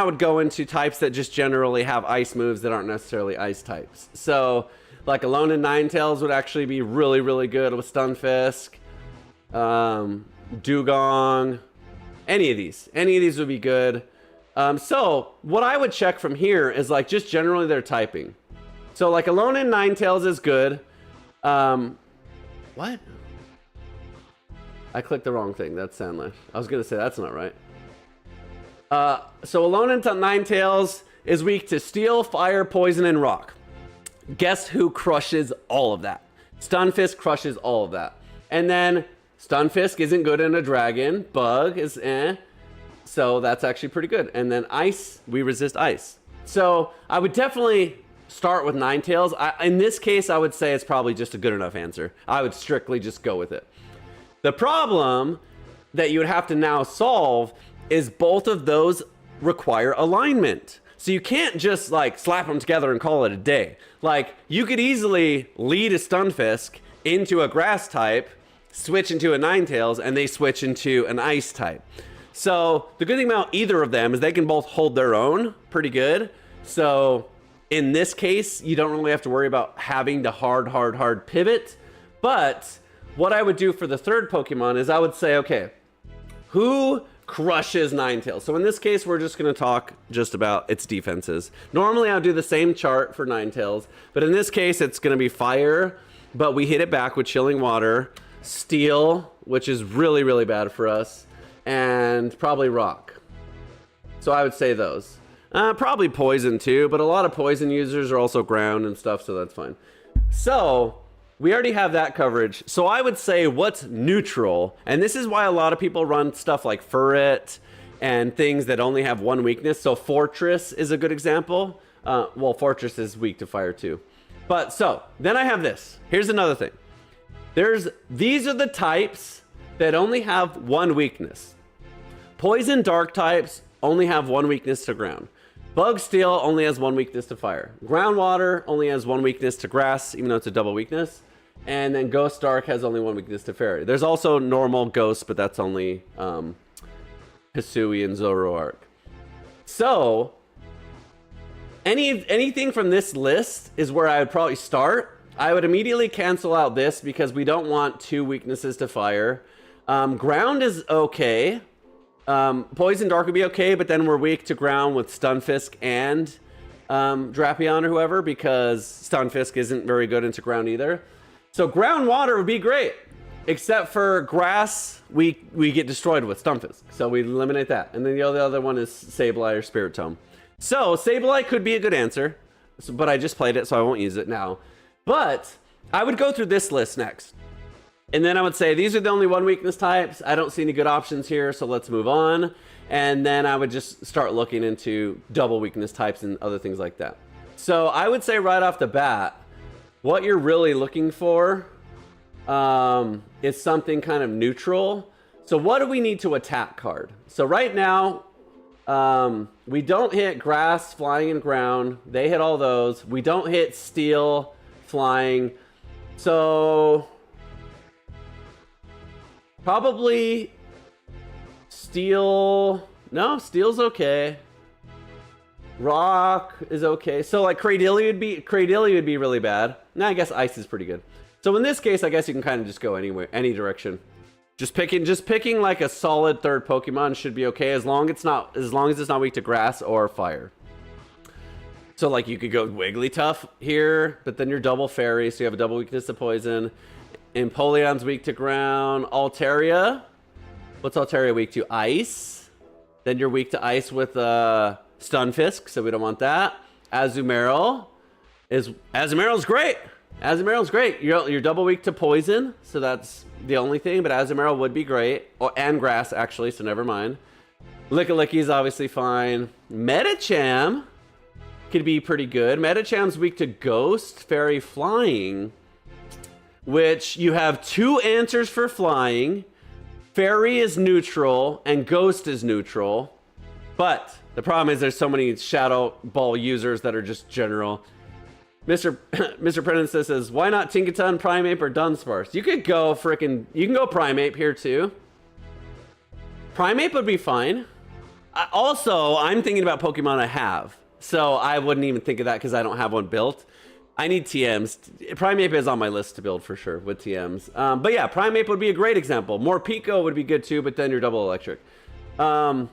would go into types that just generally have ice moves that aren't necessarily ice types. So like Alolan Ninetales would actually be really, really good with Stunfisk. Dugong, any of these would be good. So what I would check from here is like just generally their typing. So like Alolan Ninetales is good. What? I clicked the wrong thing. That's Sandlash. I was gonna say that's not right. So Alolan Ninetales is weak to steel, fire, poison, and rock. Guess who crushes all of that? Stunfisk crushes all of that. And then Stunfisk isn't good in a dragon. Bug is so that's actually pretty good. And then ice, we resist ice. So I would definitely start with Ninetales. In this case, I would say it's probably just a good enough answer. I would strictly just go with it. The problem that you would have to now solve is both of those require alignment. So you can't just like slap them together and call it a day. Like you could easily lead a Stunfisk into a grass type, switch into a Ninetales, and they switch into an ice type. So the good thing about either of them is they can both hold their own pretty good. So in this case, you don't really have to worry about having to hard pivot. But what I would do for the third Pokemon is I would say, okay, who crushes Ninetales? So in this case, we're just going to talk just about its defenses. Normally, I'll do the same chart for Ninetales, but in this case, it's going to be Fire, but we hit it back with Chilling Water, Steel, which is really, really bad for us, and probably Rock. So I would say those. Probably Poison too, but a lot of Poison users are also Ground and stuff, so that's fine. So we already have that coverage. So I would say what's neutral, and this is why a lot of people run stuff like Furret and things that only have one weakness. So Fortress is a good example. Well, Fortress is weak to fire too. But so then I have this. Here's another thing. These are the types that only have one weakness. Poison Dark types only have one weakness to ground. Bug Steel only has one weakness to fire. Ground Water only has one weakness to grass, even though it's a double weakness. And then Ghost Dark has only one weakness to fairy. There's also normal Ghost, but that's only Hisui and Zoroark. So anything from this list is where I would probably start. I would immediately cancel out this because we don't want two weaknesses to fire. Ground is okay. Poison Dark would be okay, but then we're weak to ground with Stunfisk and Drapion or whoever, because Stunfisk isn't very good into ground either. So Ground Water would be great, except for grass, we get destroyed with Stunfisk, so we eliminate that. And then the other one is Sableye or Spirit Tome. So Sableye could be a good answer, but I just played it, so I won't use it now. But I would go through this list next. And then I would say, these are the only one weakness types. I don't see any good options here, so let's move on. And then I would just start looking into double weakness types and other things like that. So I would say right off the bat, what you're really looking for is something kind of neutral. So what do we need to attack card? So right now, we don't hit grass, flying, and ground. They hit all those. We don't hit steel, flying. So probably Steel. No, Steel's okay. Rock is okay. So like Cradilly would be really bad. Nah, I guess Ice is pretty good. So in this case, I guess you can kind of just go anywhere, any direction. Just picking like a solid third Pokemon should be okay as long as it's not weak to grass or fire. So like you could go Wigglytuff here, but then you're double fairy, so you have a double weakness to poison. Empoleon's weak to ground. Altaria. What's Altaria weak to? Ice. Then you're weak to ice with Stunfisk, so we don't want that. Azumarill is great. Azumarill's great. You're double weak to poison, so that's the only thing, but Azumarill would be great. And grass, actually, so never mind. Lickilicky's obviously fine. Medicham could be pretty good. Medicham's weak to Ghost, Fairy, Flying, which you have two answers for flying. Fairy is neutral and Ghost is neutral. But the problem is there's so many Shadow Ball users that are just general. Mr. Princess says, why not Tinkaton, Primeape, or Dunsparce? You can go Primeape here too. Primeape would be fine. I'm thinking about Pokemon I have. So I wouldn't even think of that because I don't have one built. I need TMs. Primeape is on my list to build for sure with TMs. But yeah, Primeape would be a great example. Morpeko would be good too, but then you're double electric. So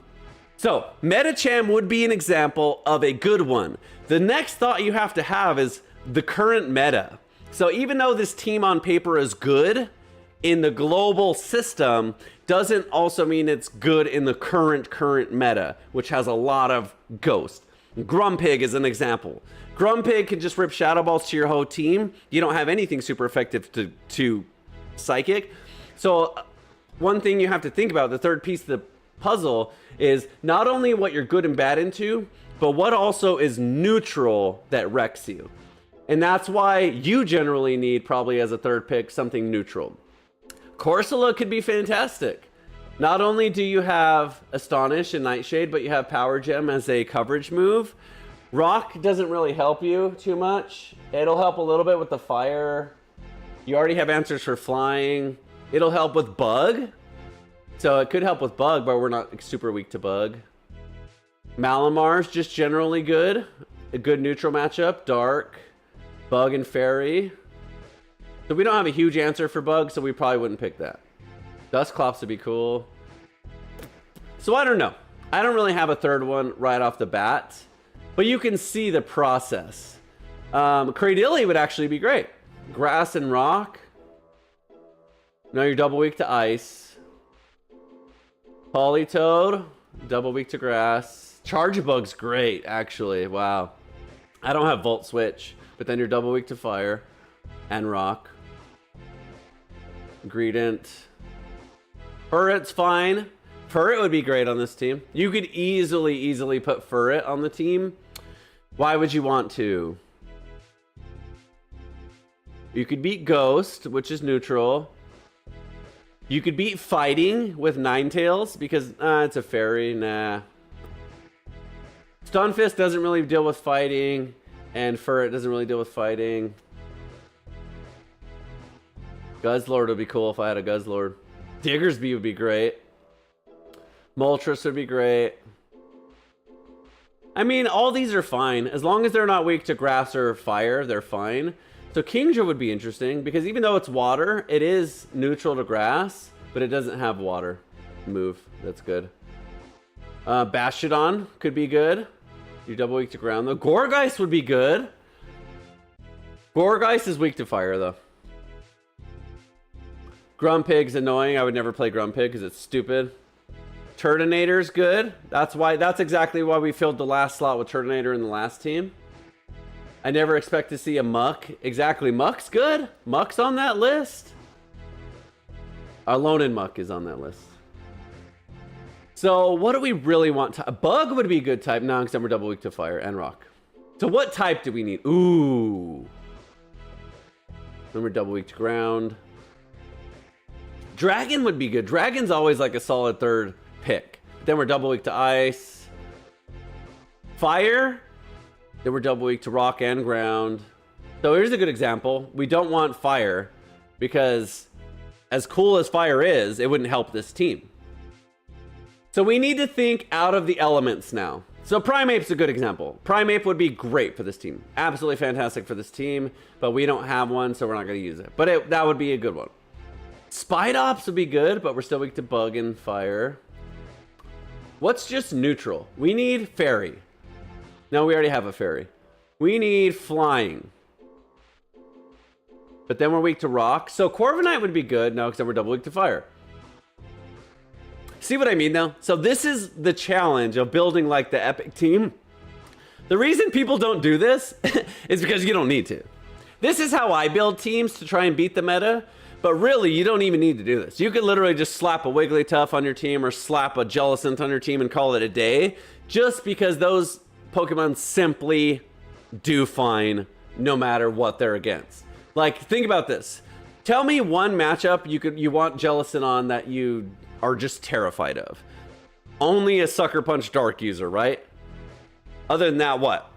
Medicham would be an example of a good one. The next thought you have to have is the current meta. So even though this team on paper is good, in the global system doesn't also mean it's good in the current meta, which has a lot of Ghost. Grumpig is an example. Grumpig can just rip Shadow Balls to your whole team. You don't have anything super effective to Psychic. So one thing you have to think about, the third piece of the puzzle, is not only what you're good and bad into, but what also is neutral that wrecks you. And that's why you generally need, probably as a third pick, something neutral. Corsola could be fantastic. Not only do you have Astonish and Nightshade, but you have Power Gem as a coverage move. Rock doesn't really help you too much. It'll help a little bit with the fire. You already have answers for flying. It'll help with Bug. So it could help with bug, but we're not super weak to bug. Malamar's just generally good. A good neutral matchup. Dark, bug, and fairy. So we don't have a huge answer for bug, so we probably wouldn't pick that. Dusclops would be cool. So I don't know. I don't really have a third one right off the bat, but you can see the process. Cradilly would actually be great. Grass and rock. No, you're double weak to ice. Polytoad, double weak to grass. Chargebug's great, actually. Wow. I don't have Volt Switch, but then you're double weak to fire and rock. Greedent. Furret's fine. Furret would be great on this team. You could easily put Furret on the team. Why would you want to? You could beat Ghost, which is neutral. You could beat Fighting with Ninetales because it's a fairy. Nah. Stunfisk doesn't really deal with fighting, and Furret doesn't really deal with fighting. Guzzlord would be cool if I had a Guzzlord. Diggersby would be great. Moltres would be great. I mean, all these are fine. As long as they're not weak to grass or fire, they're fine. So Kingdra would be interesting because even though it's water, it is neutral to grass, but it doesn't have water move. That's good. Bastiodon could be good. You're double weak to ground though. Gourgeist would be good. Gourgeist is weak to fire though. Grumpig's annoying. I would never play Grumpig because it's stupid. Turtonator's good. That's exactly why we filled the last slot with Turtonator in the last team. I never expect to see a Muck. Exactly. Muck's good. Muck's on that list. Alolan Muck is on that list. So what do we really want? Bug would be a good type. No, except we're double weak to fire and rock. So what type do we need? Ooh. Then we're double weak to ground. Dragon would be good. Dragon's always like a solid third pick. Then we're double weak to ice. Fire. Then we're double weak to rock and ground. So here's a good example. We don't want fire because as cool as fire is, it wouldn't help this team. So we need to think out of the elements now. So Primeape's a good example. Primeape would be great for this team. Absolutely fantastic for this team, but we don't have one, so we're not going to use it. But that would be a good one. Spidops would be good, but we're still weak to bug and fire. What's just neutral? We need fairy. No, we already have a fairy. We need flying. But then we're weak to rock. So Corviknight would be good. No, because then we're double weak to fire. See what I mean though? So this is the challenge of building like the epic team. The reason people don't do this is because you don't need to. This is how I build teams to try and beat the meta. But really, you don't even need to do this. You could literally just slap a Wigglytuff on your team or slap a Jellicent on your team and call it a day. Just because those Pokemon simply do fine no matter what they're against. Like, think about this. Tell me one matchup you want Jellicent on that you are just terrified of. Only a Sucker Punch Dark user, right? Other than that, what?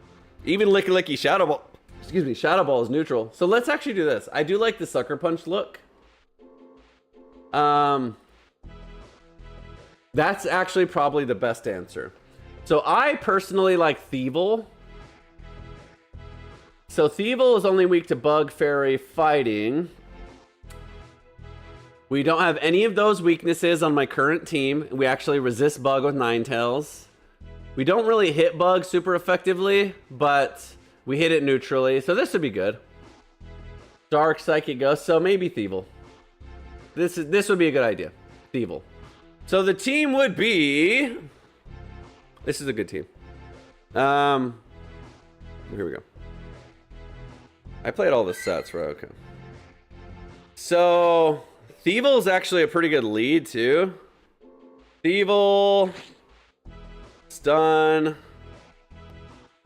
Even Licky Licky Shadow Ball. Excuse me, Shadow Ball is neutral. So let's actually do this. I do like the Sucker Punch look. That's actually probably the best answer. So I personally like Thievul. So Thievul is only weak to bug, fairy, fighting. We don't have any of those weaknesses on my current team. We actually resist bug with Ninetales. We don't really hit bug super effectively, but we hit it neutrally. So this would be good. Dark, Psychic Ghost, so maybe Thievul. This would be a good idea. Thievul. So the team would be... This is a good team. Here we go. I played all the sets, right? Okay. So Thievul is actually a pretty good lead too. Thievul, Stun,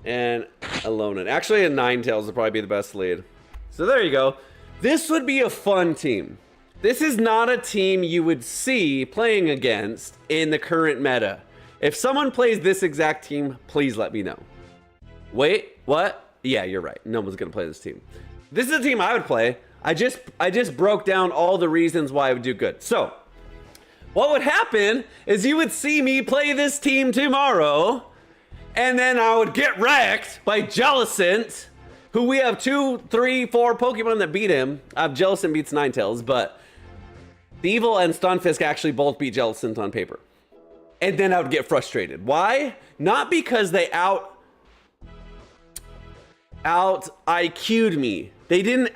and Alolan. Actually, a Ninetales would probably be the best lead. So there you go. This would be a fun team. This is not a team you would see playing against in the current meta. If someone plays this exact team, please let me know. Wait, what? Yeah, you're right. No one's gonna play this team. This is a team I would play. I just broke down all the reasons why I would do good. So, what would happen is you would see me play this team tomorrow, and then I would get wrecked by Jellicent, who we have 2, 3, 4 Pokemon that beat him. Jellicent beats Ninetales, but Thievul and Stunfisk actually both beat Jellicent on paper. And then I would get frustrated. Why? Not because they out IQ'd me. They didn't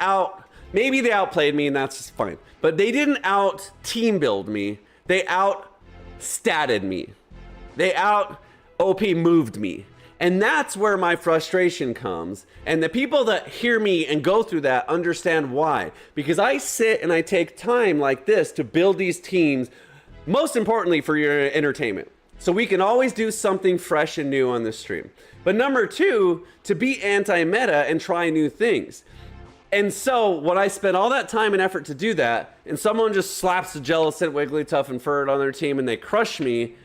maybe they outplayed me and that's fine. But they didn't out team build me. They out statted me. They out OP moved me. And that's where my frustration comes. And the people that hear me and go through that understand why. Because I sit and I take time like this to build these teams, most importantly for your entertainment. So we can always do something fresh and new on this stream. But number 2, to be anti-meta and try new things. And so when I spend all that time and effort to do that, and someone just slaps a Jellicent, Wigglytuff, and Furret on their team and they crush me,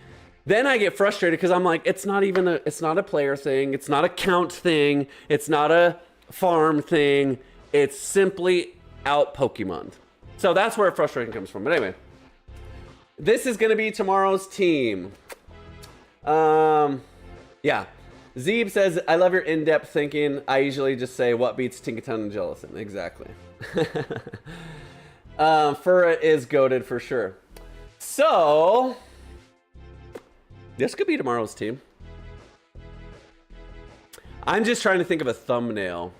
then I get frustrated because I'm like, it's not a player thing, it's not a count thing, it's not a farm thing, it's simply out Pokemon. So that's where frustration comes from. But anyway, this is gonna be tomorrow's team. Yeah. Zeeb says, I love your in-depth thinking. I usually just say, what beats Tinkaton and Jellicent? Exactly. Furret is goated for sure. So, this could be tomorrow's team. I'm just trying to think of a thumbnail.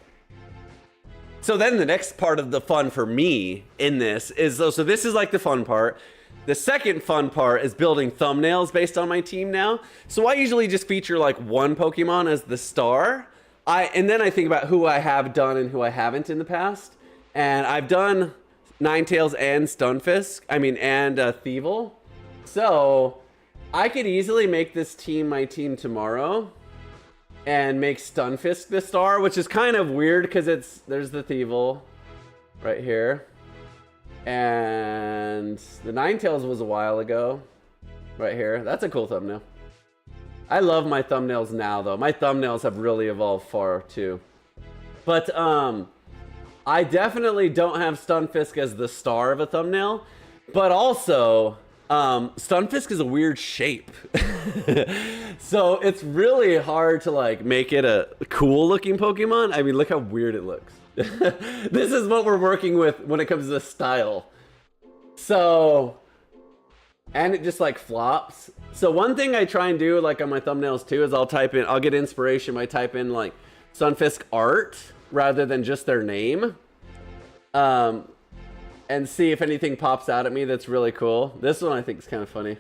So then the next part of the fun for me in this is, so this is like the fun part. The second fun part is building thumbnails based on my team now. So I usually just feature like one Pokemon as the star. And then I think about who I have done and who I haven't in the past. And I've done Ninetales and Stunfisk. And Thievul. So I could easily make this team my team tomorrow and make Stunfisk the star, which is kind of weird because there's the Thievul right here. And the Ninetales was a while ago, right here. That's a cool thumbnail. I love my thumbnails now, though. My thumbnails have really evolved far, too. But, I definitely don't have Stunfisk as the star of a thumbnail. But also, Stunfisk is a weird shape. So it's really hard to, like, make it a cool-looking Pokemon. I mean, look how weird it looks. This is what we're working with when it comes to style. So, and it just like flops. So one thing I try and do like on my thumbnails too is I'll get inspiration by type in like Stunfisk art rather than just their name. And see if anything pops out at me that's really cool. This one I think is kind of funny.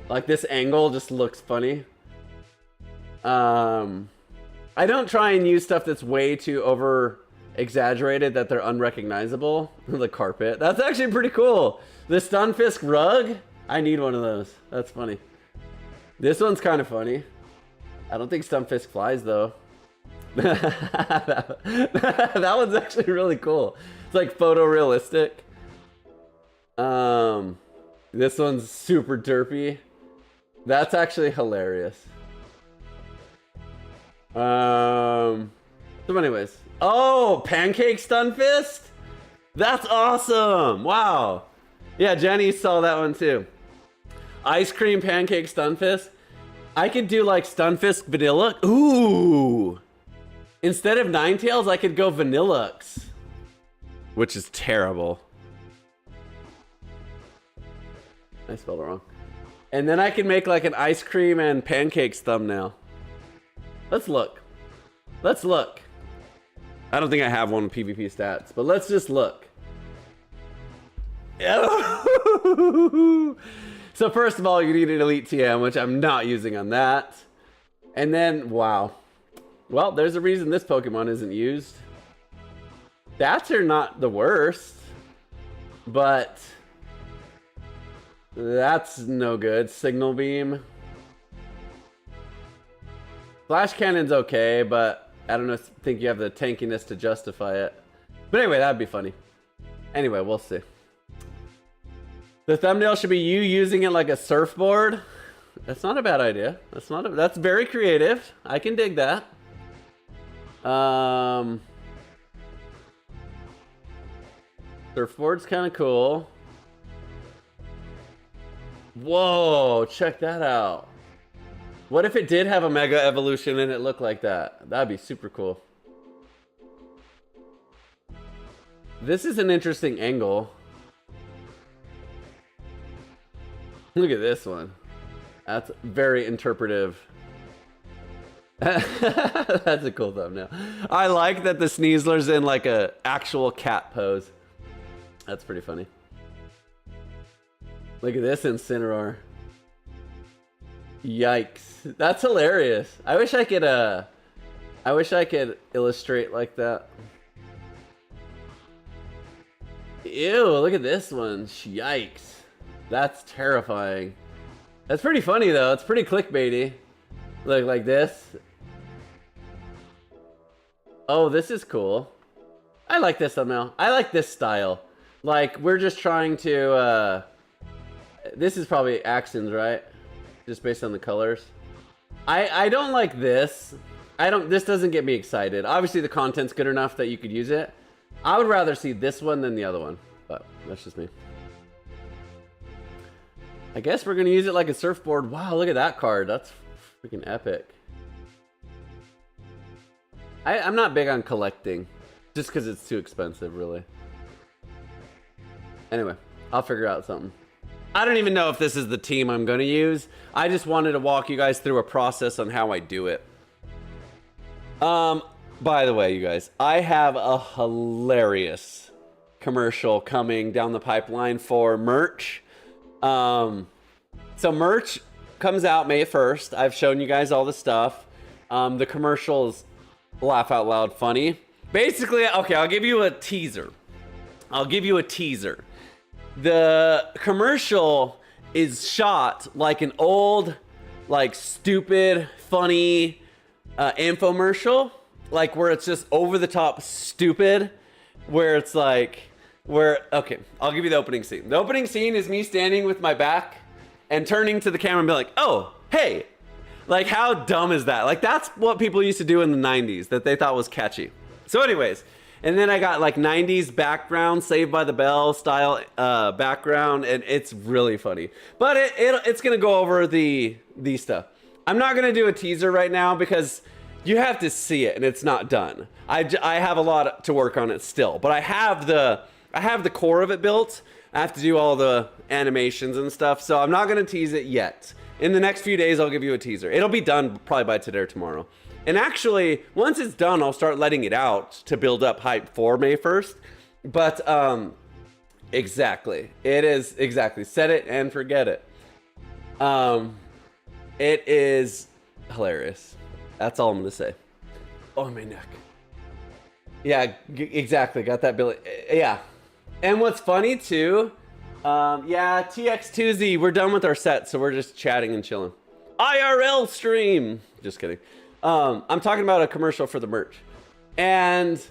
Like this angle just looks funny. I don't try and use stuff that's way too over exaggerated that they're unrecognizable. The carpet. That's actually pretty cool. The Stunfisk rug. I need one of those. That's funny. This one's kind of funny. I don't think Stunfisk flies though. That one's actually really cool. It's like photorealistic. This one's super derpy. That's actually hilarious. So anyways. Oh, pancake Stunfist? That's awesome. Wow. Yeah, Jenny saw that one too. Ice cream pancake Stunfist. I could do like Stunfisk Vanilla. Ooh. Instead of Ninetales, I could go Vanillux. Which is terrible. I spelled it wrong. And then I can make like an ice cream and pancakes thumbnail. Let's look. Let's look. I don't think I have one with PvP stats, but let's just look. So first of all, you need an Elite TM, which I'm not using on that. And then, wow. Well, there's a reason this Pokemon isn't used. Stats are not the worst, but that's no good. Signal Beam. Flash Cannon's okay, but I don't think you have the tankiness to justify it. But anyway, that'd be funny. Anyway, we'll see. The thumbnail should be you using it like a surfboard. That's not a bad idea. That's very creative. I can dig that. Surfboard's kind of cool. Whoa, check that out. What if it did have a Mega Evolution and it looked like that? That'd be super cool. This is an interesting angle. Look at this one. That's very interpretive. That's a cool thumbnail. I like that the Sneasler's in like a actual cat pose. That's pretty funny. Look at this Incineroar. Yikes. That's hilarious. I wish I could illustrate like that. Ew, look at this one. Yikes. That's terrifying. That's pretty funny though. It's pretty clickbaity. Look like this. Oh, this is cool. I like this thumbnail. I like this style. Like, we're just trying to, this is probably Axon's, right? Just based on the colors. I don't like this. This doesn't get me excited. Obviously the content's good enough that you could use it. I would rather see this one than the other one, but that's just me. I guess we're gonna use it like a surfboard. Wow, look at that card. That's freaking epic. I'm not big on collecting, just because it's too expensive, really. Anyway, I'll figure out something. I don't even know if this is the team I'm gonna use. I just wanted to walk you guys through a process on how I do it. By the way, you guys, I have a hilarious commercial coming down the pipeline for merch. So merch comes out May 1st. I've shown you guys all the stuff. The commercials laugh out loud funny. Basically, okay, I'll give you a teaser. The commercial is shot like an old, like stupid, funny infomercial. Like where it's just over the top stupid. Where it's like, okay, I'll give you the opening scene. The opening scene is me standing with my back and turning to the camera and be like, oh, hey. Like, how dumb is that? Like, that's what people used to do in the 90s that they thought was catchy. So anyways, and then I got like 90s background, Saved by the Bell style background, and it's really funny. But it's gonna go over the stuff. I'm not gonna do a teaser right now because you have to see it and it's not done. I have a lot to work on it still, but I have the core of it built. I have to do all the animations and stuff, so I'm not gonna tease it yet. In the next few days, I'll give you a teaser. It'll be done probably by today or tomorrow. And actually, once it's done, I'll start letting it out to build up hype for May 1st. But, exactly. It is, exactly. Set it and forget it. It is hilarious. That's all I'm gonna say. Oh, my neck. Yeah, exactly. Got that Billy. Yeah. And what's funny, too... yeah, TX2Z, we're done with our set, so we're just chatting and chilling. IRL stream! Just kidding. I'm talking about a commercial for the merch. And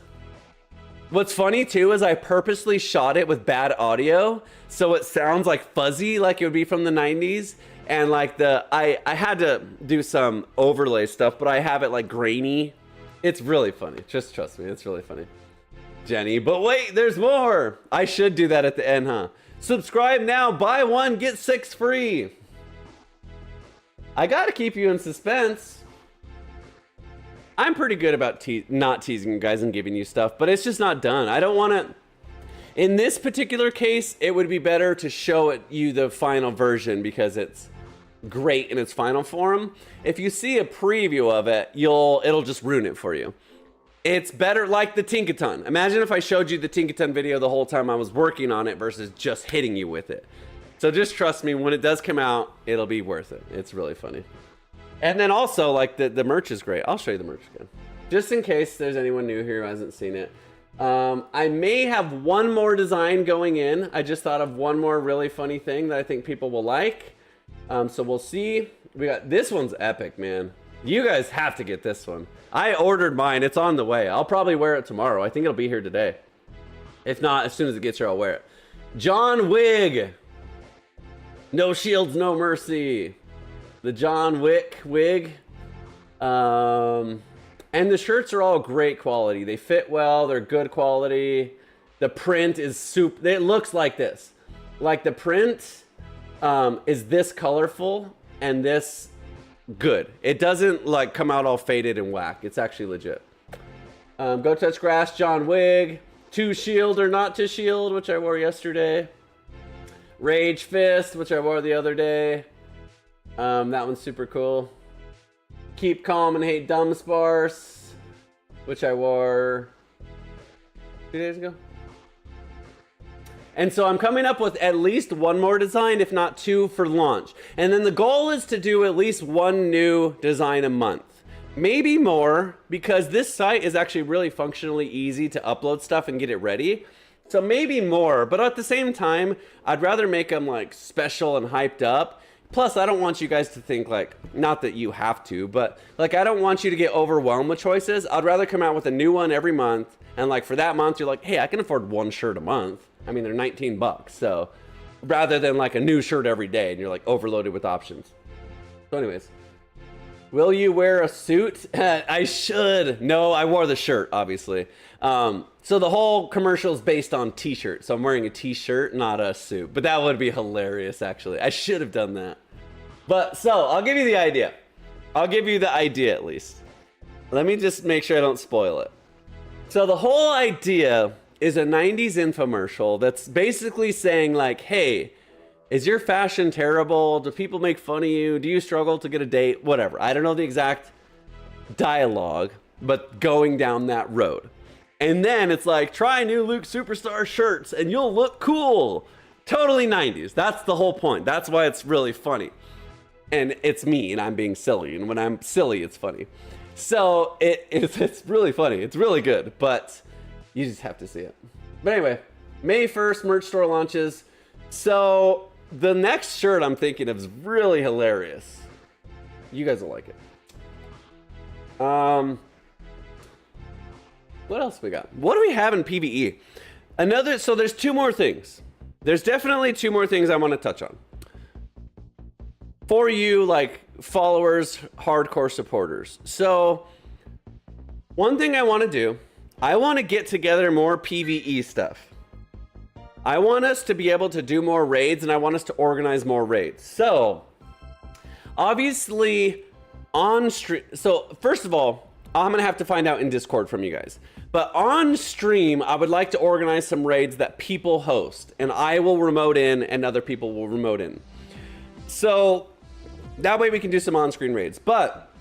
what's funny too is I purposely shot it with bad audio, so it sounds like fuzzy, like it would be from the 90s. And like I had to do some overlay stuff, but I have it like grainy. It's really funny. Just trust me, it's really funny. Jenny, but wait, there's more! I should do that at the end, huh? Subscribe now, buy one, get 6 free. I gotta keep you in suspense. I'm pretty good about not teasing you guys and giving you stuff, but it's just not done. I don't want to... In this particular case, it would be better to show you the final version because it's great in its final form. If you see a preview of it, it'll just ruin it for you. It's better like the Tinkaton. Imagine if I showed you the Tinkaton video the whole time I was working on it versus just hitting you with it. So just trust me, when it does come out, it'll be worth it. It's really funny. And then also, like, the merch is great. I'll show you the merch again. Just in case there's anyone new here who hasn't seen it. I may have one more design going in. I just thought of one more really funny thing that I think people will like. So we'll see. We got this one's epic, man. You guys have to get this one. I ordered mine. It's on the way. I'll probably wear it tomorrow. I think it'll be here today. If not, as soon as it gets here, I'll wear it. John Wig. No shields, no mercy. The John Wick wig. And the shirts are all great quality. They fit well. They're good quality. The print is super. It looks like this. Like the print is this colorful and this good. It doesn't like come out all faded and whack. It's actually legit. Go Touch Grass, John Wig. To Shield or Not to Shield, which I wore yesterday. Rage Fist, which I wore the other day. That one's super cool. Keep Calm and Hate Dumb Sparse, which I wore 2 days ago. And so I'm coming up with at least one more design, if not 2 for launch. And then the goal is to do at least 1 new design a month. Maybe more, because this site is actually really functionally easy to upload stuff and get it ready. So maybe more, but at the same time, I'd rather make them like special and hyped up. Plus, I don't want you guys to think like, not that you have to, but like I don't want you to get overwhelmed with choices. I'd rather come out with a new one every month. And like for that month, you're like, hey, I can afford 1 shirt a month. I mean, they're 19 bucks. So rather than like a new shirt every day and you're like overloaded with options. So anyways. Will you wear a suit? I should. No, I wore the shirt, obviously. So the whole commercial is based on t-shirt. So I'm wearing a t-shirt, not a suit. But that would be hilarious, actually. I should have done that. But so I'll give you the idea. I'll give you the idea at least. Let me just make sure I don't spoil it. So the whole idea is a 90s infomercial that's basically saying like, hey, is your fashion terrible? Do people make fun of you? Do you struggle to get a date? Whatever. I don't know the exact dialogue, but going down that road. And then it's like, try new Luke Superstar shirts and you'll look cool. Totally 90s. That's the whole point. That's why it's really funny. And it's me and I'm being silly. And when I'm silly, it's funny. So it's really funny. It's really good, but you just have to see it. But anyway, May 1st, merch store launches. So the next shirt I'm thinking of is really hilarious. You guys will like it. What else we got? What do we have in PvE? So there's 2 more things. There's definitely 2 more things I want to touch on. For you, like, followers, hardcore supporters. So, one thing I want to do, I want to get together more PvE stuff. I want us to be able to do more raids, and I want us to organize more raids. So, obviously, on stream... So, first of all, I'm going to have to find out in Discord from you guys. But on stream, I would like to organize some raids that people host. And I will remote in, and other people will remote in. So, that way we can do some on-screen raids. But,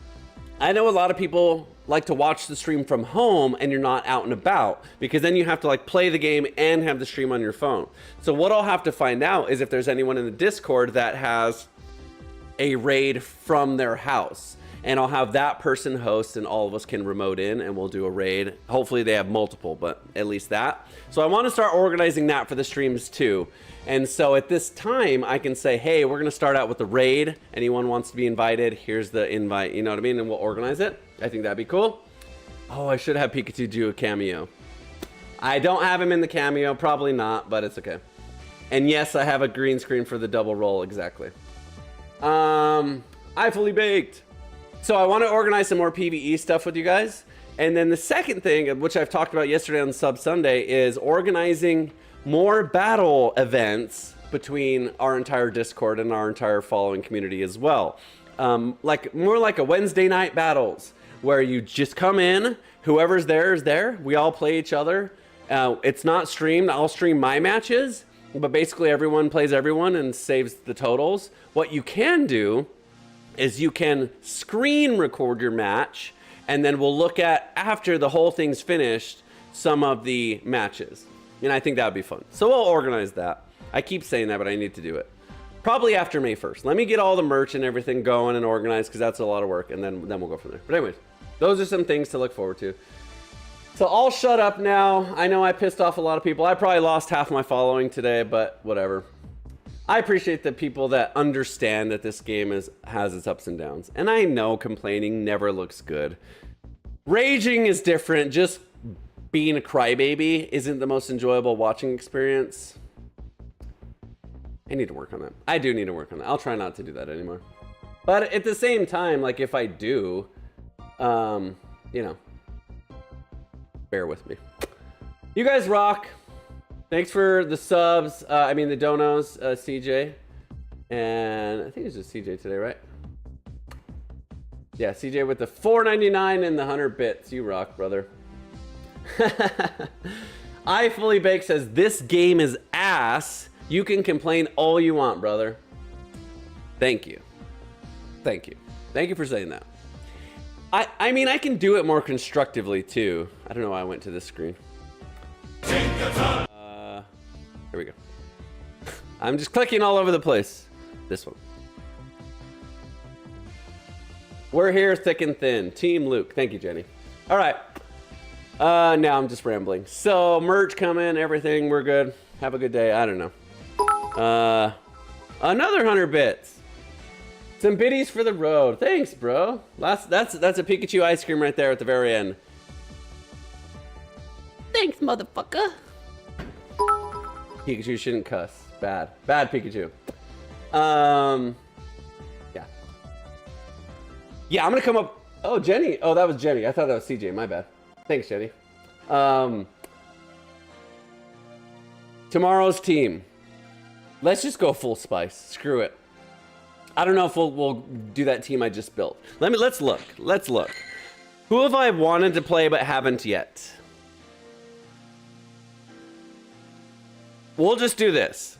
I know a lot of people like to watch the stream from home and you're not out and about, because then you have to like play the game and have the stream on your phone. So what I'll have to find out is if there's anyone in the Discord that has a raid from their house, and I'll have that person host and all of us can remote in and we'll do a raid. Hopefully they have multiple, but at least that. So I want to start organizing that for the streams too. And so at this time I can say, hey, we're going to start out with the raid. Anyone wants to be invited, here's the invite, you know what I mean? And we'll organize it. I think that'd be cool. Oh, I should have Pikachu do a cameo. I don't have him in the cameo, probably not, but it's okay. And yes, I have a green screen for the double roll, exactly. I fully baked. So I want to organize some more PvE stuff with you guys. And then the second thing, which I've talked about yesterday on Sub Sunday, is organizing more battle events between our entire Discord and our entire following community as well. Like more like a Wednesday night battles where you just come in, whoever's there is there. We all play each other. It's not streamed. I'll stream my matches, but basically everyone plays everyone and saves the totals. What you can do is you can screen record your match, and then we'll look at, after the whole thing's finished, some of the matches. And I think that would be fun. So we'll organize that. I keep saying that, but I need to do it. Probably after May 1st. Let me get all the merch and everything going and organized, because that's a lot of work, and then we'll go from there. But anyways, those are some things to look forward to. So I'll shut up now. I know I pissed off a lot of people. I probably lost half my following today, but whatever. I appreciate the people that understand that this game has its ups and downs. And I know complaining never looks good. Raging is different. Just being a crybaby isn't the most enjoyable watching experience. I need to work on that. I do need to work on that. I'll try not to do that anymore. But at the same time, like if I do, you know, bear with me. You guys rock. Thanks for the subs. The donos, CJ. And I think it's just CJ today, right? Yeah, CJ with the $4.99 and the 100 bits. You rock, brother. I Fully Baked says, this game is ass. You can complain all you want, brother. Thank you. Thank you. Thank you for saying that. I mean, I can do it more constructively, too. I don't know why I went to this screen. Here we go. I'm just clicking all over the place. This one. We're here thick and thin. Team Luke. Thank you, Jenny. All right. Now I'm just rambling. So, merch coming, everything, we're good. Have a good day. I don't know. Another 100 bits. Some biddies for the road. Thanks, bro. That's a Pikachu ice cream right there at the very end. Thanks, motherfucker. Pikachu shouldn't cuss. Bad. Bad Pikachu. Yeah. Yeah, I'm gonna come up. Oh, Jenny. Oh, that was Jenny. I thought that was CJ. My bad. Thanks, Jenny. Tomorrow's team. Let's just go full spice. Screw it. I don't know if we'll do that team I just built. Let's look. Let's look. Who have I wanted to play but haven't yet? We'll just do this.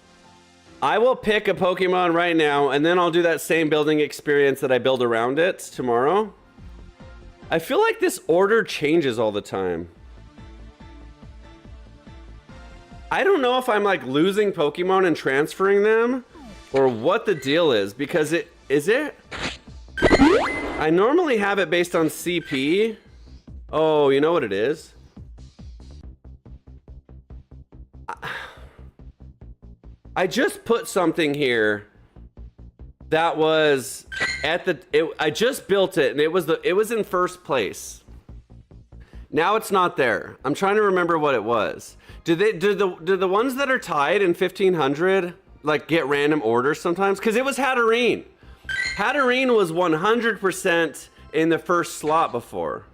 I will pick a Pokemon right now, and then I'll do that same building experience that I build around it tomorrow. I feel like this order changes all the time. I don't know if I'm like losing Pokemon and transferring them, or what the deal is, because I normally have it based on CP. Oh, you know what it is? I just put something here that was at I just built it, and it was in first place. Now it's not there. I'm trying to remember what it was. Do the ones that are tied in 1500 like get random orders sometimes? Because it was Hatterene. Hatterene was 100% in the first slot before.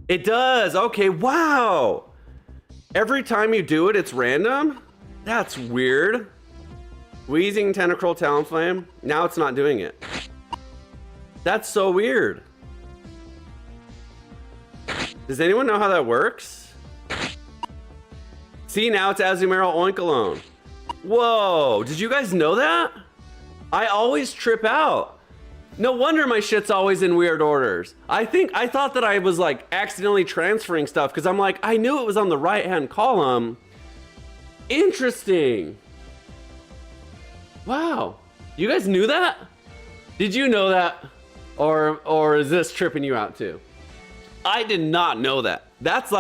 It does. Okay, wow. Every time you do it, it's random? That's weird. Wheezing, Tentacruel, Talonflame. Now it's not doing it. That's so weird. Does anyone know how that works? See, now it's Azumarill Oinkologne. Whoa, did you guys know that? I always trip out. No wonder my shit's always in weird orders. I thought that I was like accidentally transferring stuff because I'm like, I knew it was on the right-hand column. Interesting. Wow. You guys knew that? Did you know that? Or is this tripping you out too? I did not know that. That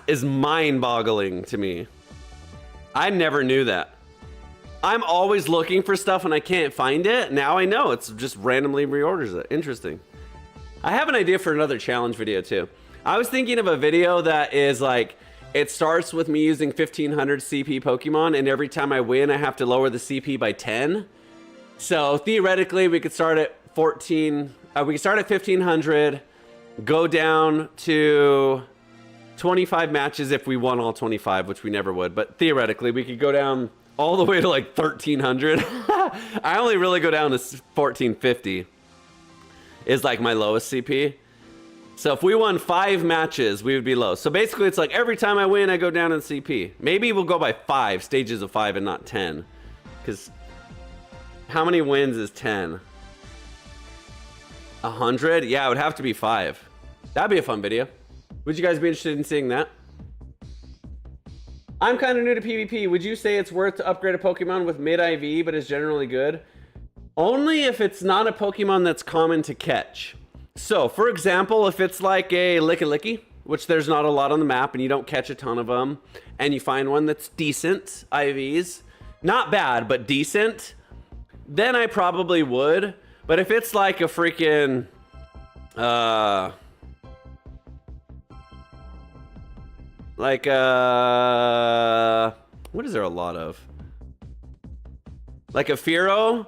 is mind-boggling to me. I never knew that. I'm always looking for stuff and I can't find it. Now I know. It's just randomly reorders it. Interesting. I have an idea for another challenge video too. I was thinking of a video that is like, it starts with me using 1500 CP Pokemon, and every time I win, I have to lower the CP by 10. So theoretically, we could start at 1500, go down to 25 matches if we won all 25, which we never would. But theoretically, we could go down all the way to like 1300. I only really go down to 1450 is like my lowest CP. So if we won 5 matches, we would be low. So basically, it's like every time I win, I go down in CP. Maybe we'll go by 5 stages of 5 and not 10. Because how many wins is 10? 100? Yeah, it would have to be 5. That'd be a fun video. Would you guys be interested in seeing that? I'm kind of new to PvP. Would you say it's worth to upgrade a Pokemon with mid IV but is generally good? Only if it's not a Pokemon that's common to catch. So, for example, if it's like a Licky, which there's not a lot on the map and you don't catch a ton of them, and you find one that's decent IVs, not bad, but decent, then I probably would. But if it's like a freaking, what is there a lot of? Like a Fearow,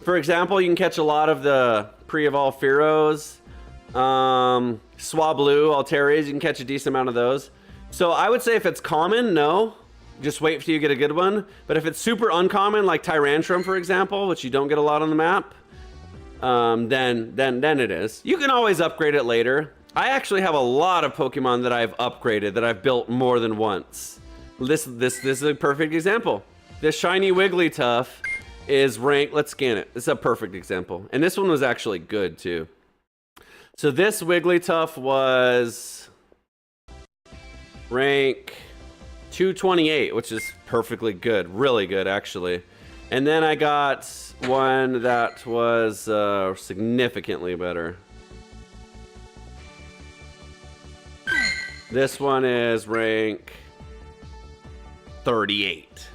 for example, you can catch a lot of the pre-evolved Fearows. Swablu, Alterias, you can catch a decent amount of those. So I would say if it's common, no. Just wait till you get a good one. But if it's super uncommon, like Tyrantrum, for example, which you don't get a lot on the map, then it is. You can always upgrade it later. I actually have a lot of Pokemon that I've upgraded, that I've built more than once. This is a perfect example. This shiny Wigglytuff is ranked, let's scan it. This is a perfect example. And this one was actually good too. So this Wigglytuff was rank 228, which is perfectly good, really good actually. And then I got one that was significantly better. This one is rank 38.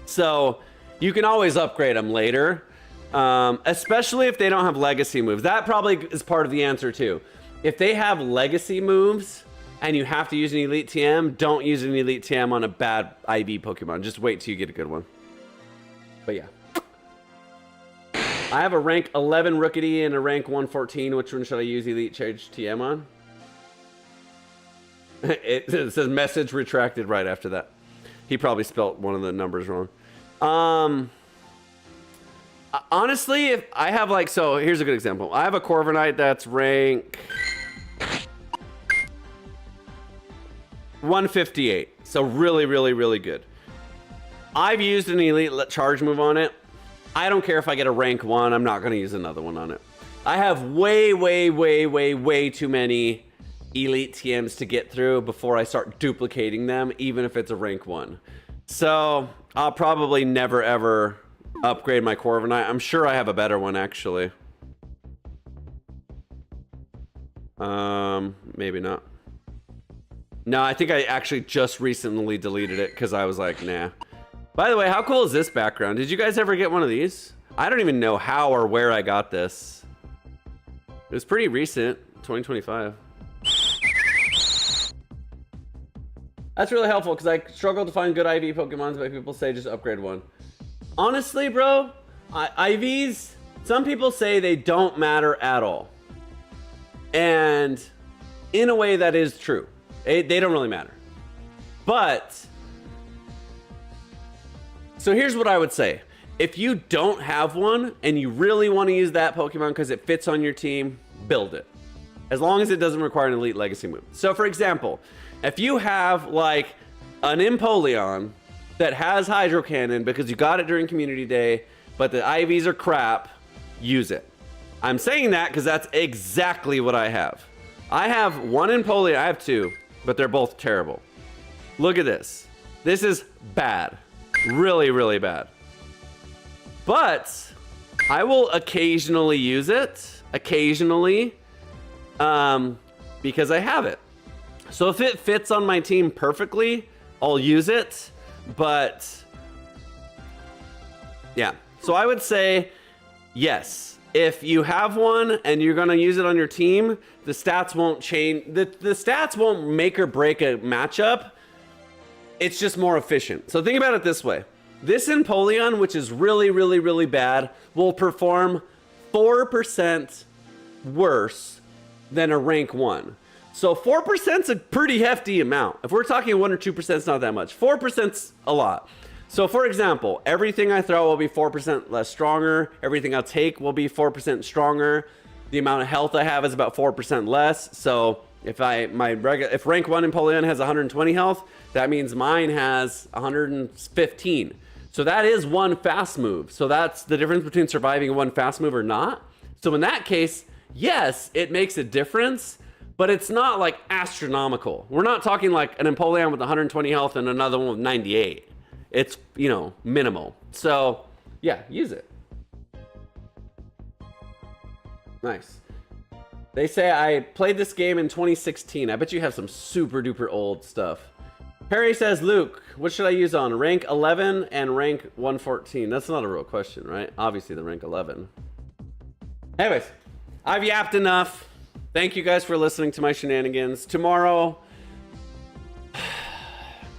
So you can always upgrade them later, especially if they don't have legacy moves. That probably is part of the answer too. If they have legacy moves, and you have to use an Elite TM, don't use an Elite TM on a bad IV Pokemon. Just wait till you get a good one. But yeah. I have a rank 11 Rookity and a rank 114. Which one should I use Elite Charge TM on? It says message retracted right after that. He probably spelt one of the numbers wrong. Honestly, if I have like, so here's a good example. I have a Corviknight that's rank 158. So really, really, really good. I've used an Elite Charge move on it. I don't care if I get a rank 1. I'm not going to use another one on it. I have way, way, way, way, way too many Elite TMs to get through before I start duplicating them, even if it's a rank 1. So I'll probably never, ever upgrade my Corviknight. I'm sure I have a better one, actually. Maybe not. No, I think I actually just recently deleted it because I was like, nah. By the way, how cool is this background? Did you guys ever get one of these? I don't even know how or where I got this. It was pretty recent, 2025. That's really helpful because I struggle to find good IV Pokemons, but people say just upgrade one. Honestly, bro, IVs, some people say they don't matter at all. And in a way that is true. They don't really matter. But, so here's what I would say. If you don't have one and you really want to use that Pokemon because it fits on your team, build it. As long as it doesn't require an Elite Legacy move. So for example, if you have like an Empoleon that has Hydro Cannon because you got it during Community Day, but the IVs are crap, use it. I'm saying that because that's exactly what I have. I have one Empoleon, I have two, but they're both terrible. Look at this. This is bad. Really, really bad. But I will occasionally use it. Occasionally. Because I have it. So if it fits on my team perfectly, I'll use it. But yeah. So I would say yes. If you have one and you're going to use it on your team, the stats won't change. The stats won't make or break a matchup. It's just more efficient. So think about it this way. This Empoleon, which is really, really, really bad, will perform 4% worse than a rank 1. So 4% is a pretty hefty amount. If we're talking 1 or 2%, it's not that much. 4%'s a lot. So for example, everything I throw will be 4% less stronger. Everything I'll take will be 4% stronger. The amount of health I have is about 4% less. So if rank 1 Empoleon has 120 health, that means mine has 115. So that is one fast move. So that's the difference between surviving one fast move or not. So in that case, yes, it makes a difference, but it's not like astronomical. We're not talking like an Empoleon with 120 health and another one with 98. It's, you know, minimal. So yeah, use it. Nice. They say I played this game in 2016. I bet you have some super duper old stuff. Perry says, Luke, what should I use on? Rank 11 and rank 114. That's not a real question, right? Obviously the rank 11. Anyways, I've yapped enough. Thank you guys for listening to my shenanigans. Tomorrow,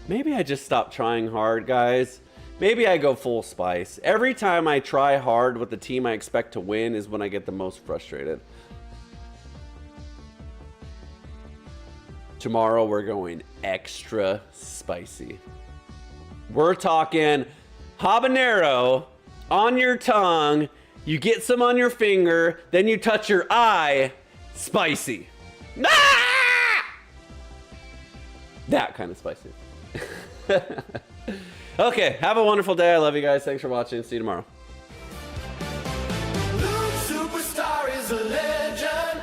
maybe I just stop trying hard, guys. Maybe I go full spice. Every time I try hard with the team I expect to win is when I get the most frustrated. Tomorrow we're going extra spicy. We're talking habanero on your tongue, you get some on your finger, then you touch your eye, spicy. Ah! That kind of spicy. Okay, have a wonderful day. I love you guys. Thanks for watching. See you tomorrow. Luke Superstar is a legend.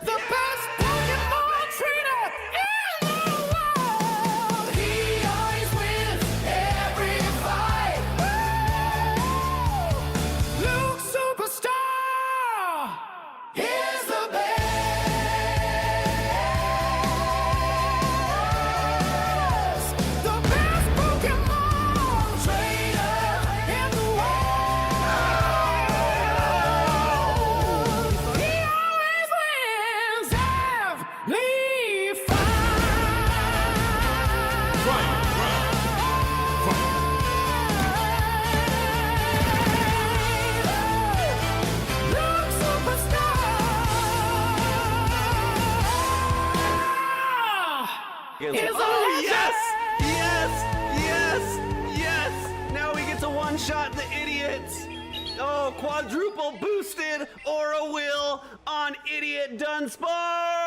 The best Pokémon trainer in the world. He always wins every fight. Woo! Luke Superstar is the best. The best Pokémon trainer in the world. He always wins every fight. Luke Superstar. Oh, yes! Yes! Yes! Yes! Now we get to one-shot the idiots! Oh, quadruple boosted Aura Will on Idiot Dunsparce!